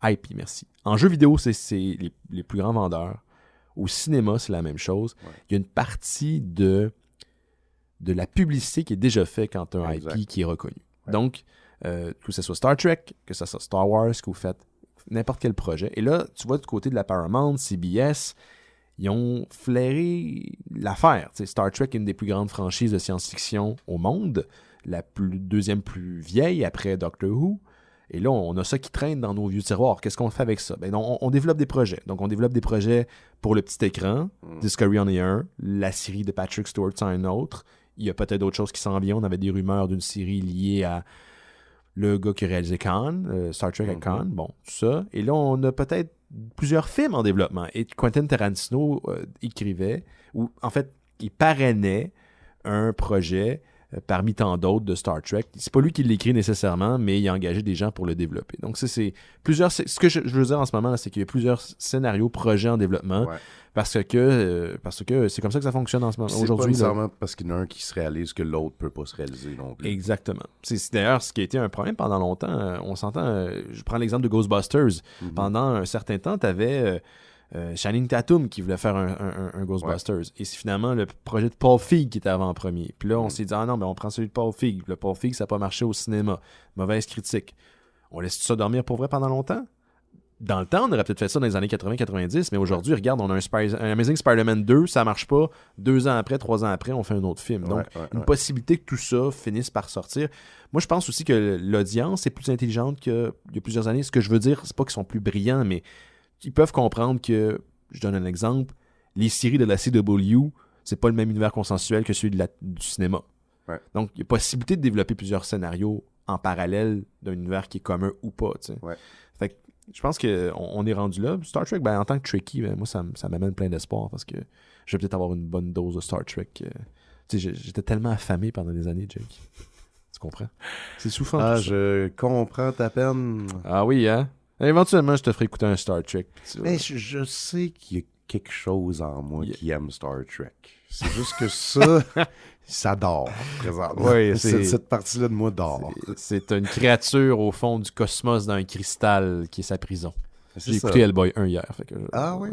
IP, merci. En jeu vidéo, c'est les plus grands vendeurs. Au cinéma, c'est la même chose. Ouais. Il y a une partie de la publicité qui est déjà faite quand tu as un IP qui est reconnu. Ouais. Donc, que ce soit Star Trek, que ce soit Star Wars, que vous faites n'importe quel projet. Et là, tu vois du côté de la Paramount, CBS, ils ont flairé l'affaire. T'sais, Star Trek est une des plus grandes franchises de science-fiction au monde, la deuxième plus vieille après Doctor Who. Et là, on a ça qui traîne dans nos vieux tiroirs. Qu'est-ce qu'on fait avec ça? Ben, on développe des projets. Donc, on développe des projets pour le petit écran. Discovery en est un. La série de Patrick Stewart, c'est un autre. Il y a peut-être d'autres choses qui s'en viennent. On avait des rumeurs d'une série liée à le gars qui a réalisé Khan, Star Trek à Khan. Bon, tout ça. Et là, on a peut-être plusieurs films en développement. Et Quentin Tarantino écrivait, ou en fait, il parrainait un projet parmi tant d'autres de Star Trek. C'est pas lui qui l'écrit nécessairement, mais il a engagé des gens pour le développer. Donc, c'est plusieurs... Ce que je veux dire en ce moment, là, c'est qu'il y a plusieurs scénarios, projets en développement, parce que c'est comme ça que ça fonctionne en ce moment. Aujourd'hui, pas nécessairement parce qu'il y en a un qui se réalise que l'autre peut pas se réaliser non plus. Exactement. C'est d'ailleurs ce qui a été un problème pendant longtemps. On s'entend... je prends l'exemple de Ghostbusters. Pendant un certain temps, tu avais... Channing Tatum qui voulait faire un Ghostbusters. Et c'est finalement le projet de Paul Feig qui était avant-premier. Puis là, on s'est dit, ah non, mais on prend celui de Paul Feig. Le Paul Feig, ça n'a pas marché au cinéma. Mauvaise critique. On laisse tout ça dormir pour vrai pendant longtemps? Dans le temps, on aurait peut-être fait ça dans les années 80-90, mais aujourd'hui, regarde, on a un Amazing Spider-Man 2, ça marche pas. 2 ans après, 3 ans après, on fait un autre film. Donc, une possibilité que tout ça finisse par sortir. Moi, je pense aussi que l'audience est plus intelligente qu'il y a plusieurs années. Ce que je veux dire, c'est pas qu'ils sont plus brillants, mais ils peuvent comprendre que, je donne un exemple, les séries de la CW, c'est pas le même univers consensuel que celui du cinéma. Ouais. Donc, il y a possibilité de développer plusieurs scénarios en parallèle d'un univers qui est commun ou pas, tu sais. Ouais. Fait que je pense qu'on est rendu là. Star Trek, en tant que Trekkie, moi, ça m'amène plein d'espoir parce que je vais peut-être avoir une bonne dose de Star Trek. Tu sais, j'étais tellement affamé pendant des années, Jake. Tu comprends? C'est souffrant. Ah, je comprends ta peine. Ah oui, hein? Éventuellement, je te ferai écouter un Star Trek. Mais je sais qu'il y a quelque chose en moi qui aime Star Trek. C'est juste que ça dort, présentement. Oui, cette partie-là de moi dort. C'est une créature au fond du cosmos dans un cristal qui est sa prison. J'ai écouté ça. Hellboy 1 hier. Oui?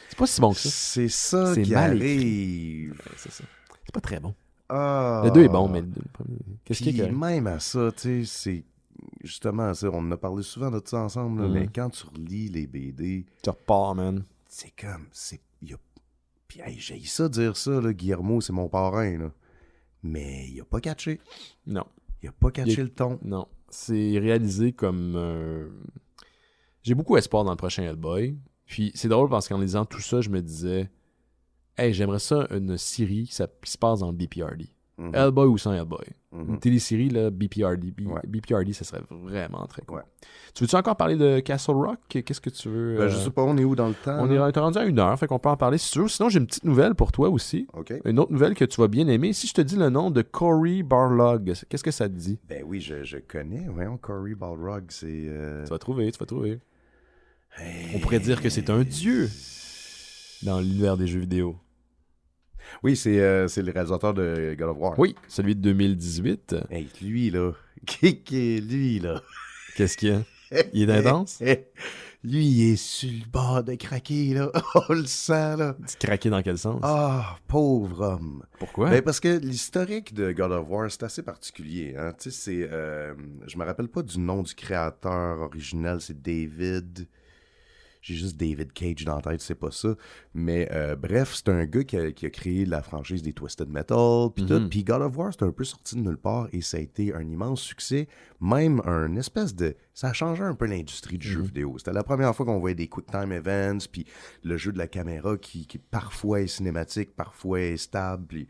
C'est pas si bon que ça. C'est ça qui mal arrive. Ouais, c'est ça. C'est pas très bon. Ah. Le 2 est bon, mais le premier... Qu'est-ce Puis qu'il y a? même à ça, tu sais, c'est justement ça. On en a parlé souvent de ça ensemble, là, mais quand tu relis les BD, Tu repars, man. c'est comme... Puis hey, j'ai ça dire ça, là, Guillermo, c'est mon parrain, là. Mais il a pas catché. Non. Il a pas catché le ton. Non. C'est réalisé comme... J'ai beaucoup espoir dans le prochain Hellboy. Puis c'est drôle parce qu'en lisant tout ça, je me disais... Hey, j'aimerais ça une série qui se passe dans le BPRD. Mhm. Hellboy ou sans Hellboy. Mhm. Une télésérie, là, BPRD. Ouais. BPRD, ça serait vraiment très cool. Ouais. Tu veux-tu encore parler de Castle Rock? Qu'est-ce que tu veux? Ben, je sais pas, on est où dans le temps? On est rendu à 1 heure, fait qu'on peut en parler si tu veux. Sinon, j'ai une petite nouvelle pour toi aussi. OK. Une autre nouvelle que tu vas bien aimer. Si je te dis le nom de Cory Barlog, qu'est-ce que ça te dit? Ben oui, je connais. Voyons, Cory Balrog, c'est... Tu vas trouver. On pourrait dire que c'est un dieu dans l'univers des jeux vidéo. Oui, c'est le réalisateur de God of War. Oui, celui de 2018. Hey, lui, là. Qui est lui, là? Qu'est-ce qu'il y a? Il est intense? Lui, il est sur le bord de craquer, là. On le sent, là. Craqué dans quel sens? Ah, pauvre homme. Pourquoi? Ben, parce que l'historique de God of War, c'est assez particulier. Hein? Tu sais, c'est... je me rappelle pas du nom du créateur original, c'est David... J'ai juste David Cage dans la tête, c'est pas ça. Mais bref, c'est un gars qui a créé la franchise des Twisted Metal, puis tout. Puis God of War, c'est un peu sorti de nulle part et ça a été un immense succès. Même un espèce de... Ça a changé un peu l'industrie du jeu vidéo. C'était la première fois qu'on voyait des quick time events, puis le jeu de la caméra qui parfois est cinématique, parfois est stable. Puis...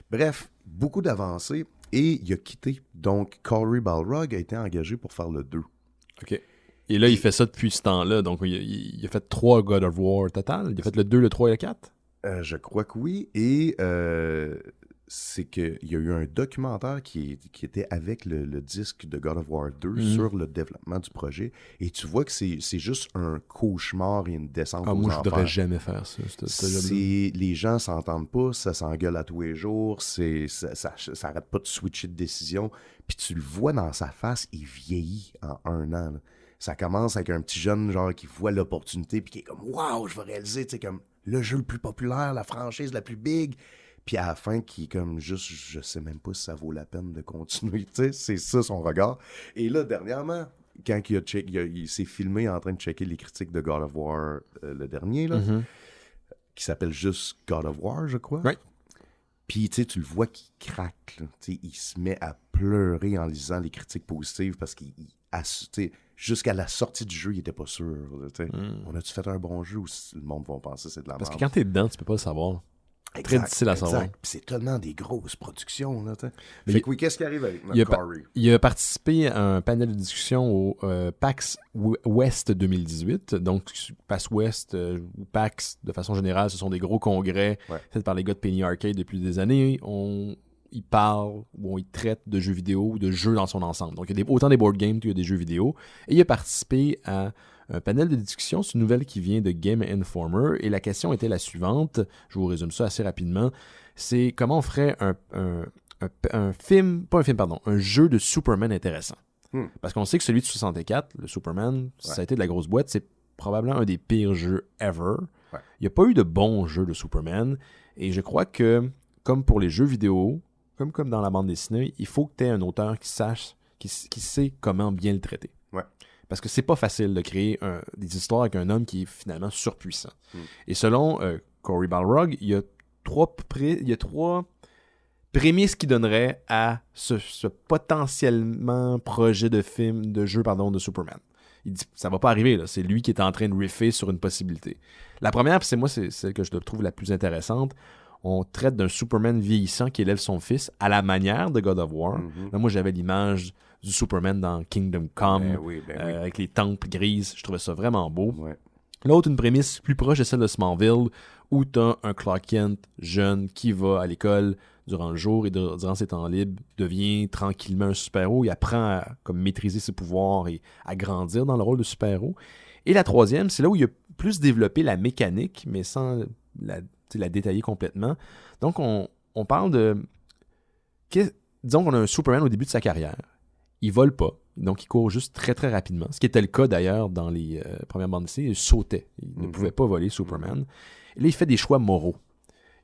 Bref, beaucoup d'avancées et il a quitté. Donc, Cory Balrog a été engagé pour faire le 2. OK. Et là, il fait ça depuis ce temps-là. Donc, il a fait 3 God of War total. Il a fait le 2, le 3 et le 4. Je crois que oui. Et c'est qu'il y a eu un documentaire qui était avec le disque de God of War 2 sur le développement du projet. Et tu vois que c'est juste un cauchemar et une descente aux moi, je enfers. voudrais jamais faire ça. Les gens s'entendent pas, ça s'engueule à tous les jours, ça arrête pas de switcher de décision. Puis tu le vois dans sa face, il vieillit en 1 an, là. Ça commence avec un petit jeune genre qui voit l'opportunité puis qui est comme « Wow, je vais réaliser, tu sais, comme le jeu le plus populaire, la franchise la plus big. » Puis à la fin, qui est comme juste, je sais même pas si ça vaut la peine de continuer, tu sais, c'est ça son regard. Et là, dernièrement, quand il s'est filmé en train de checker les critiques de God of War, le dernier, là, qui s'appelle juste God of War, je crois. Oui. Puis, tu sais, tu le vois qu'il craque, là. Tu sais, il se met à pleurer en lisant les critiques positives parce qu'il... Jusqu'à la sortie du jeu, il était pas sûr. On a-tu fait un bon jeu ou si le monde va penser que c'est de la merde? Parce que quand t'es dedans, tu peux pas le savoir. C'est très difficile à savoir. Puis c'est tellement des grosses productions. Là, fait que oui, qu'est-ce qui arrive avec Cory? Il a participé à un panel de discussion au PAX West 2018. Donc, PAX West ou PAX, de façon générale, ce sont des gros congrès faits par les gars de Penny Arcade depuis des années. Il parle ou il traite de jeux vidéo ou de jeux dans son ensemble. Donc, il y a autant des board games qu'il y a des jeux vidéo. Et il a participé à un panel de discussion. C'est une nouvelle qui vient de Game Informer. Et la question était la suivante. Je vous résume ça assez rapidement. C'est comment on ferait un jeu de Superman intéressant. Parce qu'on sait que celui de 64, le Superman, ça a été de la grosse boîte. C'est probablement un des pires jeux ever. Il n'y a pas eu de bons jeux de Superman. Et je crois que, comme pour les jeux vidéo, comme dans la bande dessinée, il faut que tu aies un auteur qui sache, qui sait comment bien le traiter. Ouais. Parce que c'est pas facile de créer des histoires avec un homme qui est finalement surpuissant. Et selon Cory Balrog, il y a trois prémices qu'il donnerait à ce potentiellement projet de film, de jeu, de Superman. Il dit, ça va pas arriver, là. C'est lui qui est en train de riffer sur une possibilité. La première, puis c'est celle que je trouve la plus intéressante. On traite d'un Superman vieillissant qui élève son fils à la manière de God of War. Là, moi, j'avais l'image du Superman dans Kingdom Come, avec les temples grises. Je trouvais ça vraiment beau. Ouais. L'autre, une prémisse plus proche de celle de Smallville, où tu as un Clark Kent jeune qui va à l'école durant le jour et durant ses temps libres devient tranquillement un super-héros. Il apprend à comme, maîtriser ses pouvoirs et à grandir dans le rôle de super-héros. Et la troisième, c'est là où il a plus développé la mécanique, mais sans la détailler complètement. Donc, on parle de... Disons qu'on a un Superman au début de sa carrière. Il vole pas. Donc, il court juste très, très rapidement. Ce qui était le cas, d'ailleurs, dans les premières bandes dessinées. Il sautait. Il ne pouvait pas voler, Superman. Et là, il fait des choix moraux.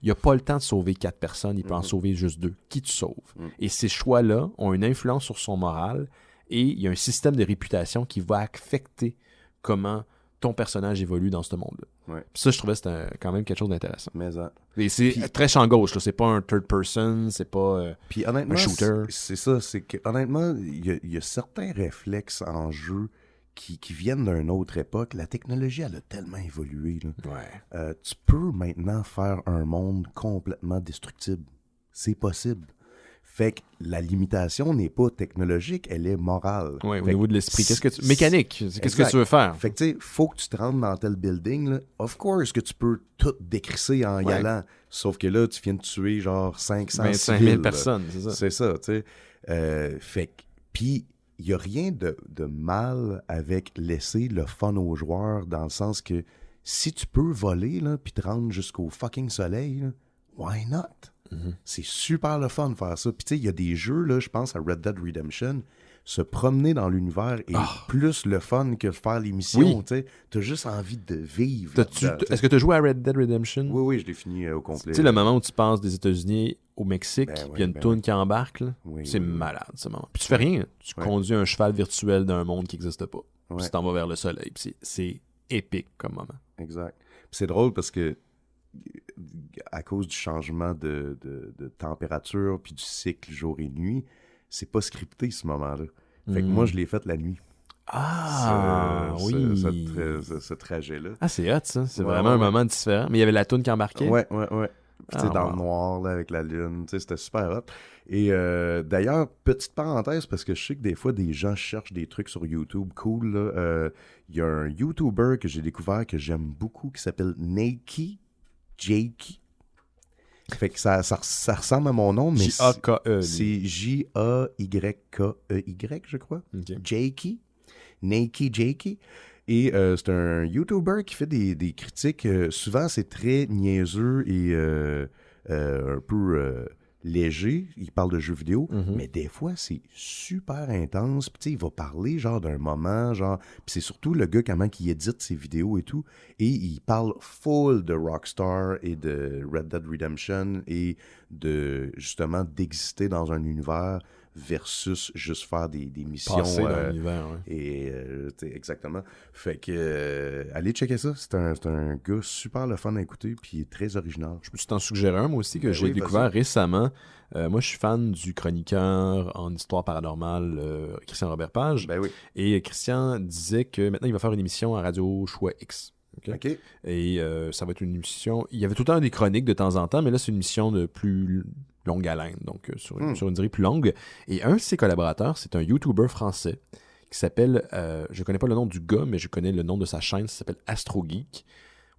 Il n'a pas le temps de sauver 4 personnes. Il peut en sauver juste 2. Qui tu sauves? Et ces choix-là ont une influence sur son moral. Et il y a un système de réputation qui va affecter comment ton personnage évolue dans ce monde-là. Ouais. Puis ça, je trouvais que c'était quand même quelque chose d'intéressant. Mais et c'est très champ gauche, là. C'est pas un third person, c'est pas puis honnêtement, un shooter. C'est ça, c'est que honnêtement, il y a certains réflexes en jeu qui viennent d'une autre époque. La technologie, elle a tellement évolué. Là. Ouais. Tu peux maintenant faire un monde complètement destructible. C'est possible. Fait que la limitation n'est pas technologique, elle est morale. Oui, au niveau de l'esprit. Mécanique, qu'est-ce que tu veux faire? Fait que tu sais, faut que tu te rentres dans tel building, là. Of course que tu peux tout décrisser en y allant. Sauf que là, tu viens de tuer genre 500 25 000 civils, personnes, c'est ça. C'est ça, tu sais. Fait que, puis il n'y a rien de mal avec laisser le fun aux joueurs dans le sens que si tu peux voler, là, puis te rendre jusqu'au fucking soleil, là, why not? C'est super le fun de faire ça. Puis tu sais, il y a des jeux, là, je pense à Red Dead Redemption, se promener dans l'univers est plus le fun que faire les missions. Tu sais, t'as juste envie de vivre. Est-ce que tu as joué à Red Dead Redemption? Oui, je l'ai fini au complet. Tu sais, le moment où tu passes des États-Unis au Mexique, puis il y a une toune qui embarque, là, c'est malade, ce moment. Puis tu fais rien. Tu conduis un cheval virtuel d'un monde qui n'existe pas. Puis tu t'en vas vers le soleil. Puis c'est épique comme moment. Exact. Puis c'est drôle parce que à cause du changement de température puis du cycle jour et nuit, c'est pas scripté ce moment-là. Fait que moi, je l'ai fait la nuit. Oui. Ce trajet-là. Ah, c'est hot, ça. C'est vraiment un moment différent. Mais il y avait la toune qui embarquait. Ouais. Puis tu sais, dans le noir, là, avec la lune, tu sais, c'était super hot. Et d'ailleurs, petite parenthèse, parce que je sais que des fois, des gens cherchent des trucs sur YouTube cool, là. Il y a un YouTuber que j'ai découvert que j'aime beaucoup qui s'appelle Nakey Jakey. Fait que ça ressemble à mon nom, mais J-A-K-E. c'est J-A-Y-K-E-Y, je crois. Okay. Jakey. Nakey Jakey. Et c'est un YouTuber qui fait des critiques. Souvent, c'est très niaiseux et un peu léger. Il parle de jeux vidéo, mais des fois, c'est super intense. Puis, tu sais, il va parler genre d'un moment, genre... Puis c'est surtout le gars comment il édite ses vidéos et tout. Et il parle full de Rockstar et de Red Dead Redemption et de, justement, d'exister dans un univers versus juste faire des missions. Passer dans l'univers, Et, exactement. Fait que, allez checker ça. C'est un gars super le fun à écouter, puis il est très original. Je peux t'en suggérer un, moi aussi, que j'ai découvert récemment. Moi, je suis fan du chroniqueur en histoire paranormale, Christian Robert Page. Ben oui. Et Christian disait que maintenant, il va faire une émission à Radio Choix X. OK. Et ça va être une émission... Il y avait tout le temps des chroniques de temps en temps, mais là, c'est une émission de plus longue haleine, donc sur une durée plus longue. Et un de ses collaborateurs, c'est un YouTuber français qui s'appelle... je connais pas le nom du gars, mais je connais le nom de sa chaîne, ça s'appelle AstroGeek,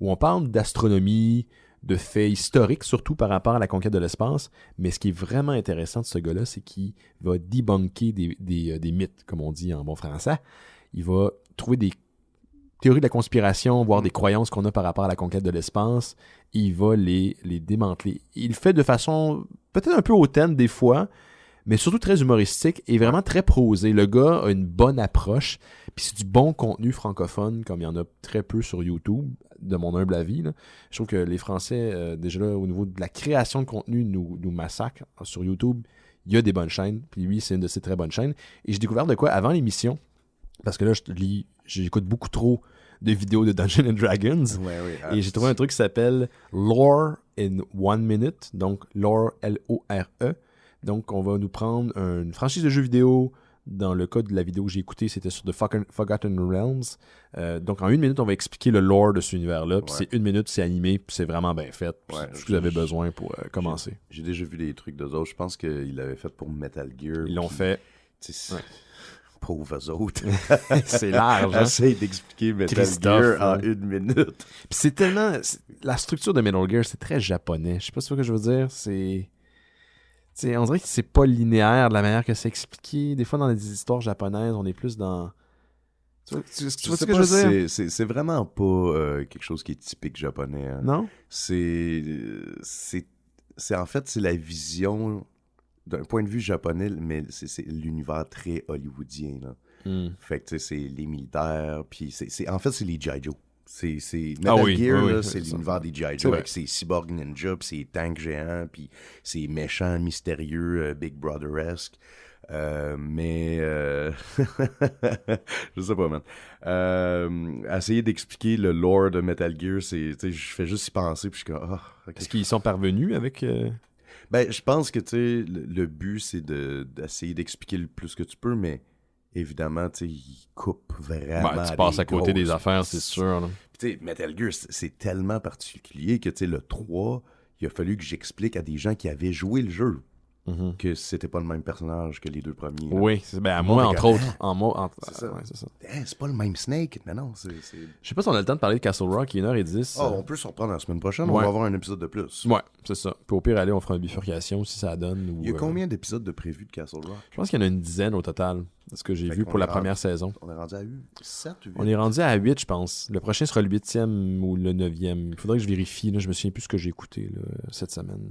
où on parle d'astronomie, de faits historiques, surtout par rapport à la conquête de l'espace. Mais ce qui est vraiment intéressant de ce gars-là, c'est qu'il va debunker des mythes, comme on dit en bon français. Il va trouver des théories de la conspiration, voire des croyances qu'on a par rapport à la conquête de l'espace. Il va les démanteler. Il le fait de façon peut-être un peu hautaine des fois, mais surtout très humoristique et vraiment très prosé. Le gars a une bonne approche, puis c'est du bon contenu francophone, comme il y en a très peu sur YouTube, de mon humble avis. Là. Je trouve que les Français, déjà là, au niveau de la création de contenu, nous massacrent. Sur YouTube, il y a des bonnes chaînes, puis lui, c'est une de ces très bonnes chaînes. Et j'ai découvert de quoi avant l'émission, parce que là, j'écoute beaucoup trop de vidéos de Dungeons and Dragons. Et j'ai trouvé un truc qui s'appelle Lore in 1 Minute, donc Lore, L-O-R-E. Donc, on va nous prendre une franchise de jeux vidéo Dans le cas de la vidéo que j'ai écoutée, c'était sur The Forgotten Realms. Donc, en 1 minute, on va expliquer le lore de cet univers-là. Puis c'est 1 minute, c'est animé, puis c'est vraiment bien fait. Puis c'est tout ce que vous avez besoin pour commencer. J'ai déjà vu des trucs d'eux autres. Je pense qu'ils l'avaient fait pour Metal Gear. Ils l'ont fait. Pauvres autres. C'est large. Hein? Essaye d'expliquer Metal Gear en 1 minute. Puis c'est tellement... La structure de Metal Gear, c'est très japonais. Je sais pas ce que je veux dire. On dirait que c'est pas linéaire de la manière que c'est expliqué. Des fois, dans les histoires japonaises, on est plus dans... Tu vois ce que je veux dire? C'est vraiment pas quelque chose qui est typique japonais. Hein. Non? En fait, c'est la vision d'un point de vue japonais, mais c'est l'univers très hollywoodien. Là. Fait que c'est les militaires, puis en fait, c'est les G.I. Joe. Metal Gear, là, c'est l'univers des G.I. Joe avec ses cyborg ninja, puis ses tanks géants, puis ses méchants mystérieux Big Brother-esque. Mais je sais pas, man. Essayer d'expliquer le lore de Metal Gear, je fais juste y penser, puis je suis comme okay. Est-ce qu'ils sont parvenus avec Ben, je pense que le but c'est d'essayer d'expliquer le plus que tu peux, mais évidemment, ils coupent vraiment. Tu passes à côté des affaires, c'est sûr. Puis Metal Gear, c'est tellement particulier que le 3, il a fallu que j'explique à des gens qui avaient joué le jeu. Que c'était pas le même personnage que les 2 premiers. Là. Oui, moi, entre autres. C'est ça. Ouais, c'est ça. C'est pas le même Snake, mais non. Je sais pas si on a le temps de parler de Castle Rock, il est 1h10. On peut s'en reprendre la semaine prochaine, on va avoir un épisode de plus. Ouais, c'est ça. Puis au pire, on fera une bifurcation si ça donne. Il y a combien d'épisodes de prévus de Castle Rock? Je pense qu'il y en a une dizaine au total, de ce que j'ai vu pour la première saison. On est rendu à 7 ou 8? On est rendu à 8, je pense. Le prochain sera le 8e ou le 9e. Il faudrait que je vérifie. Là. Je me souviens plus ce que j'ai écouté cette semaine.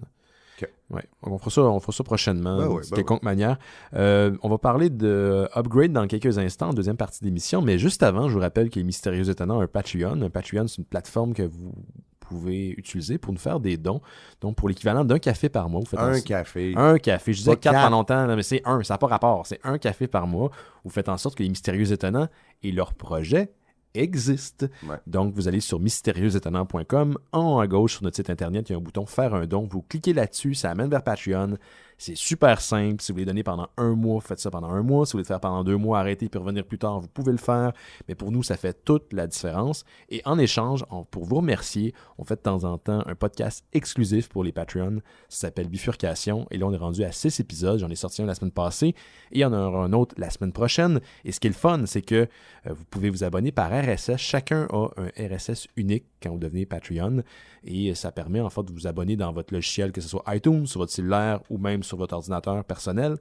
Okay. Ouais. On fera ça prochainement, de quelconque manière. On va parler de Upgrade dans quelques instants, en deuxième partie d'émission, mais juste avant, je vous rappelle qu'il est Mystérieux Étonnant un Patreon. Un Patreon, c'est une plateforme que vous pouvez utiliser pour nous faire des dons. Donc, pour l'équivalent d'un café par mois. Vous faites un café. Je disais 4 pendant longtemps, mais c'est un, ça n'a pas rapport. C'est un café par mois. Vous faites en sorte que les Mystérieux Étonnants et leurs projets existent. Ouais. Donc, vous allez sur mystérieuxétonnant.com. En haut à gauche, sur notre site internet, il y a un bouton « Faire un don ». Vous cliquez là-dessus, ça amène vers Patreon. C'est super simple. Si vous voulez donner pendant 1 mois, faites ça pendant 1 mois. Si vous voulez le faire pendant 2 mois, arrêtez puis revenir plus tard, vous pouvez le faire. Mais pour nous, ça fait toute la différence. Et en échange, pour vous remercier, on fait de temps en temps un podcast exclusif pour les Patreons. Ça s'appelle Bifurcation. Et là, on est rendu à 6 épisodes. J'en ai sorti un la semaine passée. Et il y en aura un autre la semaine prochaine. Et ce qui est le fun, c'est que vous pouvez vous abonner par RSS. Chacun a un RSS unique quand vous devenez Patreon. Et ça permet en fait de vous abonner dans votre logiciel, que ce soit iTunes, sur votre cellulaire ou même sur votre ordinateur personnel.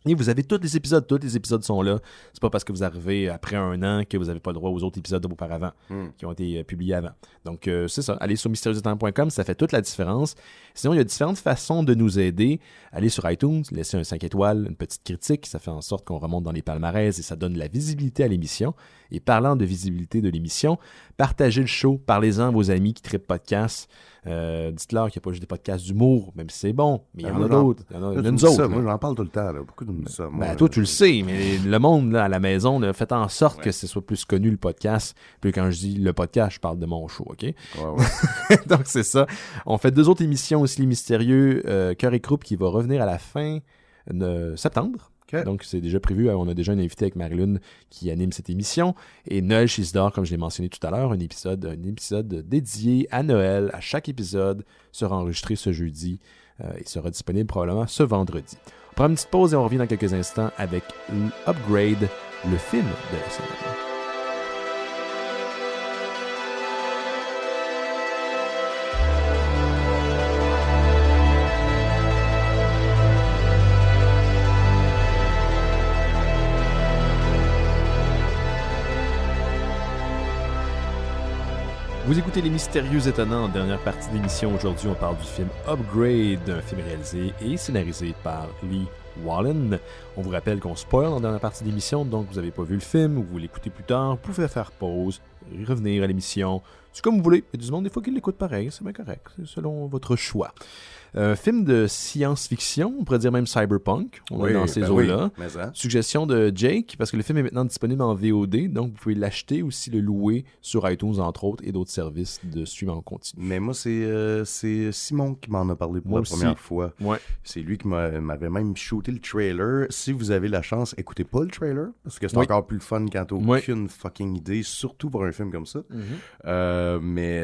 Et vous avez tous les épisodes sont là. C'est pas parce que vous arrivez après 1 an que vous n'avez pas le droit aux autres épisodes auparavant qui ont été publiés avant. Donc c'est ça, allez sur mystérieuxétonnant.com, ça fait toute la différence. Sinon, il y a différentes façons de nous aider. Allez sur iTunes, laissez un 5 étoiles, une petite critique, ça fait en sorte qu'on remonte dans les palmarès et ça donne la visibilité à l'émission. Et parlant de visibilité de l'émission, partagez le show, parlez-en à vos amis qui trippent podcast. Dites-leur qu'il n'y a pas juste des podcasts d'humour, même si c'est bon, mais il y en a d'autres. Il y en a nous autres. Moi, j'en parle tout le temps. Là. Pourquoi tu me dis ça? Toi, tu le sais, mais le monde là, à la maison, là, faites en sorte que ce soit plus connu, le podcast. Puis quand je dis le podcast, je parle de mon show, OK? Ouais. Donc, c'est ça. On fait 2 autres émissions aussi, les mystérieux, Cœur et Croupe, qui va revenir à la fin de septembre. Okay. Donc, c'est déjà prévu. On a déjà un invité avec Marie-Lune qui anime cette émission. Et Noël Chisdor, comme je l'ai mentionné tout à l'heure, un épisode dédié à Noël. À chaque épisode sera enregistré ce jeudi et sera disponible probablement ce vendredi. On prend une petite pause et on revient dans quelques instants avec Upgrade, le film de la semaine. Vous écoutez Les Mystérieux Étonnants en dernière partie de l'émission. Aujourd'hui, on parle du film Upgrade, un film réalisé et scénarisé par Lee Wallen. On vous rappelle qu'on spoil en dernière partie de l'émission, donc vous n'avez pas vu le film ou vous l'écoutez plus tard, vous pouvez faire pause, revenir à l'émission, C'est comme vous voulez. Il y a du monde, des fois, qui l'écoute pareil. C'est bien correct. C'est selon votre choix. Film de science-fiction, on pourrait dire même cyberpunk. On est dans ces eaux-là. Suggestion de Jake, parce que le film est maintenant disponible en VOD, donc vous pouvez l'acheter ou aussi le louer sur iTunes, entre autres, et d'autres services de stream en continu. Mais moi, c'est Simon qui m'en a parlé pour la première fois. Ouais. C'est lui qui m'avait même shooté le trailer. Si vous avez la chance, écoutez pas le trailer, parce que c'est encore plus le fun quand t'as aucune fucking idée, surtout pour un film comme ça. Mais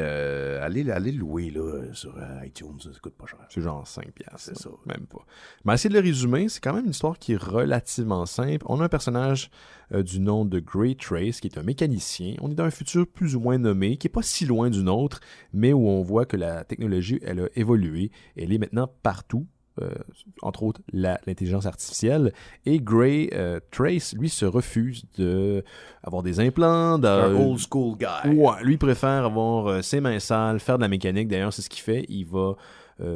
allez louer là, sur iTunes, ça coûte pas cher. C'est genre 5$. C'est ça. Même pas. Mais essayer de le résumer, c'est quand même une histoire qui est relativement simple. On a un personnage du nom de Gray Trace, qui est un mécanicien. On est dans un futur plus ou moins nommé, qui n'est pas si loin du nôtre, mais où on voit que la technologie, elle a évolué. Elle est maintenant partout. Entre autres l'intelligence artificielle, et Gray Trace, lui, se refuse d'avoir des implants. Un old school guy. Ouais, lui préfère avoir ses mains sales, faire de la mécanique. D'ailleurs, c'est ce qu'il fait. Il va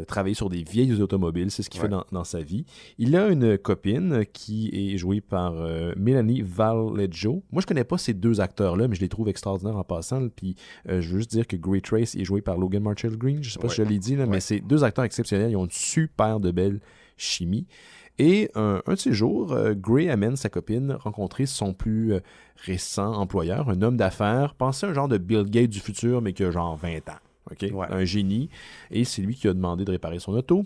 travailler sur des vieilles automobiles, c'est ce qu'il fait dans sa vie. Il a une copine qui est jouée par Melanie Vallejo. Moi, je connais pas ces deux acteurs-là, mais je les trouve extraordinaires en passant. Puis, je veux juste dire que Gray Trace est joué par Logan Marshall Green. Je sais pas si je l'ai dit, là, mais c'est deux acteurs exceptionnels. Ils ont une super de belle chimie. Et un de ces jours, Gray amène sa copine rencontrer son plus récent employeur, un homme d'affaires, pensez un genre de Bill Gates du futur, mais qui a genre 20 ans. Okay? Ouais. Un génie. Et c'est lui qui a demandé de réparer son auto.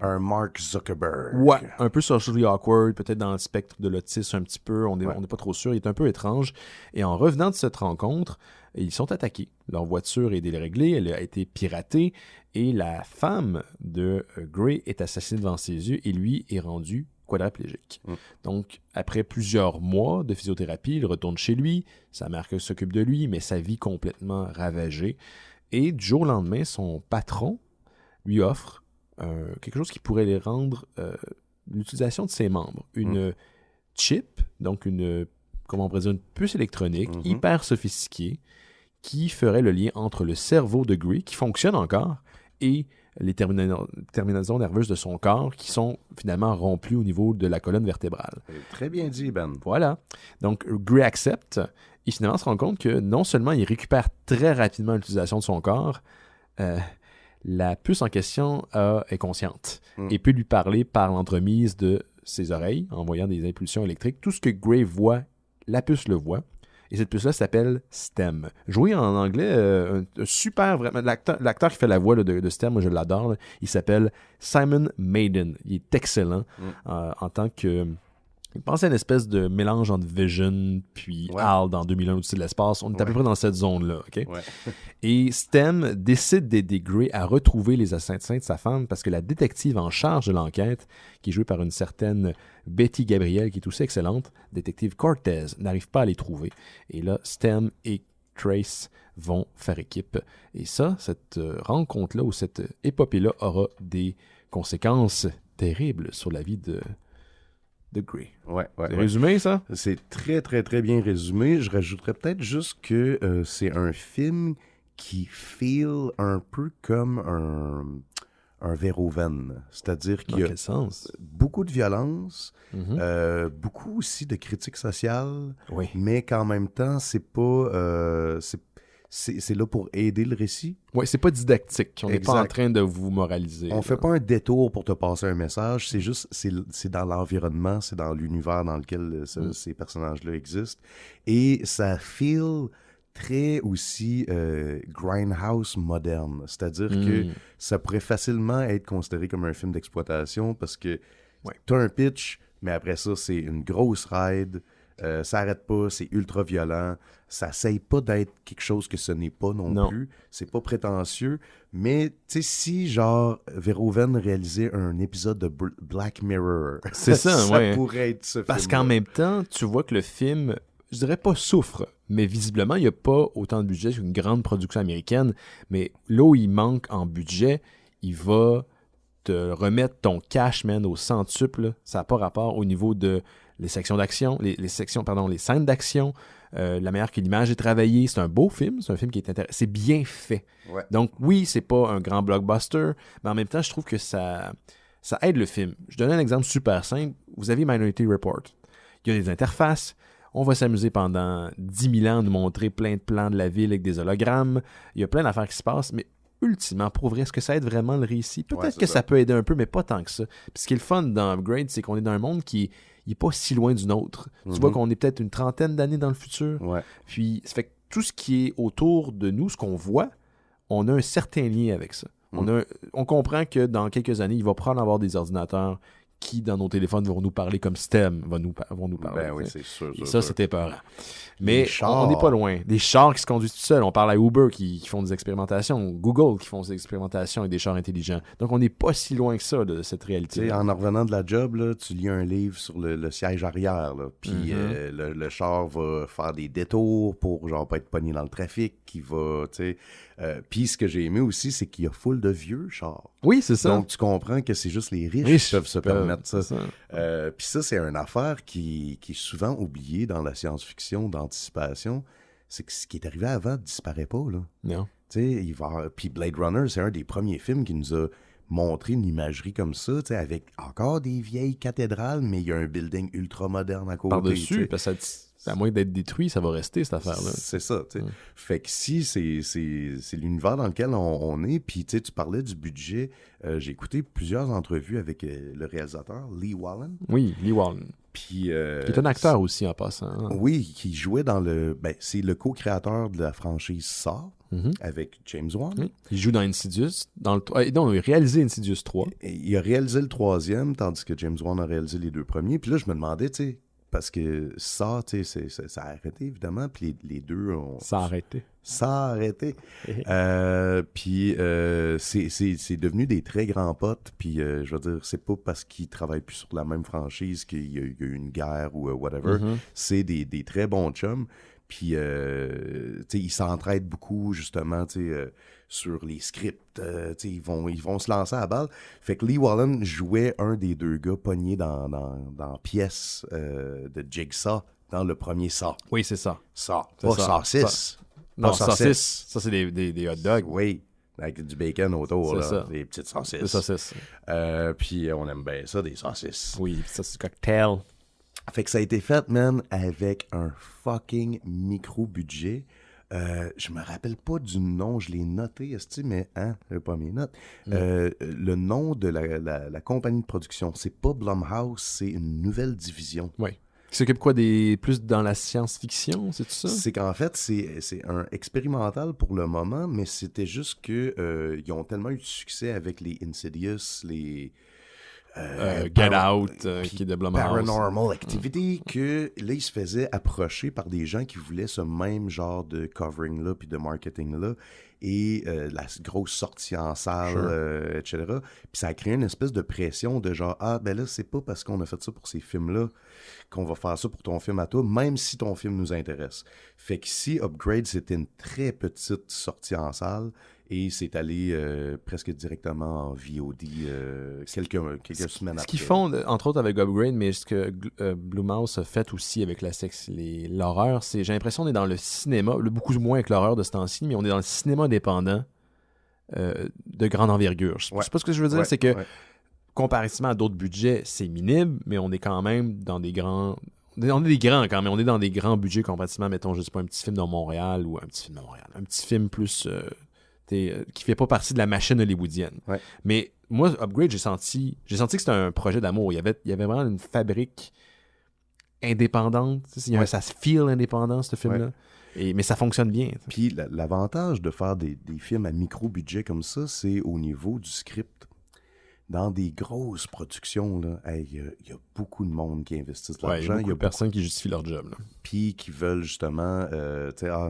Un Mark Zuckerberg. Ouais, un peu socially awkward, peut-être dans le spectre de l'autisme un petit peu, on n'est pas trop sûr, il est un peu étrange. Et en revenant de cette rencontre, ils sont attaqués. Leur voiture est déréglée, elle a été piratée, et la femme de Gray est assassinée devant ses yeux, et lui est rendu quadraplégique. Donc, après plusieurs mois de physiothérapie, il retourne chez lui, sa mère s'occupe de lui, mais sa vie complètement ravagée. Et du jour au lendemain, son patron lui offre quelque chose qui pourrait les rendre l'utilisation de ses membres. Une chip, donc comment on pourrait dire, une puce électronique hyper sophistiquée qui ferait le lien entre le cerveau de Gray, qui fonctionne encore, et les terminaisons nerveuses de son corps qui sont finalement rompues au niveau de la colonne vertébrale. Très bien dit, Ben. Voilà. Donc, Gray accepte. Et finalement, se rend compte que non seulement il récupère très rapidement l'utilisation de son corps, la puce en question est consciente et peut lui parler par l'entremise de ses oreilles, en voyant des impulsions électriques. Tout ce que Gray voit, la puce le voit. Et cette puce-là s'appelle STEM. Joué en anglais, un super, vraiment, l'acteur qui fait la voix là, de STEM, moi je l'adore, là, il s'appelle Simon Maiden. Il est excellent en tant que... Il pensait à une espèce de mélange entre Vision puis HAL dans 2001 au-dessus de l'espace. On est à peu près dans cette zone-là. Okay? Et STEM décide d'aider Gray à retrouver les assassins de sa femme parce que la détective en charge de l'enquête, qui est jouée par une certaine Betty Gabriel, qui est aussi excellente, détective Cortez, n'arrive pas à les trouver. Et là, STEM et Trace vont faire équipe. Et ça, cette rencontre-là ou cette épopée-là aura des conséquences terribles sur la vie de Gray. C'est résumé, ça? C'est très, très, très bien résumé. Je rajouterais peut-être juste que c'est un film qui feel un peu comme un Verhoeven. C'est-à-dire qu'il y a beaucoup de violence, beaucoup aussi de critiques sociales, mais qu'en même temps, c'est pas... c'est là pour aider le récit. Oui, c'est pas didactique. On n'est pas en train de vous moraliser. On fait pas un détour pour te passer un message. C'est juste, c'est dans l'environnement, c'est dans l'univers dans lequel ces personnages-là existent. Et ça feel très aussi grindhouse moderne. C'est-à-dire que ça pourrait facilement être considéré comme un film d'exploitation parce que t'as un pitch, mais après ça, c'est une grosse ride. Ça arrête pas, c'est ultra violent, ça essaye pas d'être quelque chose que ce n'est pas non plus, c'est pas prétentieux, mais tu sais, si genre Verhoeven réalisait un épisode de Black Mirror, c'est ça pourrait être ce film. Parce qu'en même temps, tu vois que le film, je dirais pas souffre, mais visiblement, il n'y a pas autant de budget qu'une grande production américaine, mais là où il manque en budget, il va te remettre ton cash, man, au centuple, ça n'a pas rapport au niveau de les sections d'action, les scènes d'action, la manière que l'image est travaillée. C'est un beau film, c'est un film qui est intéressant. C'est bien fait. Donc oui, c'est pas un grand blockbuster, mais en même temps, je trouve que ça aide le film. Je donne un exemple super simple. Vous avez Minority Report. Il y a des interfaces. On va s'amuser pendant 10 000 ans à nous montrer plein de plans de la ville avec des hologrammes. Il y a plein d'affaires qui se passent, mais ultimement, pour vrai, est-ce que ça aide vraiment le récit? Peut-être que ça peut aider un peu, mais pas tant que ça. Puis ce qui est le fun dans Upgrade, c'est qu'on est dans un monde qui n'est pas si loin du nôtre. Tu vois qu'on est peut-être une trentaine d'années dans le futur. Ouais. Puis ça fait que tout ce qui est autour de nous, ce qu'on voit, on a un certain lien avec ça. On comprend que dans quelques années, il va probablement avoir des ordinateurs qui, dans nos téléphones, vont nous parler comme STEM vont nous parler. Ben oui, c'est sûr. Et ça, c'était peurant. Mais on n'est pas loin. Des chars qui se conduisent tout seuls. On parle à Uber qui font des expérimentations, Google qui font des expérimentations avec des chars intelligents. Donc, on n'est pas si loin que ça de cette réalité. En revenant de la job, là, tu lis un livre sur le siège arrière. Puis le char va faire des détours pour genre pas être pogné dans le trafic. Puis ce que j'ai aimé aussi, c'est qu'il y a full de vieux chars. Oui, c'est ça. Donc, tu comprends que c'est juste les riches qui peuvent se permettre ça. ça. Puis ça, c'est une affaire qui est souvent oubliée dans la science-fiction d'anticipation. C'est que ce qui est arrivé avant ne disparaît pas, là. Non. Puis Blade Runner, c'est un des premiers films qui nous a montré une imagerie comme ça, avec encore des vieilles cathédrales, mais il y a un building ultra moderne à côté. Par-dessus, parce que à moins d'être détruit, ça va rester, cette affaire-là. C'est ça, tu sais. Fait que si c'est l'univers dans lequel on est, puis tu parlais du budget, j'ai écouté plusieurs entrevues avec le réalisateur, Lee Wallen. Oui, Lee Wallen. Puis, qui est un acteur aussi, en passant. Hein. Oui, qui jouait dans c'est le co-créateur de la franchise Saw, avec James Wan. Oui. Il joue dans Insidious. Non, il a réalisé Insidious 3. Et il a réalisé le 3e, tandis que James Wan a réalisé les 2 premiers. Puis là, je me demandais, tu sais, parce que ça, tu sais, ça a arrêté, évidemment. Puis les deux ont... Ça a arrêté. Ça a arrêté. Puis c'est devenu des très grands potes. Puis je veux dire, c'est pas parce qu'ils travaillent plus sur la même franchise qu'il y a eu une guerre ou whatever. C'est des très bons chums. Puis, tu sais, ils s'entraident beaucoup, justement, tu sais, sur les scripts. Tu sais, ils vont se lancer à la balle. Fait que Lee Wallen jouait un des 2 gars pognés dans pièce de Jigsaw dans le premier Saw. Oui, c'est ça. Saw. Pas saucisse. Non, saucisse. Ça, c'est des hot dogs. Oui. Avec du bacon autour, là. Ça. Des petites saucisses. Des saucisses. Puis on aime bien ça, des saucisses. Oui, ça, c'est du cocktail. Fait que ça a été fait, man, avec un fucking micro-budget. Je me rappelle pas du nom, je l'ai noté, mais j'ai pas mes notes. Le nom de la compagnie de production, c'est pas Blumhouse, c'est une nouvelle division. Oui. Qui s'occupe plus dans la science-fiction, c'est tout ça? C'est qu'en fait, c'est un expérimental pour le moment, mais c'était juste que ils ont tellement eu de succès avec les Insidious, les... Get Out, qui est de Blumhouse. Paranormal Activity, que là, ils se faisaient approcher par des gens qui voulaient ce même genre de covering-là puis de marketing-là et la grosse sortie en salle, etc. Puis ça a créé une espèce de pression de genre, ben là, c'est pas parce qu'on a fait ça pour ces films-là qu'on va faire ça pour ton film à toi, même si ton film nous intéresse. Fait que si Upgrade, c'était une très petite sortie en salle, et c'est allé presque directement en VOD quelques semaines après. Ce qu'ils font, entre autres avec Upgrade, mais ce que Blumhouse a fait aussi avec l'horreur, c'est, j'ai l'impression qu'on est dans le cinéma, beaucoup moins avec l'horreur de ce temps-ci, mais on est dans le cinéma indépendant de grande envergure. Je sais pas ce que je veux dire, c'est que comparativement à d'autres budgets, c'est minime, mais on est quand même dans des grands... On est des grands quand même, on est dans des grands budgets comparativement, mettons, je sais pas, un petit film de Montréal ou un petit film plus... qui fait pas partie de la machine hollywoodienne. Ouais. Mais moi, Upgrade, j'ai senti que c'était un projet d'amour. Il y avait vraiment une fabrique indépendante. Ça se feel indépendant, ce film-là. Mais ça fonctionne bien. Puis l'avantage de faire des films à micro-budget comme ça, c'est au niveau du script. Dans des grosses productions, il y a beaucoup de monde qui investissent de l'argent. Il y a personne qui justifie leur job. Puis qui veulent justement,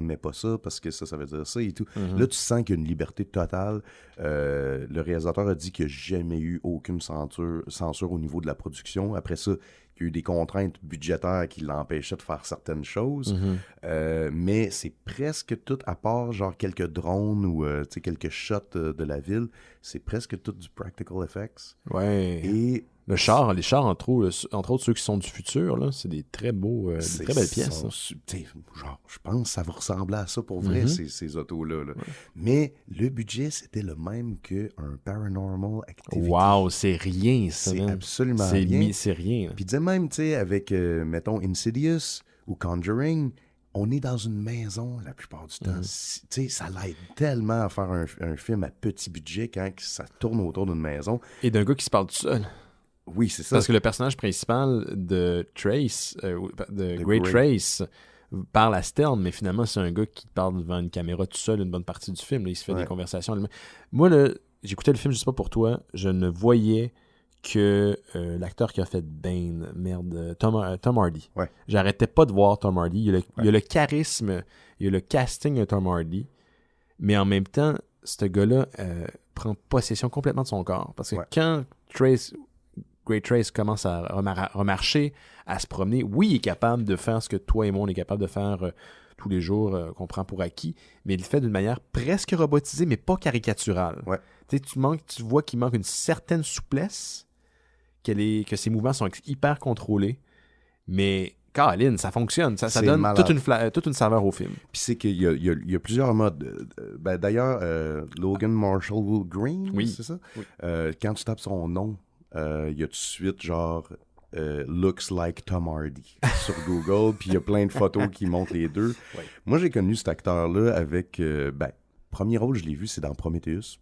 mais pas ça parce que ça veut dire ça et tout. Là, tu sens qu'il y a une liberté totale. Le réalisateur a dit qu'il n'y a jamais eu aucune censure au niveau de la production. Après ça, il y a eu des contraintes budgétaires qui l'empêchaient de faire certaines choses. Mais c'est presque tout, à part genre quelques drones ou quelques shots de la ville, c'est presque tout du practical effects. Ouais. Et les chars, entre autres ceux qui sont du futur, là, c'est des très beaux, des très belles pièces. Genre, je pense que ça va ressembler à ça pour vrai, ces autos-là. Ouais. Mais le budget, c'était le même qu'un Paranormal Activity. Wow, c'est rien, ça. C'est absolument rien. C'est rien. Puis disais même, tu sais, avec, mettons, Insidious, ou Conjuring, on est dans une maison la plupart du temps. Tu sais, ça l'aide tellement à faire un film à petit budget quand ça tourne autour d'une maison. Et d'un gars qui se parle tout seul. Oui, c'est ça. Parce que le personnage principal de Trace, de Grey Trace, parle à Stern, mais finalement, c'est un gars qui parle devant une caméra tout seul une bonne partie du film. Là, il se fait des conversations. Moi, là, j'écoutais le film, je sais pas pour toi, je ne voyais que l'acteur qui a fait Bane, Tom Hardy. Ouais. J'arrêtais pas de voir Tom Hardy. Il y a le charisme, il y a le casting de Tom Hardy, mais en même temps, ce gars-là prend possession complètement de son corps. Parce que quand Grey Trace commence à remarcher, à se promener, oui, il est capable de faire ce que toi et moi, on est capable de faire tous les jours, qu'on prend pour acquis, mais il le fait d'une manière presque robotisée, mais pas caricaturale. Ouais. Tu vois qu'il manque une certaine souplesse, que ses mouvements sont hyper contrôlés, mais Caroline, ça fonctionne. Ça donne toute une saveur au film. Puis c'est qu'il y a plusieurs modes. D'ailleurs, Logan Marshall Green, c'est ça? Oui. Quand tu tapes son nom, il y a tout de suite genre looks like Tom Hardy sur Google, puis il y a plein de photos qui montrent les deux. Oui. Moi, j'ai connu cet acteur-là avec... premier rôle, je l'ai vu, c'est dans Prometheus,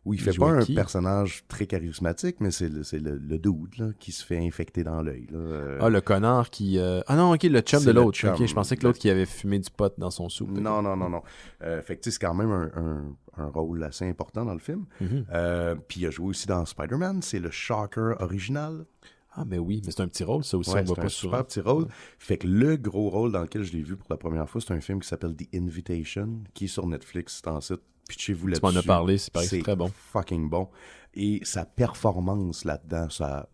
où il fait pas un personnage très charismatique, mais c'est le dude là, qui se fait infecter dans l'œil. Le connard qui... Ah non, OK, le chum de l'autre. OK, je pensais que l'autre qui avait fumé du pot dans son soupe. Non. Fait que c'est quand même un rôle assez important dans le film. Puis il a joué aussi dans Spider-Man, c'est le Shocker original. Ah, ben oui, mais c'est un petit rôle, ça aussi, on voit pas souvent. C'est un super petit rôle. Fait que le gros rôle dans lequel je l'ai vu pour la première fois, c'est un film qui s'appelle The Invitation, qui est sur Netflix, c'est en site. Pitchez-vous là-dessus. Tu m'en as parlé, c'est très bon. Fucking bon. Et sa performance là-dedans,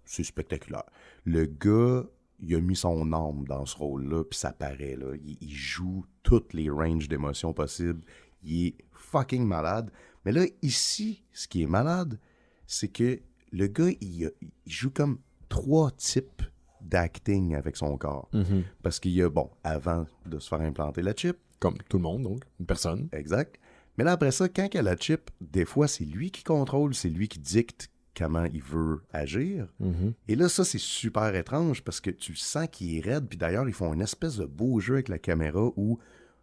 c'est spectaculaire. Le gars, il a mis son âme dans ce rôle-là, puis ça paraît, là. Il joue toutes les ranges d'émotions possibles. Il est fucking malade. Mais là, ici, ce qui est malade, c'est que le gars, il joue comme 3 types d'acting avec son corps. Parce qu'il y a, avant de se faire implanter la chip. Comme tout le monde, donc, une personne. Exact. Mais là, après ça, quand il y a la chip, des fois, c'est lui qui contrôle, c'est lui qui dicte comment il veut agir. Et là, ça, c'est super étrange parce que tu sens qu'il est raide. Puis d'ailleurs, ils font une espèce de beau jeu avec la caméra où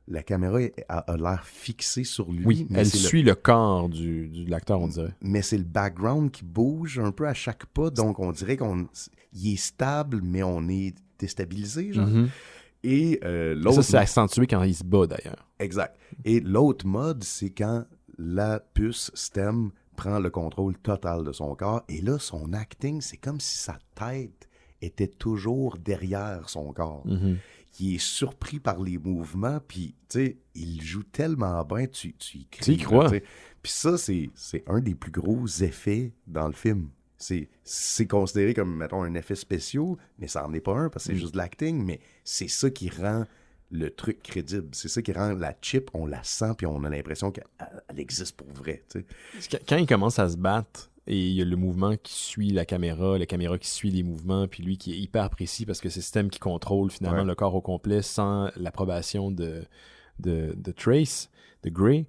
la caméra a l'air fixée sur lui. Oui, elle suit le corps de l'acteur, on dirait. Mais c'est le background qui bouge un peu à chaque pas. Donc, on dirait qu'il est stable, mais on est déstabilisé, genre. Et l'autre... Ça, c'est accentué quand il se bat, d'ailleurs. Exact. Et l'autre mode, c'est quand la puce STEM prend le contrôle total de son corps. Et là, son acting, c'est comme si sa tête était toujours derrière son corps. Il est surpris par les mouvements, puis, tu sais, il joue tellement bien, tu y cries. Tu y crois. Puis ça, c'est un des plus gros effets dans le film. C'est considéré comme, mettons, un effet spécial, mais ça n'en est pas un, parce que c'est juste de l'acting, mais c'est ça qui rend le truc crédible. C'est ça qui rend la chip, on la sent, puis on a l'impression qu'elle existe pour vrai. T'sais. Quand il commence à se battre, et il y a le mouvement qui suit la caméra qui suit les mouvements, puis lui qui est hyper précis, parce que c'est le système qui contrôle finalement le corps au complet sans l'approbation de Trace, de Grey.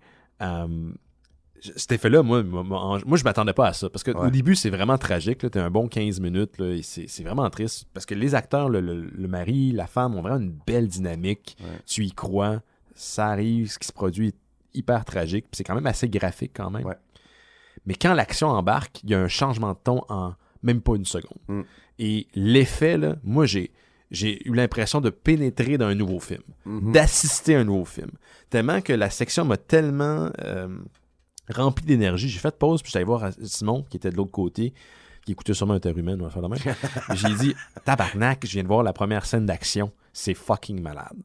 Cet effet-là, moi, je m'attendais pas à ça. Parce qu'au début, c'est vraiment tragique. T'as un bon 15 minutes. Là, et c'est vraiment triste. Parce que les acteurs, le mari, la femme, ont vraiment une belle dynamique. Tu y crois. Ça arrive. Ce qui se produit est hyper tragique. Puis c'est quand même assez graphique quand même. Mais quand l'action embarque, il y a un changement de ton en même pas une seconde. Et l'effet, là, moi, j'ai eu l'impression de pénétrer dans un nouveau film. D'assister à un nouveau film. Tellement que la section m'a tellement... rempli d'énergie. J'ai fait pause, puis j'allais voir Simon, qui était de l'autre côté, qui écoutait sûrement Interhumaine, on va faire la même. J'ai dit, tabarnak, je viens de voir la première scène d'action. C'est fucking malade.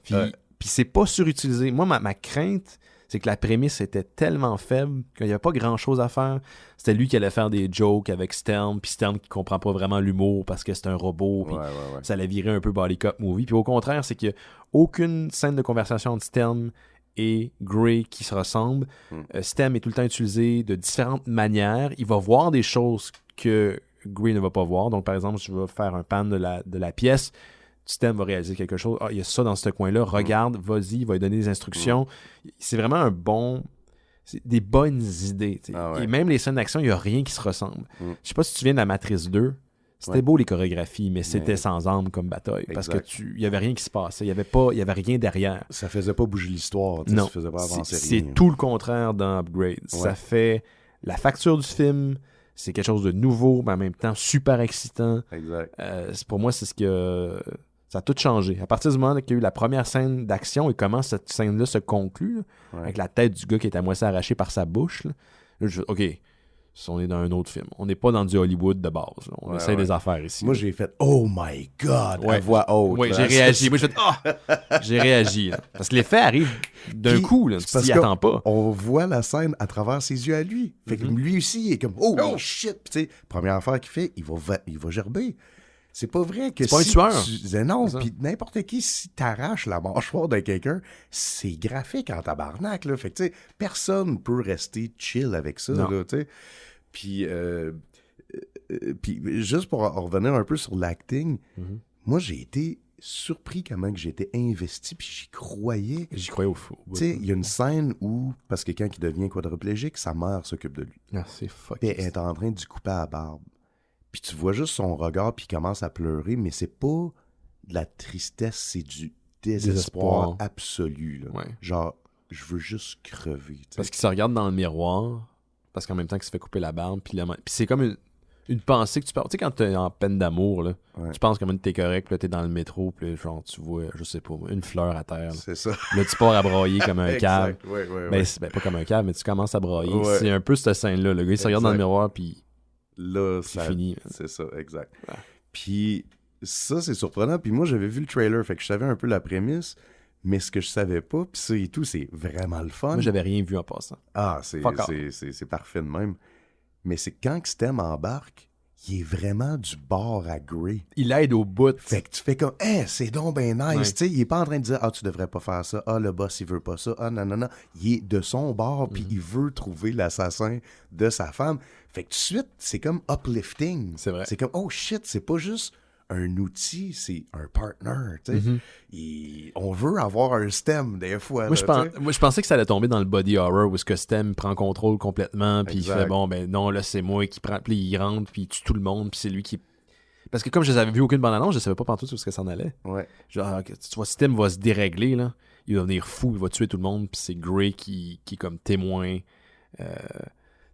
Puis c'est pas surutilisé. Moi, ma crainte, c'est que la prémisse était tellement faible qu'il n'y avait pas grand-chose à faire. C'était lui qui allait faire des jokes avec Stern, puis Stern qui comprend pas vraiment l'humour parce que c'est un robot, puis ça allait virer un peu body cop movie. Puis au contraire, c'est qu'il n'y a aucune scène de conversation entre Stern et Grey qui se ressemblent. Stem est tout le temps utilisé de différentes manières. Il va voir des choses que Grey ne va pas voir. Donc, par exemple, je vais faire un pan de la pièce. Stem va réaliser quelque chose. Ah, il y a ça dans ce coin-là. Regarde, vas-y, il va lui donner des instructions. C'est vraiment c'est des bonnes idées. Et même les scènes d'action, il n'y a rien qui se ressemble. Je sais pas si tu viens de la Matrice 2. C'était beau les chorégraphies, mais c'était sans âme comme bataille. Parce que il y avait rien qui se passait. Il y avait rien derrière. Ça faisait pas bouger l'histoire. Non. Ça faisait pas avancer rien. C'est tout le contraire dans Upgrade. Ça fait la facture du film. C'est quelque chose de nouveau, mais en même temps super excitant. Exact. Pour moi, c'est ce que... Ça a tout changé. À partir du moment qu'il y a eu la première scène d'action et comment cette scène-là se conclut, là, avec la tête du gars qui est à moitié arrachée par sa bouche, là, OK, on est dans un autre film. On n'est pas dans du Hollywood de base. Là. On essaie des affaires ici. Moi, j'ai fait « Oh my God! » à voix haute. Oui, j'ai réagi. Moi, j'ai fait « Oh! » J'ai réagi. Là. Parce que l'effet arrive d'un coup. Là, tu t'y attends pas. On voit la scène à travers ses yeux à lui. Fait que lui aussi, il est comme « Oh shit! » Puis tu sais, première affaire qu'il fait, il va gerber. C'est pas vrai que c'est pas un tueur. Tu disais non, puis n'importe qui, si t'arraches la mâchoire de quelqu'un, c'est graphique en tabarnak, là. Fait que, tu sais, personne peut rester chill avec ça, là, tu sais. Puis juste pour en revenir un peu sur l'acting, moi, j'ai été surpris comment que j'étais investi, puis j'y croyais. J'y croyais au fou. Tu sais, il y a une scène où, parce que quand il devient quadriplégique, sa mère s'occupe de lui. Ah, c'est fucking. Elle est en train de lui couper à la barbe. Puis tu vois juste son regard, puis il commence à pleurer, mais c'est pas de la tristesse, c'est du désespoir absolu. Là. Ouais. Genre, je veux juste crever. T'sais. Parce qu'il se regarde dans le miroir, parce qu'en même temps qu'il se fait couper la barbe, puis c'est comme une pensée que tu parles. Tu sais, quand t'es en peine d'amour, là, tu penses comme t'es correct, puis là, t'es dans le métro, puis genre, tu vois, je sais pas, une fleur à terre. Là. C'est ça. Là, tu pars à brailler comme un cave. Ben, pas comme un cave, mais tu commences à brailler. C'est un peu cette scène-là. Le gars, il se regarde dans le miroir, puis là, c'est fini. C'est ça, exact. Ouais. Puis ça, c'est surprenant. Puis moi, j'avais vu le trailer, fait que je savais un peu la prémisse, mais ce que je savais pas, puis ça et tout, c'est vraiment le fun. Moi, j'avais rien vu en passant. Ah, c'est parfait de même. Mais c'est quand Stem embarque, il est vraiment du bord à Grey. Il aide au bout. Fait que tu fais comme, c'est donc ben nice. Tu sais, il est pas en train de dire, tu devrais pas faire ça. Le boss, il veut pas ça. Non. Il est de son bord, puis il veut trouver l'assassin de sa femme. Fait que tout de suite, c'est comme uplifting. C'est vrai. C'est comme, oh shit, c'est pas juste un outil, c'est un partner. Tu sais. On veut avoir un Stem des fois. Moi, je pensais que ça allait tomber dans le body horror où ce que Stem prend contrôle complètement, puis il fait bon, ben non, là c'est moi qui prends, puis il rentre, puis il tue tout le monde, puis c'est lui qui. Parce que comme je n'avais vu aucune bande-annonce, je savais pas pantoute où ce que ça en allait. Ouais. Genre, tu vois, Stem va se dérégler, là. Il va devenir fou, il va tuer tout le monde, puis c'est Grey qui est comme témoin.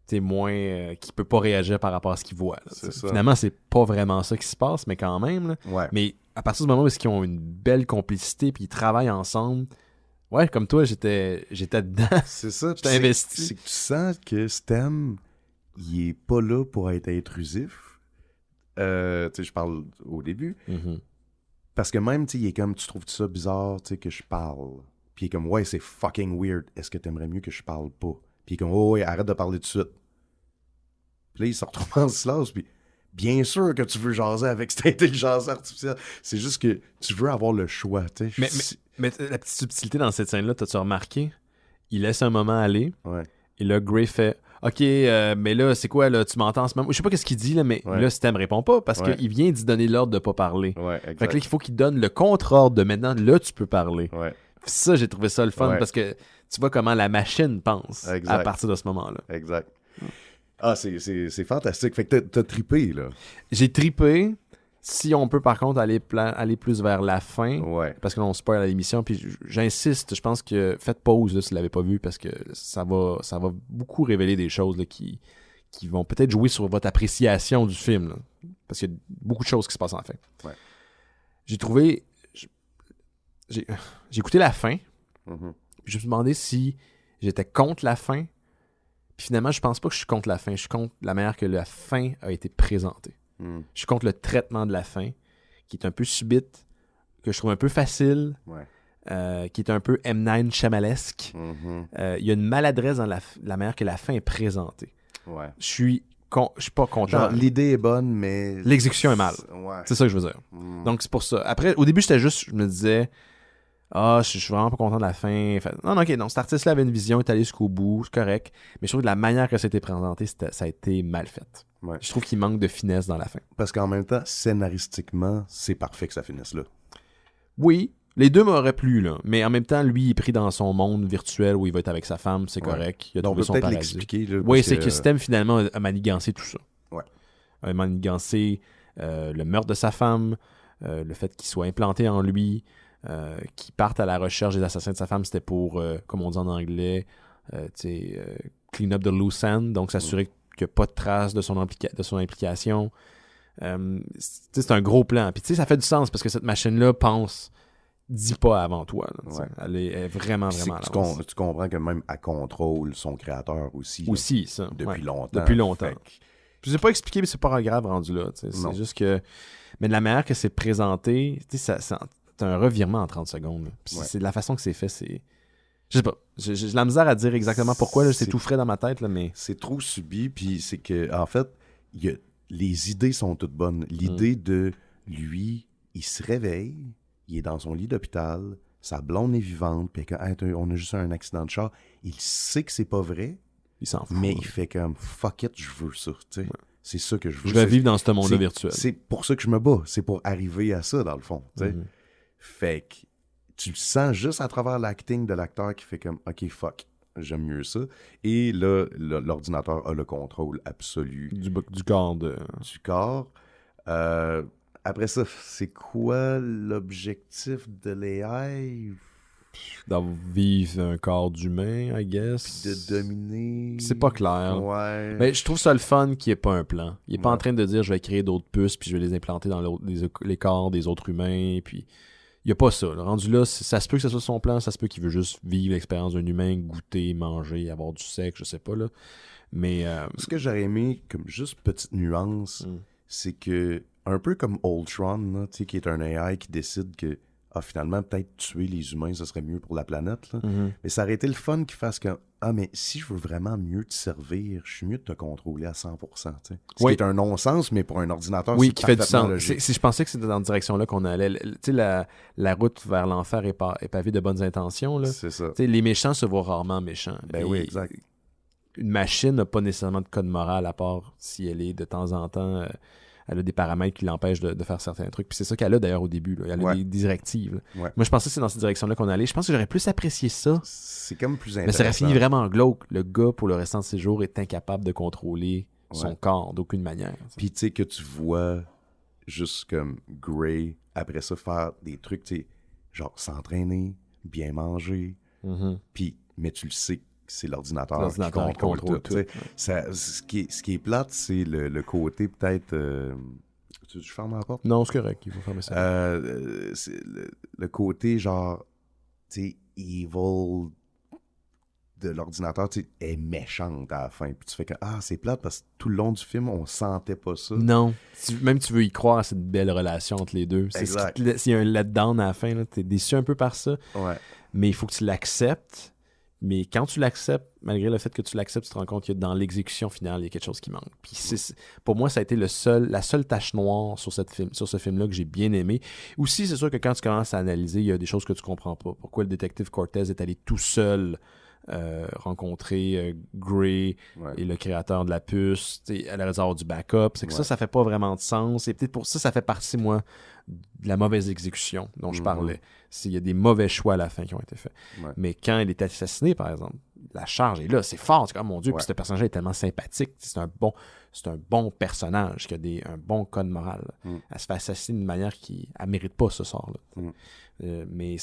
Qui peut pas réagir par rapport à ce qu'il voit. Là, finalement, c'est pas vraiment ça qui se passe, mais quand même. Là. Ouais. Mais à partir du moment où ils ont une belle complicité puis ils travaillent ensemble, ouais, comme toi, j'étais dedans. C'est ça. J'étais investi. C'est que tu sens que Stem, il est pas là pour être intrusif. Tu sais, je parle au début. Parce que même, tu sais, il est comme, tu trouves ça bizarre, tu sais, que je parle. Puis il est comme, ouais, c'est fucking weird. Est-ce que t'aimerais mieux que je parle pas? Puis il est comme, ouais, arrête de parler tout de suite. Puis là, il se retrouve en silence, puis bien sûr que tu veux jaser avec cette intelligence artificielle. C'est juste que tu veux avoir le choix, tu sais. Mais la petite subtilité dans cette scène-là, t'as-tu remarqué? Il laisse un moment aller, et là, Grey fait « OK, mais là, c'est quoi, là, tu m'entends en ce moment? » Je sais pas qu'est-ce qu'il dit, là, mais là, Stem répond pas, parce qu'il vient d'y donner l'ordre de pas parler. Fait que là, il faut qu'il donne le contre-ordre de maintenant, là, tu peux parler. Ça, j'ai trouvé ça le fun, parce que tu vois comment la machine pense à partir de ce moment-là. Exact. Ah, c'est fantastique. Fait que t'as trippé, là. J'ai trippé. Si on peut, par contre, aller plus vers la fin, parce que là, on spoil à l'émission, puis j'insiste, je pense que faites pause là, si vous l'avez pas vu, parce que ça va beaucoup révéler des choses là, qui vont peut-être jouer sur votre appréciation du film. Là, parce qu'il y a beaucoup de choses qui se passent en fin. J'ai trouvé... J'ai écouté la fin. Je me suis demandé si j'étais contre la fin. Puis finalement, je pense pas que je suis contre la fin. Je suis contre la manière que la fin a été présentée. Je suis contre le traitement de la fin, qui est un peu subite, que je trouve un peu facile, qui est un peu M. Night Shyamalesque. Il y a une maladresse dans la manière que la fin est présentée. Je suis pas content. Genre, l'idée est bonne, mais... l'exécution est mal. C'est ça que je veux dire. Donc, c'est pour ça. Après, au début, je me disais... je suis vraiment pas content de la fin. Non, ok, cet artiste-là avait une vision, est allé jusqu'au bout, c'est correct. Mais je trouve que la manière que ça a été présenté, ça a été mal fait. Je trouve qu'il manque de finesse dans la fin. Parce qu'en même temps, scénaristiquement, c'est parfait que ça finisse là. Oui, les deux m'auraient plu, là. Mais en même temps, lui, il est pris dans son monde virtuel où il va être avec sa femme, c'est correct. Il a trouvé son paradis. L'expliquer. Là, oui, c'est que Stem, finalement, a manigancé tout ça. A manigancé le meurtre de sa femme, le fait qu'il soit implanté en lui, qu'il parte à la recherche des assassins de sa femme, c'était pour, comme on dit en anglais, clean up the loose end, donc s'assurer qu'il n'y a pas de traces de son implication. C'est un gros plan. Puis ça fait du sens parce que cette machine-là pense 10 pas avant toi. Là, elle est vraiment, vraiment à l'avance. Tu comprends que même elle contrôle son créateur aussi. Aussi, ça. Depuis longtemps. Depuis longtemps. Je ne sais pas expliquer, mais c'est pas grave rendu là. C'est juste que... Mais de la manière que c'est présenté, c'est un revirement en 30 secondes. Puis c'est de la façon que c'est fait, c'est... Je sais pas. J'ai de la misère à dire exactement pourquoi. Là, c'est tout frais dans ma tête, là, mais... C'est trop subi, puis c'est que, en fait, les idées sont toutes bonnes. L'idée de lui, il se réveille, il est dans son lit d'hôpital, sa blonde est vivante, puis on a juste un accident de char. Il sait que c'est pas vrai, il s'en fout. Mais il fait comme, fuck it, je veux ça, tu sais. C'est ça que je veux. Je vais vivre dans ce monde-là virtuel. C'est pour ça que je me bats. C'est pour arriver à ça, dans le fond, tu sais. Fait que tu le sens juste à travers l'acting de l'acteur qui fait comme, OK, fuck, j'aime mieux ça. Et là, l'ordinateur a le contrôle absolu. Du corps. Du corps. Après ça, c'est quoi l'objectif de l'AI? D'en vivre un corps d'humain, I guess. Puis de dominer. C'est pas clair. Ouais. Mais je trouve ça le fun qu'il n'y ait pas un plan. Il est pas en train de dire je vais créer d'autres puces puis je vais les implanter dans les corps des autres humains. Puis il n'y a pas ça. Le rendu là, ça se peut que ce soit son plan, ça se peut qu'il veut juste vivre l'expérience d'un humain, goûter, manger, avoir du sexe, je sais pas là. Mais ce que j'aurais aimé, comme juste petite nuance, c'est que un peu comme Ultron, là, qui est un AI qui décide que finalement, peut-être tuer les humains, ce serait mieux pour la planète. Là. Mais ça aurait été le fun qu'il fasse que mais si je veux vraiment mieux te servir, je suis mieux de te contrôler à 100%. Ce qui est un non-sens, mais pour un ordinateur, c'est qui fait du sens. Je pensais que c'était dans cette direction-là qu'on allait. La route vers l'enfer est pavée de bonnes intentions. Là. C'est ça. Les méchants se voient rarement méchants. Oui, exact. Une machine n'a pas nécessairement de code moral, à part si elle est de temps en temps... elle a des paramètres qui l'empêchent de faire certains trucs. Puis c'est ça qu'elle a d'ailleurs au début. Là. Elle a des directives. Moi, je pensais que c'est dans cette direction-là qu'on allait. Je pense que j'aurais plus apprécié ça. C'est comme plus intéressant. Mais ça aurait fini vraiment glauque. Le gars, pour le restant de ses jours, est incapable de contrôler son corps d'aucune manière. Puis tu sais que tu vois juste comme Grey, après ça, faire des trucs, tu sais, genre s'entraîner, bien manger. Puis, mais tu le sais, c'est l'ordinateur qui contrôle tout. Ce qui est plate, c'est le côté peut-être... Tu veux que je ferme la porte? Non, c'est correct, il faut fermer ça. C'est le côté genre, tu sais, evil de l'ordinateur, tu sais, est méchante à la fin. Puis tu fais que, c'est plate parce que tout le long du film, on sentait pas ça. Non. Même tu veux y croire à cette belle relation entre les deux. Exact. S'il y a un letdown à la fin, t'es déçu un peu par ça. Ouais. Mais il faut que tu l'acceptes. Mais quand tu l'acceptes, malgré le fait que tu l'acceptes, tu te rends compte que dans l'exécution finale, il y a quelque chose qui manque. Puis pour moi, ça a été la seule tache noire sur ce film-là que j'ai bien aimé. Aussi, c'est sûr que quand tu commences à analyser, il y a des choses que tu comprends pas. Pourquoi le détective Cortez est allé tout seul rencontrer Grey et le créateur de la puce à la réserve du backup. C'est que ça fait pas vraiment de sens. Et peut-être pour ça fait partie, moi, de la mauvaise exécution dont je parlais. Il y a des mauvais choix à la fin qui ont été faits. Mais quand il est assassiné, par exemple, la charge est là, c'est fort. C'est comme, mon Dieu, puis ce personnage est tellement sympathique. C'est un bon personnage qui a un bon code moral. Elle se fait assassiner d'une manière qui ne mérite pas ce sort-là. Mais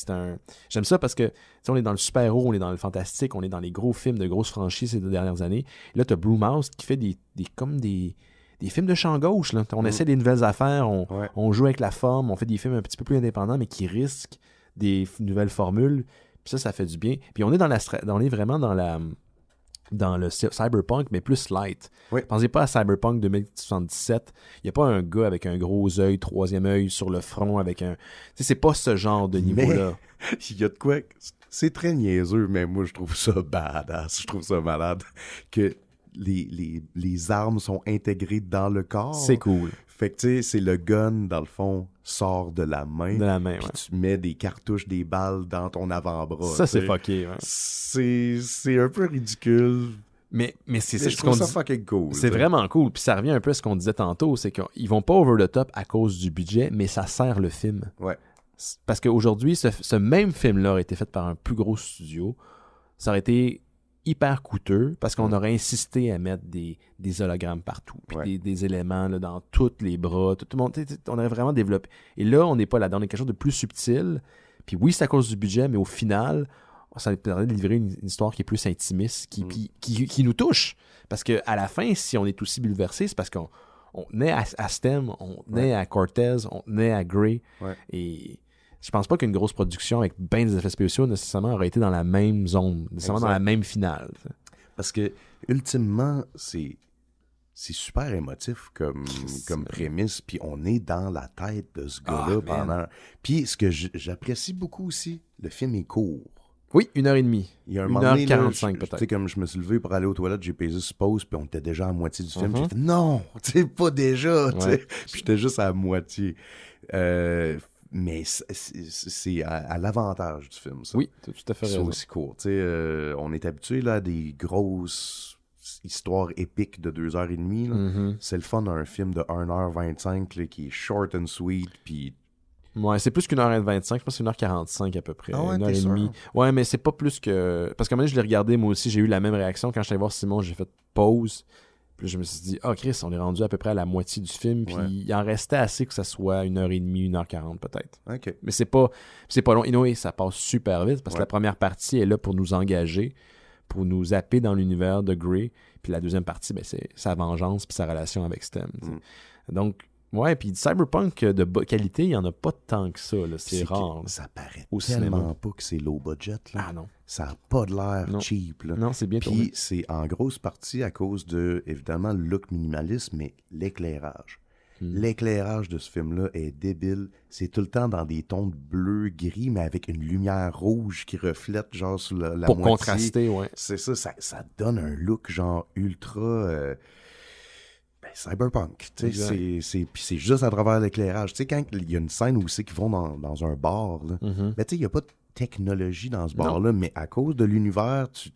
j'aime ça parce que on est dans le super-héros, on est dans le fantastique, on est dans les gros films de grosses franchises ces 2 dernières années. Et là, tu as Blumhouse qui fait des films de champ gauche. Là. On essaie des nouvelles affaires, on joue avec la forme, on fait des films un petit peu plus indépendants, mais qui risquent des nouvelles formules. Puis ça fait du bien. Puis on est vraiment dans le cyberpunk, mais plus light. Pensez pas à Cyberpunk 2077. Il n'y a pas un gars avec un gros œil, 3e œil sur le front avec un... c'est pas ce genre de niveau-là. Il y a de quoi... C'est très niaiseux, mais moi, je trouve ça badass. Je trouve ça malade. Que les armes sont intégrées dans le corps. C'est cool. Fait que, tu sais, c'est le gun, dans le fond, sort de la main. De la main, puis tu mets des cartouches, des balles dans ton avant-bras. Ça, c'est fucké. C'est un peu ridicule. Mais c'est ça. Je trouve ça fucking cool. C'est vraiment cool. Puis ça revient un peu à ce qu'on disait tantôt, c'est qu'ils vont pas over the top à cause du budget, mais ça sert le film. Ouais. Parce qu'aujourd'hui, ce même film-là aurait été fait par un plus gros studio. Ça aurait été hyper coûteux parce qu'on aurait insisté à mettre des hologrammes partout, puis des éléments là, dans tous les bras, tout le monde, on aurait vraiment développé. Et là, on n'est pas là-dedans, on est quelque chose de plus subtil. Puis oui, c'est à cause du budget, mais au final, ça permet de livrer une histoire qui est plus intimiste, qui nous touche. Parce qu'à la fin, si on est aussi bouleversé, c'est parce qu'on naît à Stem, on naît à Cortez, on naît à Grey. Et je pense pas qu'une grosse production avec bien des effets spéciaux nécessairement aurait été dans la même zone, nécessairement dans la même finale. Parce que, ultimement, c'est super émotif comme prémisse, puis on est dans la tête de ce gars-là pendant... Puis ce que j'apprécie beaucoup aussi, le film est court. Oui, 1h30. Il y a un 1h45 peut-être. Tu sais, comme je me suis levé pour aller aux toilettes, j'ai pesé sur pause, puis on était déjà à moitié du film. J'ai fait non, tu sais, pas déjà, tu sais. Puis j'étais juste à moitié. Mais c'est à l'avantage du film, ça. Oui, tu as tout à fait raison. C'est aussi court. Tu sais, on est habitué là, à des grosses histoires épiques de 2h30. Là. C'est le fun d'un film de 1h25 là, qui est short and sweet, puis... Ouais, c'est plus qu'une heure et 25, je pense que c'est 1h45 à peu près. Ah ouais, une heure et demie. Ouais, mais c'est pas plus que... Parce qu'à un moment donné, je l'ai regardé, moi aussi, j'ai eu la même réaction. Quand je suis allé voir Simon, j'ai fait pause. Puis je me suis dit, Chris, on est rendu à peu près à la moitié du film. Puis il en restait assez que ça soit 1h30, 1h40 peut-être. OK. Mais c'est pas long. Anyway, ça passe super vite parce que la première partie est là pour nous engager, pour nous zapper dans l'univers de Grey. Puis la deuxième partie, ben, c'est sa vengeance puis sa relation avec Stem. Donc, ouais, puis Cyberpunk de qualité, il n'y en a pas tant que ça. Là. C'est rare. Ça paraît au tellement cinéma. pas que c'est low budget. Là. Ah non. Ça n'a pas de l'air cheap. Là. Non, c'est bien tourné. Puis c'est en grosse partie à cause de, évidemment, le look minimaliste, mais l'éclairage. L'éclairage de ce film-là est débile. C'est tout le temps dans des tons de bleu-gris, mais avec une lumière rouge qui reflète genre sur la pour moitié. Contraster, ouais. C'est ça donne un look genre ultra... cyberpunk, tu sais, puis c'est juste à travers l'éclairage. Tu sais, quand il y a une scène où c'est qu'ils vont dans un bar, là, mais tu sais, il n'y a pas de technologie dans ce bar-là, mais à cause de l'univers, tu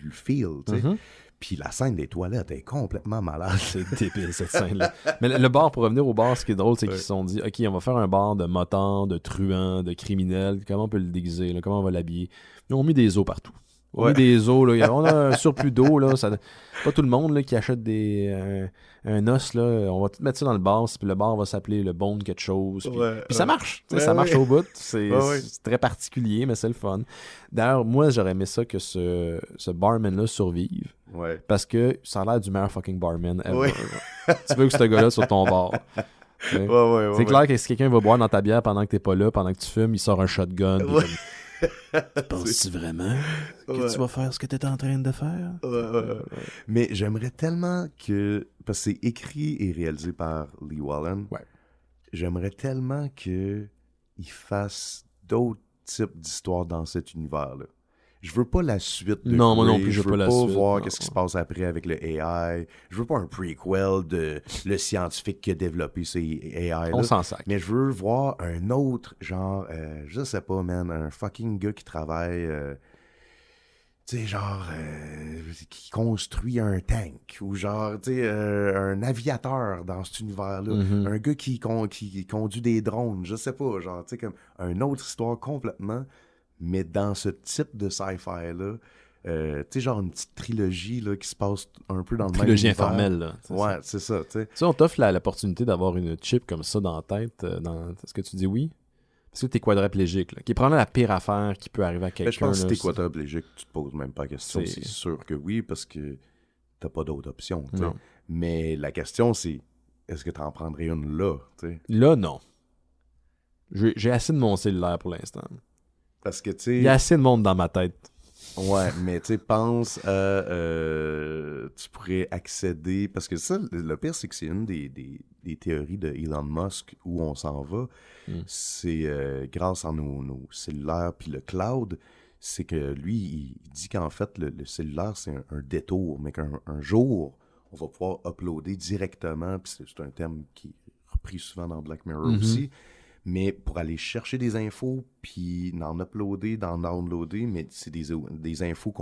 le feels, tu sais. Puis la scène des toilettes est complètement malade. C'est débile, cette scène-là. Mais le bar, pour revenir au bar, ce qui est drôle, c'est qu'ils se sont dit, OK, on va faire un bar de motards, de truands, de criminels. Comment on peut le déguiser? Là? Comment on va l'habiller? Ils ont mis des os partout. On a mis des os, là. On a un surplus d'eau, là. Pas tout le monde là, qui achète un os, là. On va tout mettre ça dans le bar, puis le bar va s'appeler le Bone quelque chose. Puis ça marche. Ça marche au bout. C'est très particulier, mais c'est le fun. D'ailleurs, moi, j'aurais aimé ça que ce barman-là survive. Parce que ça a l'air du meilleur fucking barman ever. Tu veux que ce gars-là soit ton bar. C'est clair que si quelqu'un va boire dans ta bière pendant que t'es pas là, pendant que tu fumes, il sort un shotgun. Tu penses-tu vraiment que tu vas faire ce que tu es en train de faire? Mais j'aimerais tellement que... Parce que c'est écrit et réalisé par Lee Wallen. J'aimerais tellement qu'il fasse d'autres types d'histoires dans cet univers-là. Je veux pas la suite de Non, Grey. moi non plus, je veux pas la suite. voir qu'est-ce qui se passe après avec le AI. Je veux pas un prequel de le scientifique qui a développé ces AI-là. On s'en sac. Mais je veux voir un autre, genre, je sais pas, man, un fucking gars qui travaille, tu sais, genre, qui construit un tank, ou genre, tu sais, un aviateur dans cet univers-là. Un gars qui conduit des drones, je sais pas, genre, tu sais, comme une autre histoire complètement... Mais dans ce type de sci-fi-là, tu sais, genre une petite trilogie là, qui se passe un peu dans le même trilogie univers. informelle, là. Ouais, c'est ça, tu sais. Tu on t'offre l'opportunité d'avoir une chip comme ça dans la tête. Est-ce que tu dis oui? Parce que t'es quadriplégique, là, qui est probablement la pire affaire qui peut arriver à quelqu'un. Je pense que là, si t'es quadriplégique, tu te poses même pas la question. C'est sûr que oui, parce que t'as pas d'autre option, tu sais. Mais la question, c'est, est-ce que t'en prendrais une là, tu sais? Là, non. J'ai assez de mon cellulaire pour l'instant. Parce que, tu sais... Il y a assez de monde dans ma tête. Ouais, mais tu sais, pense à... tu pourrais accéder... Parce que ça, le pire, c'est que c'est une des théories de Elon Musk où on s'en va. C'est grâce à nos cellulaires puis le cloud, c'est que lui, il dit qu'en fait, le cellulaire, c'est un détour, mais qu'un jour, on va pouvoir uploader directement, puis c'est un thème qui est repris souvent dans Black Mirror aussi, mais pour aller chercher des infos, puis d'en uploader, d'en downloader, mais c'est des infos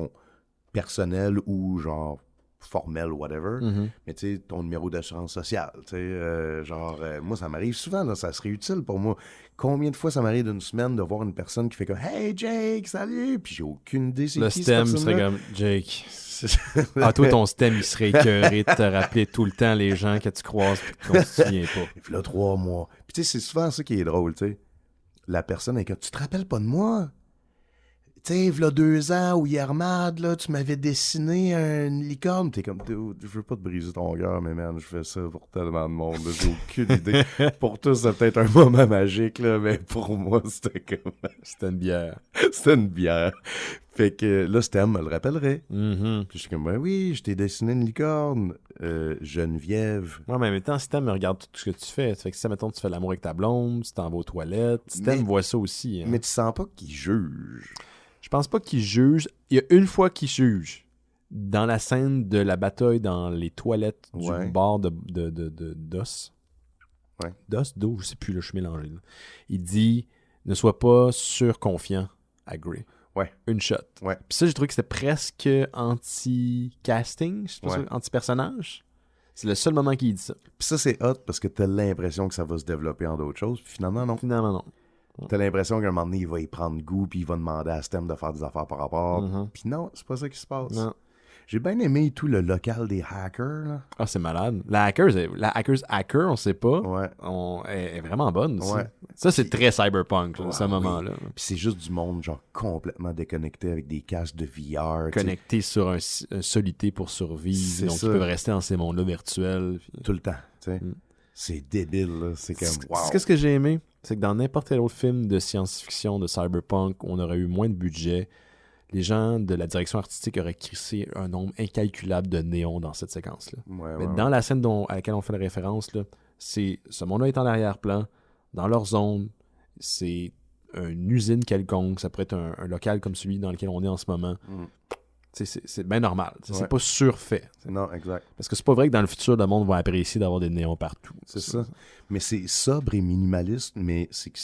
personnelles ou genre formel, whatever, mais tu sais, ton numéro d'assurance sociale, tu sais, moi, ça m'arrive souvent, là, ça serait utile pour moi. Combien de fois ça m'arrive d'une semaine de voir une personne qui fait comme « Hey, Jake, salut! » Puis j'ai aucune idée c'est le qui, stem cette serait personne-là. comme Jake. Toi, ton stem, il serait écœuré de te rappeler tout le temps les gens que tu croises et dont tu te souviens pas. Et puis là, 3 mois. Puis tu sais, c'est souvent ça qui est drôle, tu sais. La personne est comme « Tu te rappelles pas de moi? » Tu sais, v'là 2 ans, ou hier mad, là, tu m'avais dessiné une licorne. T'es comme, je veux pas te briser ton cœur, mais man, je fais ça pour tellement de monde. Là, j'ai aucune idée. Pour tous, c'est peut-être un moment magique, là, mais pour moi, c'était comme... C'était une bière. C'était une bière. Fait que là, Stem me le rappellerait. Mm-hmm. Puis je suis comme, ben oui, je t'ai dessiné une licorne. Geneviève. Ouais, mais en même temps, Stem regarde tout ce que tu fais. Fait que si, mettons, tu fais l'amour avec ta blonde, tu t'en vas aux toilettes, Stem voit ça aussi. Hein. Mais tu sens pas qu'il juge. Je pense pas qu'il juge. Il y a une fois qu'il juge. Dans la scène de la bataille dans les toilettes du bar d'os. Ouais. D'eau, je sais plus, là, je suis mélangé. Là. Il dit « Ne sois pas surconfiant à Grey. » Ouais. Une shot. Ouais. Puis ça, j'ai trouvé que c'était presque anti-casting, je sais pas anti-personnage. C'est le seul moment qu'il dit ça. Puis ça, c'est hot parce que t'as l'impression que ça va se développer en d'autres choses. Puis finalement, non. Finalement, non. T'as l'impression qu'à un moment donné, il va y prendre goût, puis il va demander à Stem de faire des affaires par rapport. Puis non, c'est pas ça qui se passe. Non. J'ai bien aimé tout le local des hackers. Là. Ah, c'est malade. La Hackers Hacker, on sait pas. Ouais. Elle est vraiment bonne aussi. Ouais. Ça, c'est très cyberpunk, là, ce moment-là. Puis c'est juste du monde genre complètement déconnecté avec des casques de VR. Connecté sur un solité pour survivre. Donc, ils peuvent rester dans ces mondes-là virtuels. Puis... Tout le temps. Tu sais. C'est débile. Là. C'est comme wow. Qu'est-ce que j'ai aimé? C'est que dans n'importe quel autre film de science-fiction, de cyberpunk, où on aurait eu moins de budget, les gens de la direction artistique auraient crissé un nombre incalculable de néons dans cette séquence-là. Mais dans la scène à laquelle on fait la référence, là, c'est ce monde-là est en arrière-plan, dans leur zone, c'est une usine quelconque, ça pourrait être un local comme celui dans lequel on est en ce moment. C'est bien normal. C'est pas surfait. Non, exact. Parce que c'est pas vrai que dans le futur, le monde va apprécier d'avoir des néons partout. C'est ça. Mais c'est sobre et minimaliste, mais c'est que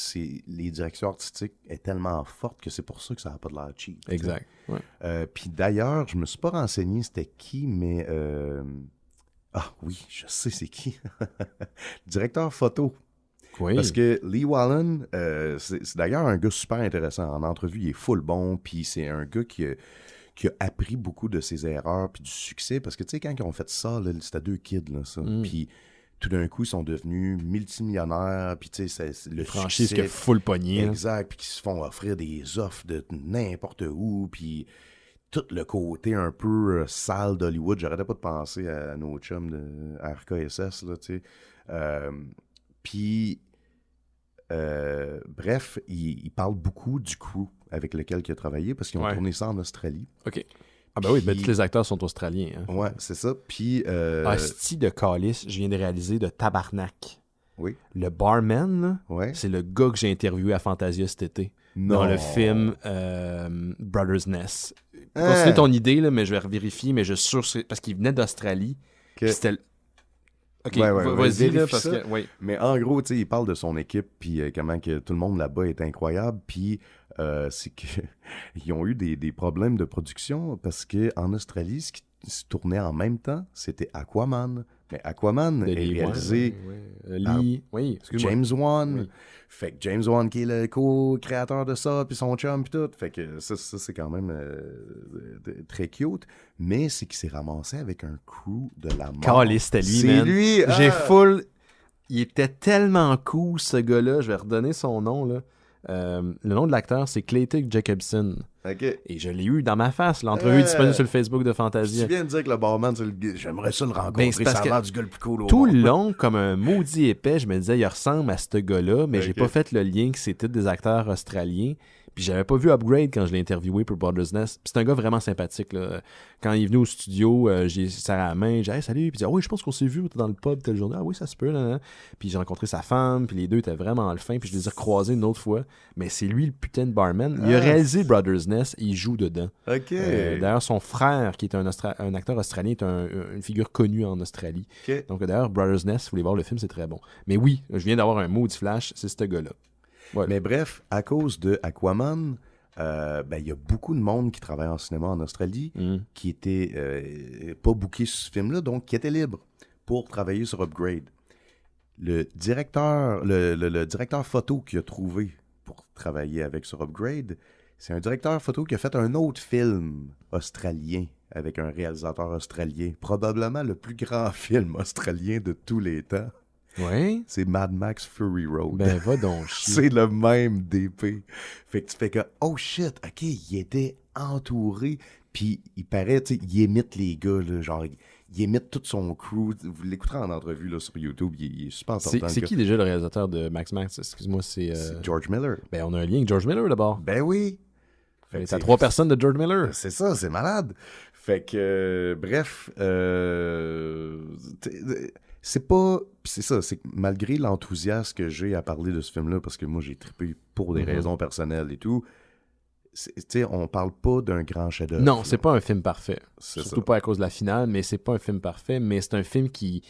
les directions artistiques est tellement forte que c'est pour ça que ça n'a pas de l'air cheap. Exact. Ouais. Puis d'ailleurs, je me suis pas renseigné c'était qui, mais... Ah oui, je sais c'est qui. Directeur photo. Oui. Parce que Lee Wallen, c'est d'ailleurs un gars super intéressant. En entrevue, il est full bon, puis c'est un gars qui a appris beaucoup de ses erreurs puis du succès. Parce que, tu sais, quand ils ont fait ça, là, c'était 2 kids, là, ça. Puis tout d'un coup, ils sont devenus multimillionnaires, puis tu sais, c'est le franchise succès. que full pogné. Exact, puis qui se font offrir des offres de n'importe où, puis tout le côté un peu sale d'Hollywood. J'arrêtais pas de penser à nos chums de RKSS, là, tu sais. Puis... bref, il parle beaucoup du crew avec lequel il a travaillé parce qu'ils ont tourné ça en Australie. OK. Ah ben oui, ben tous les acteurs sont australiens. Hein. Ouais, c'est ça. Puis... Hostie de calice, je viens de réaliser de tabarnak. Oui. Le barman, là, ouais. c'est le gars que j'ai interviewé à Fantasia cet été. Non. Dans le film Brothers Nest. Continue ton idée, là, mais je vais revérifier, mais je suis sûr... Parce qu'il venait d'Australie. Okay. C'était... OK, vas-y, là, parce que... Oui. Mais en gros, tu sais, il parle de son équipe, puis comment que tout le monde là-bas est incroyable, puis c'est qu'ils ont eu des problèmes de production, parce qu'en Australie, ce qui se tournait en même temps, c'était Aquaman. Mais Aquaman est réalisé par James Wan. Oui. Fait que James Wan qui est le co-créateur de ça, puis son chum, puis tout. Fait que ça c'est quand même très cute. Mais c'est qu'il s'est ramassé avec un crew de la mort. Calé, c'était lui, c'est lui! J'ai full... Il était tellement cool, ce gars-là. Je vais redonner son nom, là. Le nom de l'acteur, c'est Clayton Jacobson. Okay. Et je l'ai eu dans ma face. L'entrevue est disponible sur le Facebook de Fantasia. Tu viens de dire que le barman, j'aimerais ça le rencontrer. Ben, ça a l'air du gars le plus cool au tout monde. le long, comme un maudit épais, je me disais, il ressemble à ce gars-là, mais j'ai pas fait le lien que c'était des acteurs australiens. Puis j'avais pas vu Upgrade quand je l'ai interviewé pour Brothers Nest. Puis c'est un gars vraiment sympathique, là. Quand il est venu au studio, j'ai serré la main, j'ai dit hey, salut. Puis il dit ah oui, je pense qu'on s'est vu dans le pub telle journée. Ah oui, ça se peut, là. Puis j'ai rencontré sa femme, puis les deux étaient vraiment le fin. Puis je les ai recroisés une autre fois. Mais c'est lui le putain de barman. Il a réalisé Brothers Nest et il joue dedans. OK. D'ailleurs, son frère, qui est un acteur australien, est une figure connue en Australie. Okay. Donc d'ailleurs, Brothers Nest, si vous voulez voir le film, c'est très bon. Mais oui, je viens d'avoir un maudit flash, c'est ce gars-là. Ouais. Mais bref, à cause de Aquaman, il y a beaucoup de monde qui travaille en cinéma en Australie qui était pas booké sur ce film-là, donc qui était libre pour travailler sur Upgrade. Le directeur photo qu'il a trouvé pour travailler avec sur Upgrade, c'est un directeur photo qui a fait un autre film australien avec un réalisateur australien. Probablement le plus grand film australien de tous les temps. Ouais. C'est Mad Max Fury Road. Ben, va donc chier. C'est le même DP. Fait que tu fais que, oh shit, ok, il était entouré. Puis il paraît, tu sais, il imite les gars, là, genre, il imite tout son crew. Vous l'écouterez en entrevue là, sur YouTube, il est super important. C'est qui déjà le réalisateur de Max Max? Excuse-moi, c'est George Miller. Ben, on a un lien avec George Miller d'abord. Ben oui. T'as 3 personnes de George Miller. C'est ça, c'est malade. Fait que, bref, c'est ça, c'est que malgré l'enthousiasme que j'ai à parler de ce film-là, parce que moi j'ai trippé pour des raisons personnelles et tout, tu sais, on parle pas d'un grand chef-d'œuvre. Non, c'est pas un film parfait. C'est Surtout pas à cause de la finale, mais c'est pas un film parfait, mais c'est un film qui,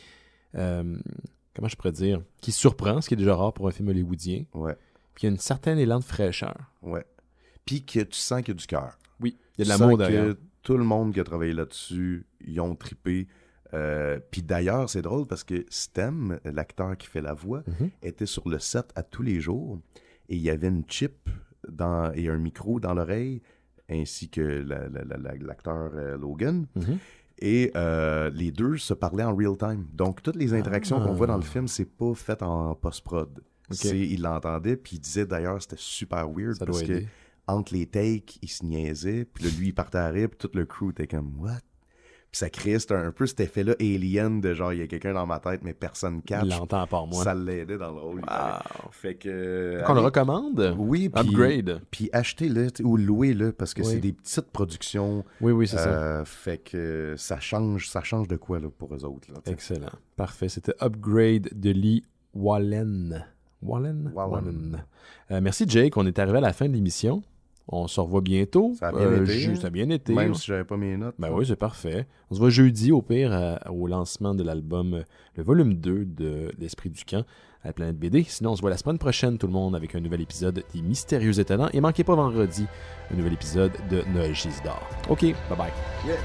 comment je pourrais dire, qui surprend, ce qui est déjà rare pour un film hollywoodien. Ouais. Puis il y a une certaine élan de fraîcheur. Ouais. Puis que tu sens qu'il y a du cœur. Oui, il y a de l'amour derrière. Tout le monde qui a travaillé là-dessus, ils ont trippé. Puis d'ailleurs, c'est drôle parce que Stem, l'acteur qui fait la voix, était sur le set à tous les jours et il y avait une chip et un micro dans l'oreille, ainsi que l'acteur Logan. Et les deux se parlaient en real time. Donc, toutes les interactions qu'on voit dans le film, c'est pas fait en post-prod. Il l'entendait, puis il disait d'ailleurs, c'était super weird parce que entre les takes, il se niaisait, puis là, lui, il partait à rire, puis tout le crew était comme « What? » Puis ça crée un peu cet effet-là alien de genre, il y a quelqu'un dans ma tête, mais personne catch. Il l'entend à part moi. Ça l'aidait dans le rôle. Wow. Fait que... Qu'on le recommande? Oui. Puis, Upgrade. Puis achetez-le ou louez-le, parce que c'est des petites productions. Oui, c'est ça. Fait que ça change de quoi là, pour eux autres. Là, excellent. Parfait. C'était Upgrade de Lee Wallen. Wallen. Merci Jake, on est arrivé à la fin de l'émission. On se revoit bientôt. Ça a bien été. Ça a bien été. Même si j'avais pas mes notes. Ben oui, c'est parfait. On se voit jeudi, au pire, au lancement de l'album, le volume 2 de L'Esprit du Camp à la Planète BD. Sinon, on se voit la semaine prochaine, tout le monde, avec un nouvel épisode des Mystérieux Étonnants. Et manquez pas vendredi, un nouvel épisode de Noël Gisdard. OK, bye-bye. Yeah.